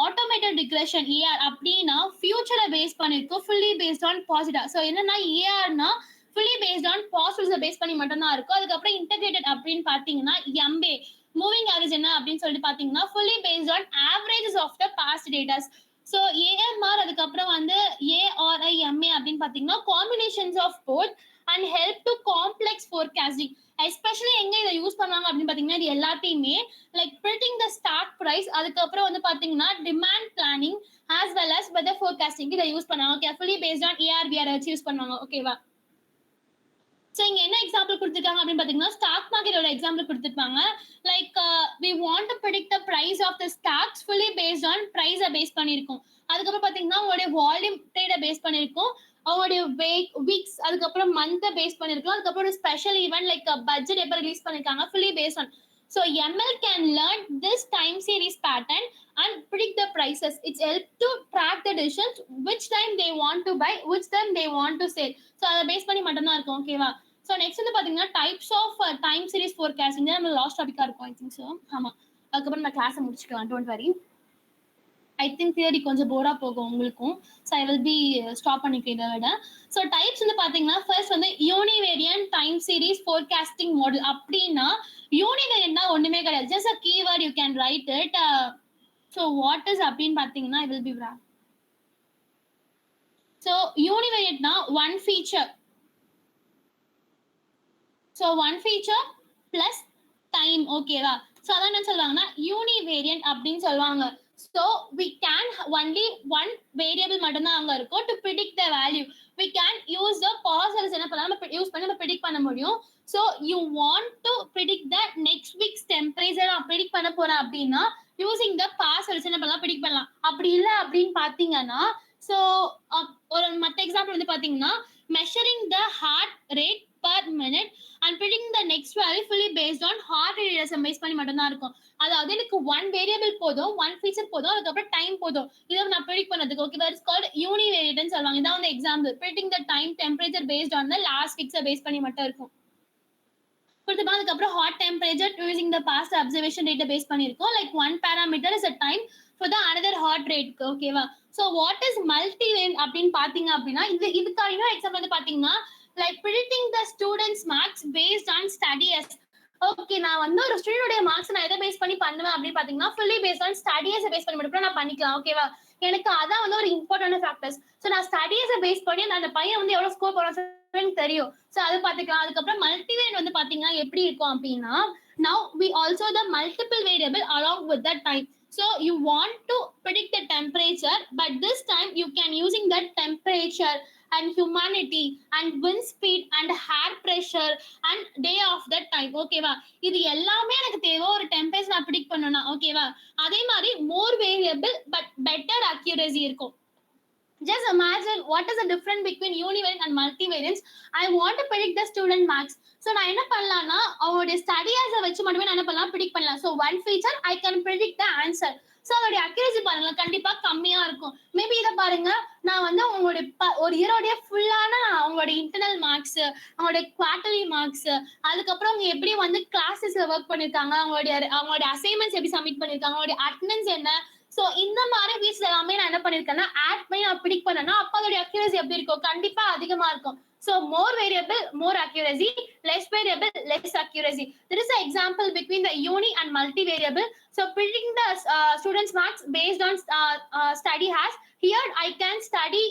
automated regression AR அப்படின்னா ஃபியூச்சரை பேஸ் பண்ணிருக்கும். Fully based on positive. So என்னன்னா ஏஆர்னா ஃபுல்லி பேஸ்ட் ஆன் பாசிட்டிவ்ஸை பேஸ் பண்ணி மட்டும் தான் இருக்கும். அதுக்கப்புறம் இன்டெகிரேட்டட் அப்படின்னு பாத்தீங்கன்னா எம்பே மூவிங் ஆவரேஜ் என்ன அப்படின்னு சொல்லிட்டு பாத்தீங்கன்னா fully based on averages of the past datas. So AMR அதுக்கப்புறம் வந்து ஏஆர்ஐஎம்ஏ அப்படின்னு பாத்தீங்கன்னா combinations of both and help to complex forecasting. Especially எங்க இதை யூஸ் பண்ணுவாங்க அப்படின்னு பாத்தீங்கன்னா இது எல்லாத்தையுமே like predicting the stock price, அதுக்கப்புறம் வந்து பாத்தீங்கன்னா demand planning as well as weather forecasting இதை யூஸ் பண்ணுவாங்க. Okay, fully based on AR VR வச்சு யூஸ் பண்ணுவாங்க. ஓகேவா? ஸோ இங்க என்ன எக்ஸாம்பிள் கொடுத்துருக்காங்க அப்படின்னு பாத்தீங்கன்னா ஸ்டாக் மார்க்கெட்டோட எக்ஸாம்பிள் கொடுத்துருப்பாங்க. Like we want to predict the price of the stocks fully based on பிரைஸை பேஸ் பண்ணிருக்கும். அதுக்கப்புறம் பாத்தீங்கன்னா உங்களுடைய வால்யூம் ட்ரேடை பேஸ் பண்ணிருக்கும், அவங்களுடைய வீக்ஸ் அதுக்கப்புறம் மந்த்தை பேஸ் பண்ணிருக்கலாம், அதுக்கப்புறம் ஒரு ஸ்பெஷல் ஈவெண்ட் லைக் பட்ஜெட் எப்போ ரிலீஸ் பண்ணிருக்காங்க fully based on. So ML can learn this time series pattern and predict the prices. It's help to track the decisions, which time they want to buy, which time they want to sell. So அதை பேஸ் பண்ணி மட்டும் தான் இருக்கும். ஓகேவா? ஸோ நெக்ஸ்ட் வந்து பாத்தீங்கன்னா types of time series forecasting தான் நம்ம லாஸ்ட் டாபிக்கா இருக்கும். I think so. ஆமா, அதுக்கப்புறம் நம்ம கிளாஸை முடிச்சுக்கலாம். Don't worry. I think theory கொஞ்சம் போரா போகும் உங்களுக்கும். So I will be stop பண்ணிக்கிறேன் இதை விட. ஸோ டைப்ஸ் வந்து பாத்தீங்கன்னா ஃபர்ஸ்ட் வந்து univariate time series forecasting model. அப்படின்னா யூனிவேரியன்ட்னா ஒண்ணுமே கிடையாது. Just a keyword you can write it. So what is அப்படின்னு பாத்தீங்கன்னா ஐ வில் பி விரா. ஸோ யூனிவேரியன்ட்னா one feature. So one feature plus time. ஓகேவா? ஸோ அதான் என்ன சொல்லுவாங்கன்னா யூனிவேரியன்ட் அப்படின்னு சொல்லுவாங்க. So we can only one variable மட்டும்தான் அங்க இருக்கும் to predict the value. We can use the pausers என்ன பண்ணலாம் யூஸ் பண்ணி நம்ம predict பண்ண முடியும். So you want to predict the next week's temperature நான் predict பண்ண போறேன் அப்படின்னா using the pausers என்ன பண்ணலாம் predict பண்ணலாம். அப்படி இல்ல அப்படின்னு பாத்தீங்கன்னா so ஒரு மற்ற எக்ஸாம்பிள் வந்து பாத்தீங்கன்னா measuring the heart rate per minute and predicting the next value fully based on heart rate base பண்ணி மட்டும் தான் இருக்கும். அதாவது எனக்கு ஒன் வேரியபிள் போதும், ஒன் ஃபீச்சர் போதும், அதுக்கப்புறம் டைம் போதும். இதை நான் ப்ரெடிக்ட் பண்ணதுக்கு ஓகே இட்ஸ் கால்ட் யூனிவேரியன்ட்னு சொல்லுவாங்க. இதான் வந்து example. Predicting the time temperature based on the last ஃபிக்ஸை பேஸ் பண்ணி மட்டும் இருக்கும். கொடுத்துப்பா அதுக்கப்புறம் hot temperature using the past observation ரேட்டை பேஸ் பண்ணியிருக்கோம். Like one parameter is a time for the another hot ரேட்க்கு. ஓகேவா? ஸோ வாட் இஸ் மல்டிவேரியன்ட் அப்படின்னு பாத்தீங்க அப்படின்னா இதுக்கான இன்னொரு எக்ஸாம்பிள் வந்து பாத்தீங்கன்னா like predicting the students marks based on studies. Okay, நான் வந்து ஒரு ஸ்டூடெண்டோட மார்க்ஸ் நான் எதை பேஸ் பண்ணி பண்ணுவேன் அப்படின்னு பாத்தீங்கன்னா ஃபுல்லி பேஸ்ட் ஆன் ஸ்டடிஸை பேஸ் பண்ணி மட்டும் நான் பண்ணிக்கலாம். ஓகேவா? எனக்கு அதான் வந்து ஒரு இம்பார்ட்டன்ட் ஃபேக்டர்ஸ். ஸோ நான் ஸ்டடிஸை பேஸ் பண்ணி அந்த பையன் வந்து எவ்வளவு ஸ்கோர் போறான்னு தெரியும். ஸோ அது பாத்துக்கலாம். அதுக்கப்புறம் மல்டிவேரியன்ட் வந்து பாத்தீங்கன்னா எப்படி இருக்கும் அப்படின்னா now we also the multiple variable along with the time. So you want to predict the temperature, but this time you can using that temperature and humidity and wind speed and air pressure and day of that time. ஓகேவா? இது எல்லாமே எனக்கு தேவை ஒரு டெம்பரேச்சர் நான் ப்ரெடிக்ட் பண்ணனும்னா. ஓகேவா? அதே மாதிரி மோர் வேரியபிள் பட் பெட்டர் அக்யூரசி இருக்கும். Just imagine what is the difference between univariate and multivariance. I want to predict the student marks. So நான் என்ன பண்ணலாம்னா அவங்களுடைய ஸ்டடிஸை வச்சு மட்டுமே நான் என்ன பண்ணலாம் ப்ரெடிக்ட் பண்ணலாம். So one feature I can predict the answer. So அதோடைய அக்யூரசி பாருங்க கண்டிப்பா கம்மியா இருக்கும். மேபி இதை பாருங்க நான் வந்து உங்களுடைய ஒரு இயரோடைய ஃபுல்லான அவங்களுடைய இன்டர்னல் மார்க்ஸ், அவங்களுடைய குவார்டர்லி மார்க்ஸ், அதுக்கப்புறம் அவங்க எப்படி வந்து கிளாஸஸ்ல ஒர்க் பண்ணிருக்காங்க, அவங்களுடைய அசைன்மெண்ட்ஸ் எப்படி சப்மிட் பண்ணிருக்காங்க, அவங்களுடைய அட்டெண்டன்ஸ் என்ன. சோ இந்த மாதிரி வீட்ஸ் எல்லாமே நான் என்ன பண்ணிருக்கேன்னா ஆட் பண்ணி நான் ப்ரெடிக்ட் பண்ணேன்னா அப்ப அதோட அக்யூரசி எப்படி இருக்கும்? கண்டிப்பா அதிகமா இருக்கும். So more variable, more accuracy. Less variable, less accuracy. There is an example between the uni and multivariable. So predicting the students' marks based on study has. Here I can study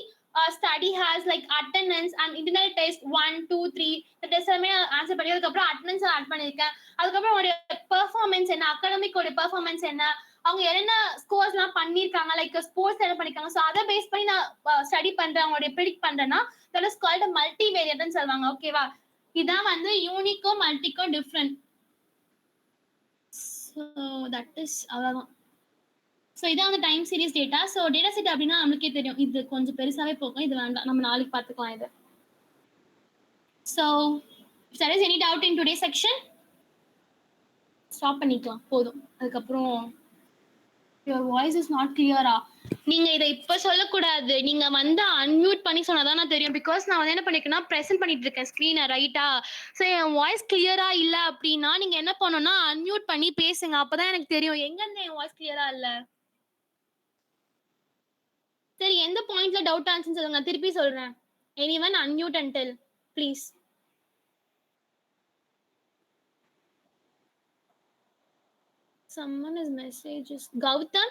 has like attendance and internal test 1, 2, 3. The test answer பண்ணி அதுக்கப்புறம் attendance ஆட் பண்ணிருக்கேன். அதுக்கப்புறம் உங்களுடைய பெர்ஃபார்மன்ஸ் என்ன, அகாடமிக் உடைய பெர்ஃபார்மன்ஸ் என்ன, அவங்க என்ன ஸ்கோர்ஸ் எல்லாம் பண்ணிருக்காங்க, லைக் ஸ்போர்ட்ஸ் என்ன பண்ணிருக்காங்க. ஸோ அதை பேஸ் பண்ணி நான் ஸ்டடி பண்றேன், அவங்களுடைய ப்ரெடிக்ட் பண்றேன்னா தட் இஸ் கால்ட் மல்டிவேரியன்ட்னு சொல்லுவாங்க. ஓகேவா? இதான் வந்து யூனிக்கும் மல்டிக்கும் டிஃப்ரெண்ட். ஸோ தட் இஸ் அவ்வளோதான். ஸோ இதான் வந்து time series data. So data set அப்படின்னா நம்மளுக்கே தெரியும் இது கொஞ்சம் பெருசாவே போகும், இது வேண்டாம், நம்ம நாளைக்கு பார்த்துக்கலாம் இது. So there is any doubt in today's section? Stop பண்ணிக்கலாம் போதும். அதுக்கப்புறம் your voice is not clear-ஆ நீங்க இதை இப்ப சொல்லக்கூடாது, நீங்க வந்து அன்மியூட் பண்ணி சொன்னாதான் நான் தெரியும். பிகாஸ் நான் வந்து என்ன பண்ணிருக்கேன்னா ப்ரெசென்ட் பண்ணிட்டு இருக்கேன் ஸ்கிரீனை, ரைட்டா? ஸோ என் வாய்ஸ் கிளியரா இல்ல அப்படின்னா நீங்க என்ன பண்ணணும்னா அன்மியூட் பண்ணி பேசுங்க, அப்பதான் எனக்கு தெரியும் எங்க இருந்து என் வாய்ஸ் கிளியரா இல்ல. சரி, எந்த பாயிண்ட்ல டவுட் ஆன்சர் சொல்லுங்க, திருப்பி சொல்றேன். anyone unmute and tell please. someone is messages. Gautham,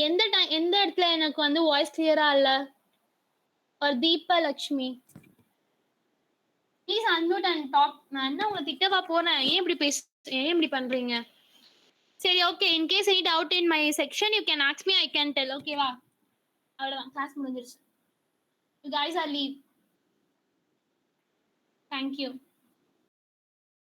எந்த இடத்துல எனக்கு வந்து வாய்ஸ் கிளியரா இல்ல? ஒரு Deepa Lakshmi, please unmute and talk. நான் என்ன உங்களை திட்டவா போறேன்? ஏன் இப்படி பண்றீங்க? சரி, okay. In case any doubt in my section you can ask me, I can tell. ஓகேவா? அவ்வளவுதான், கிளாஸ் முடிஞ்சிருச்சு. You guys are leave. Thank you.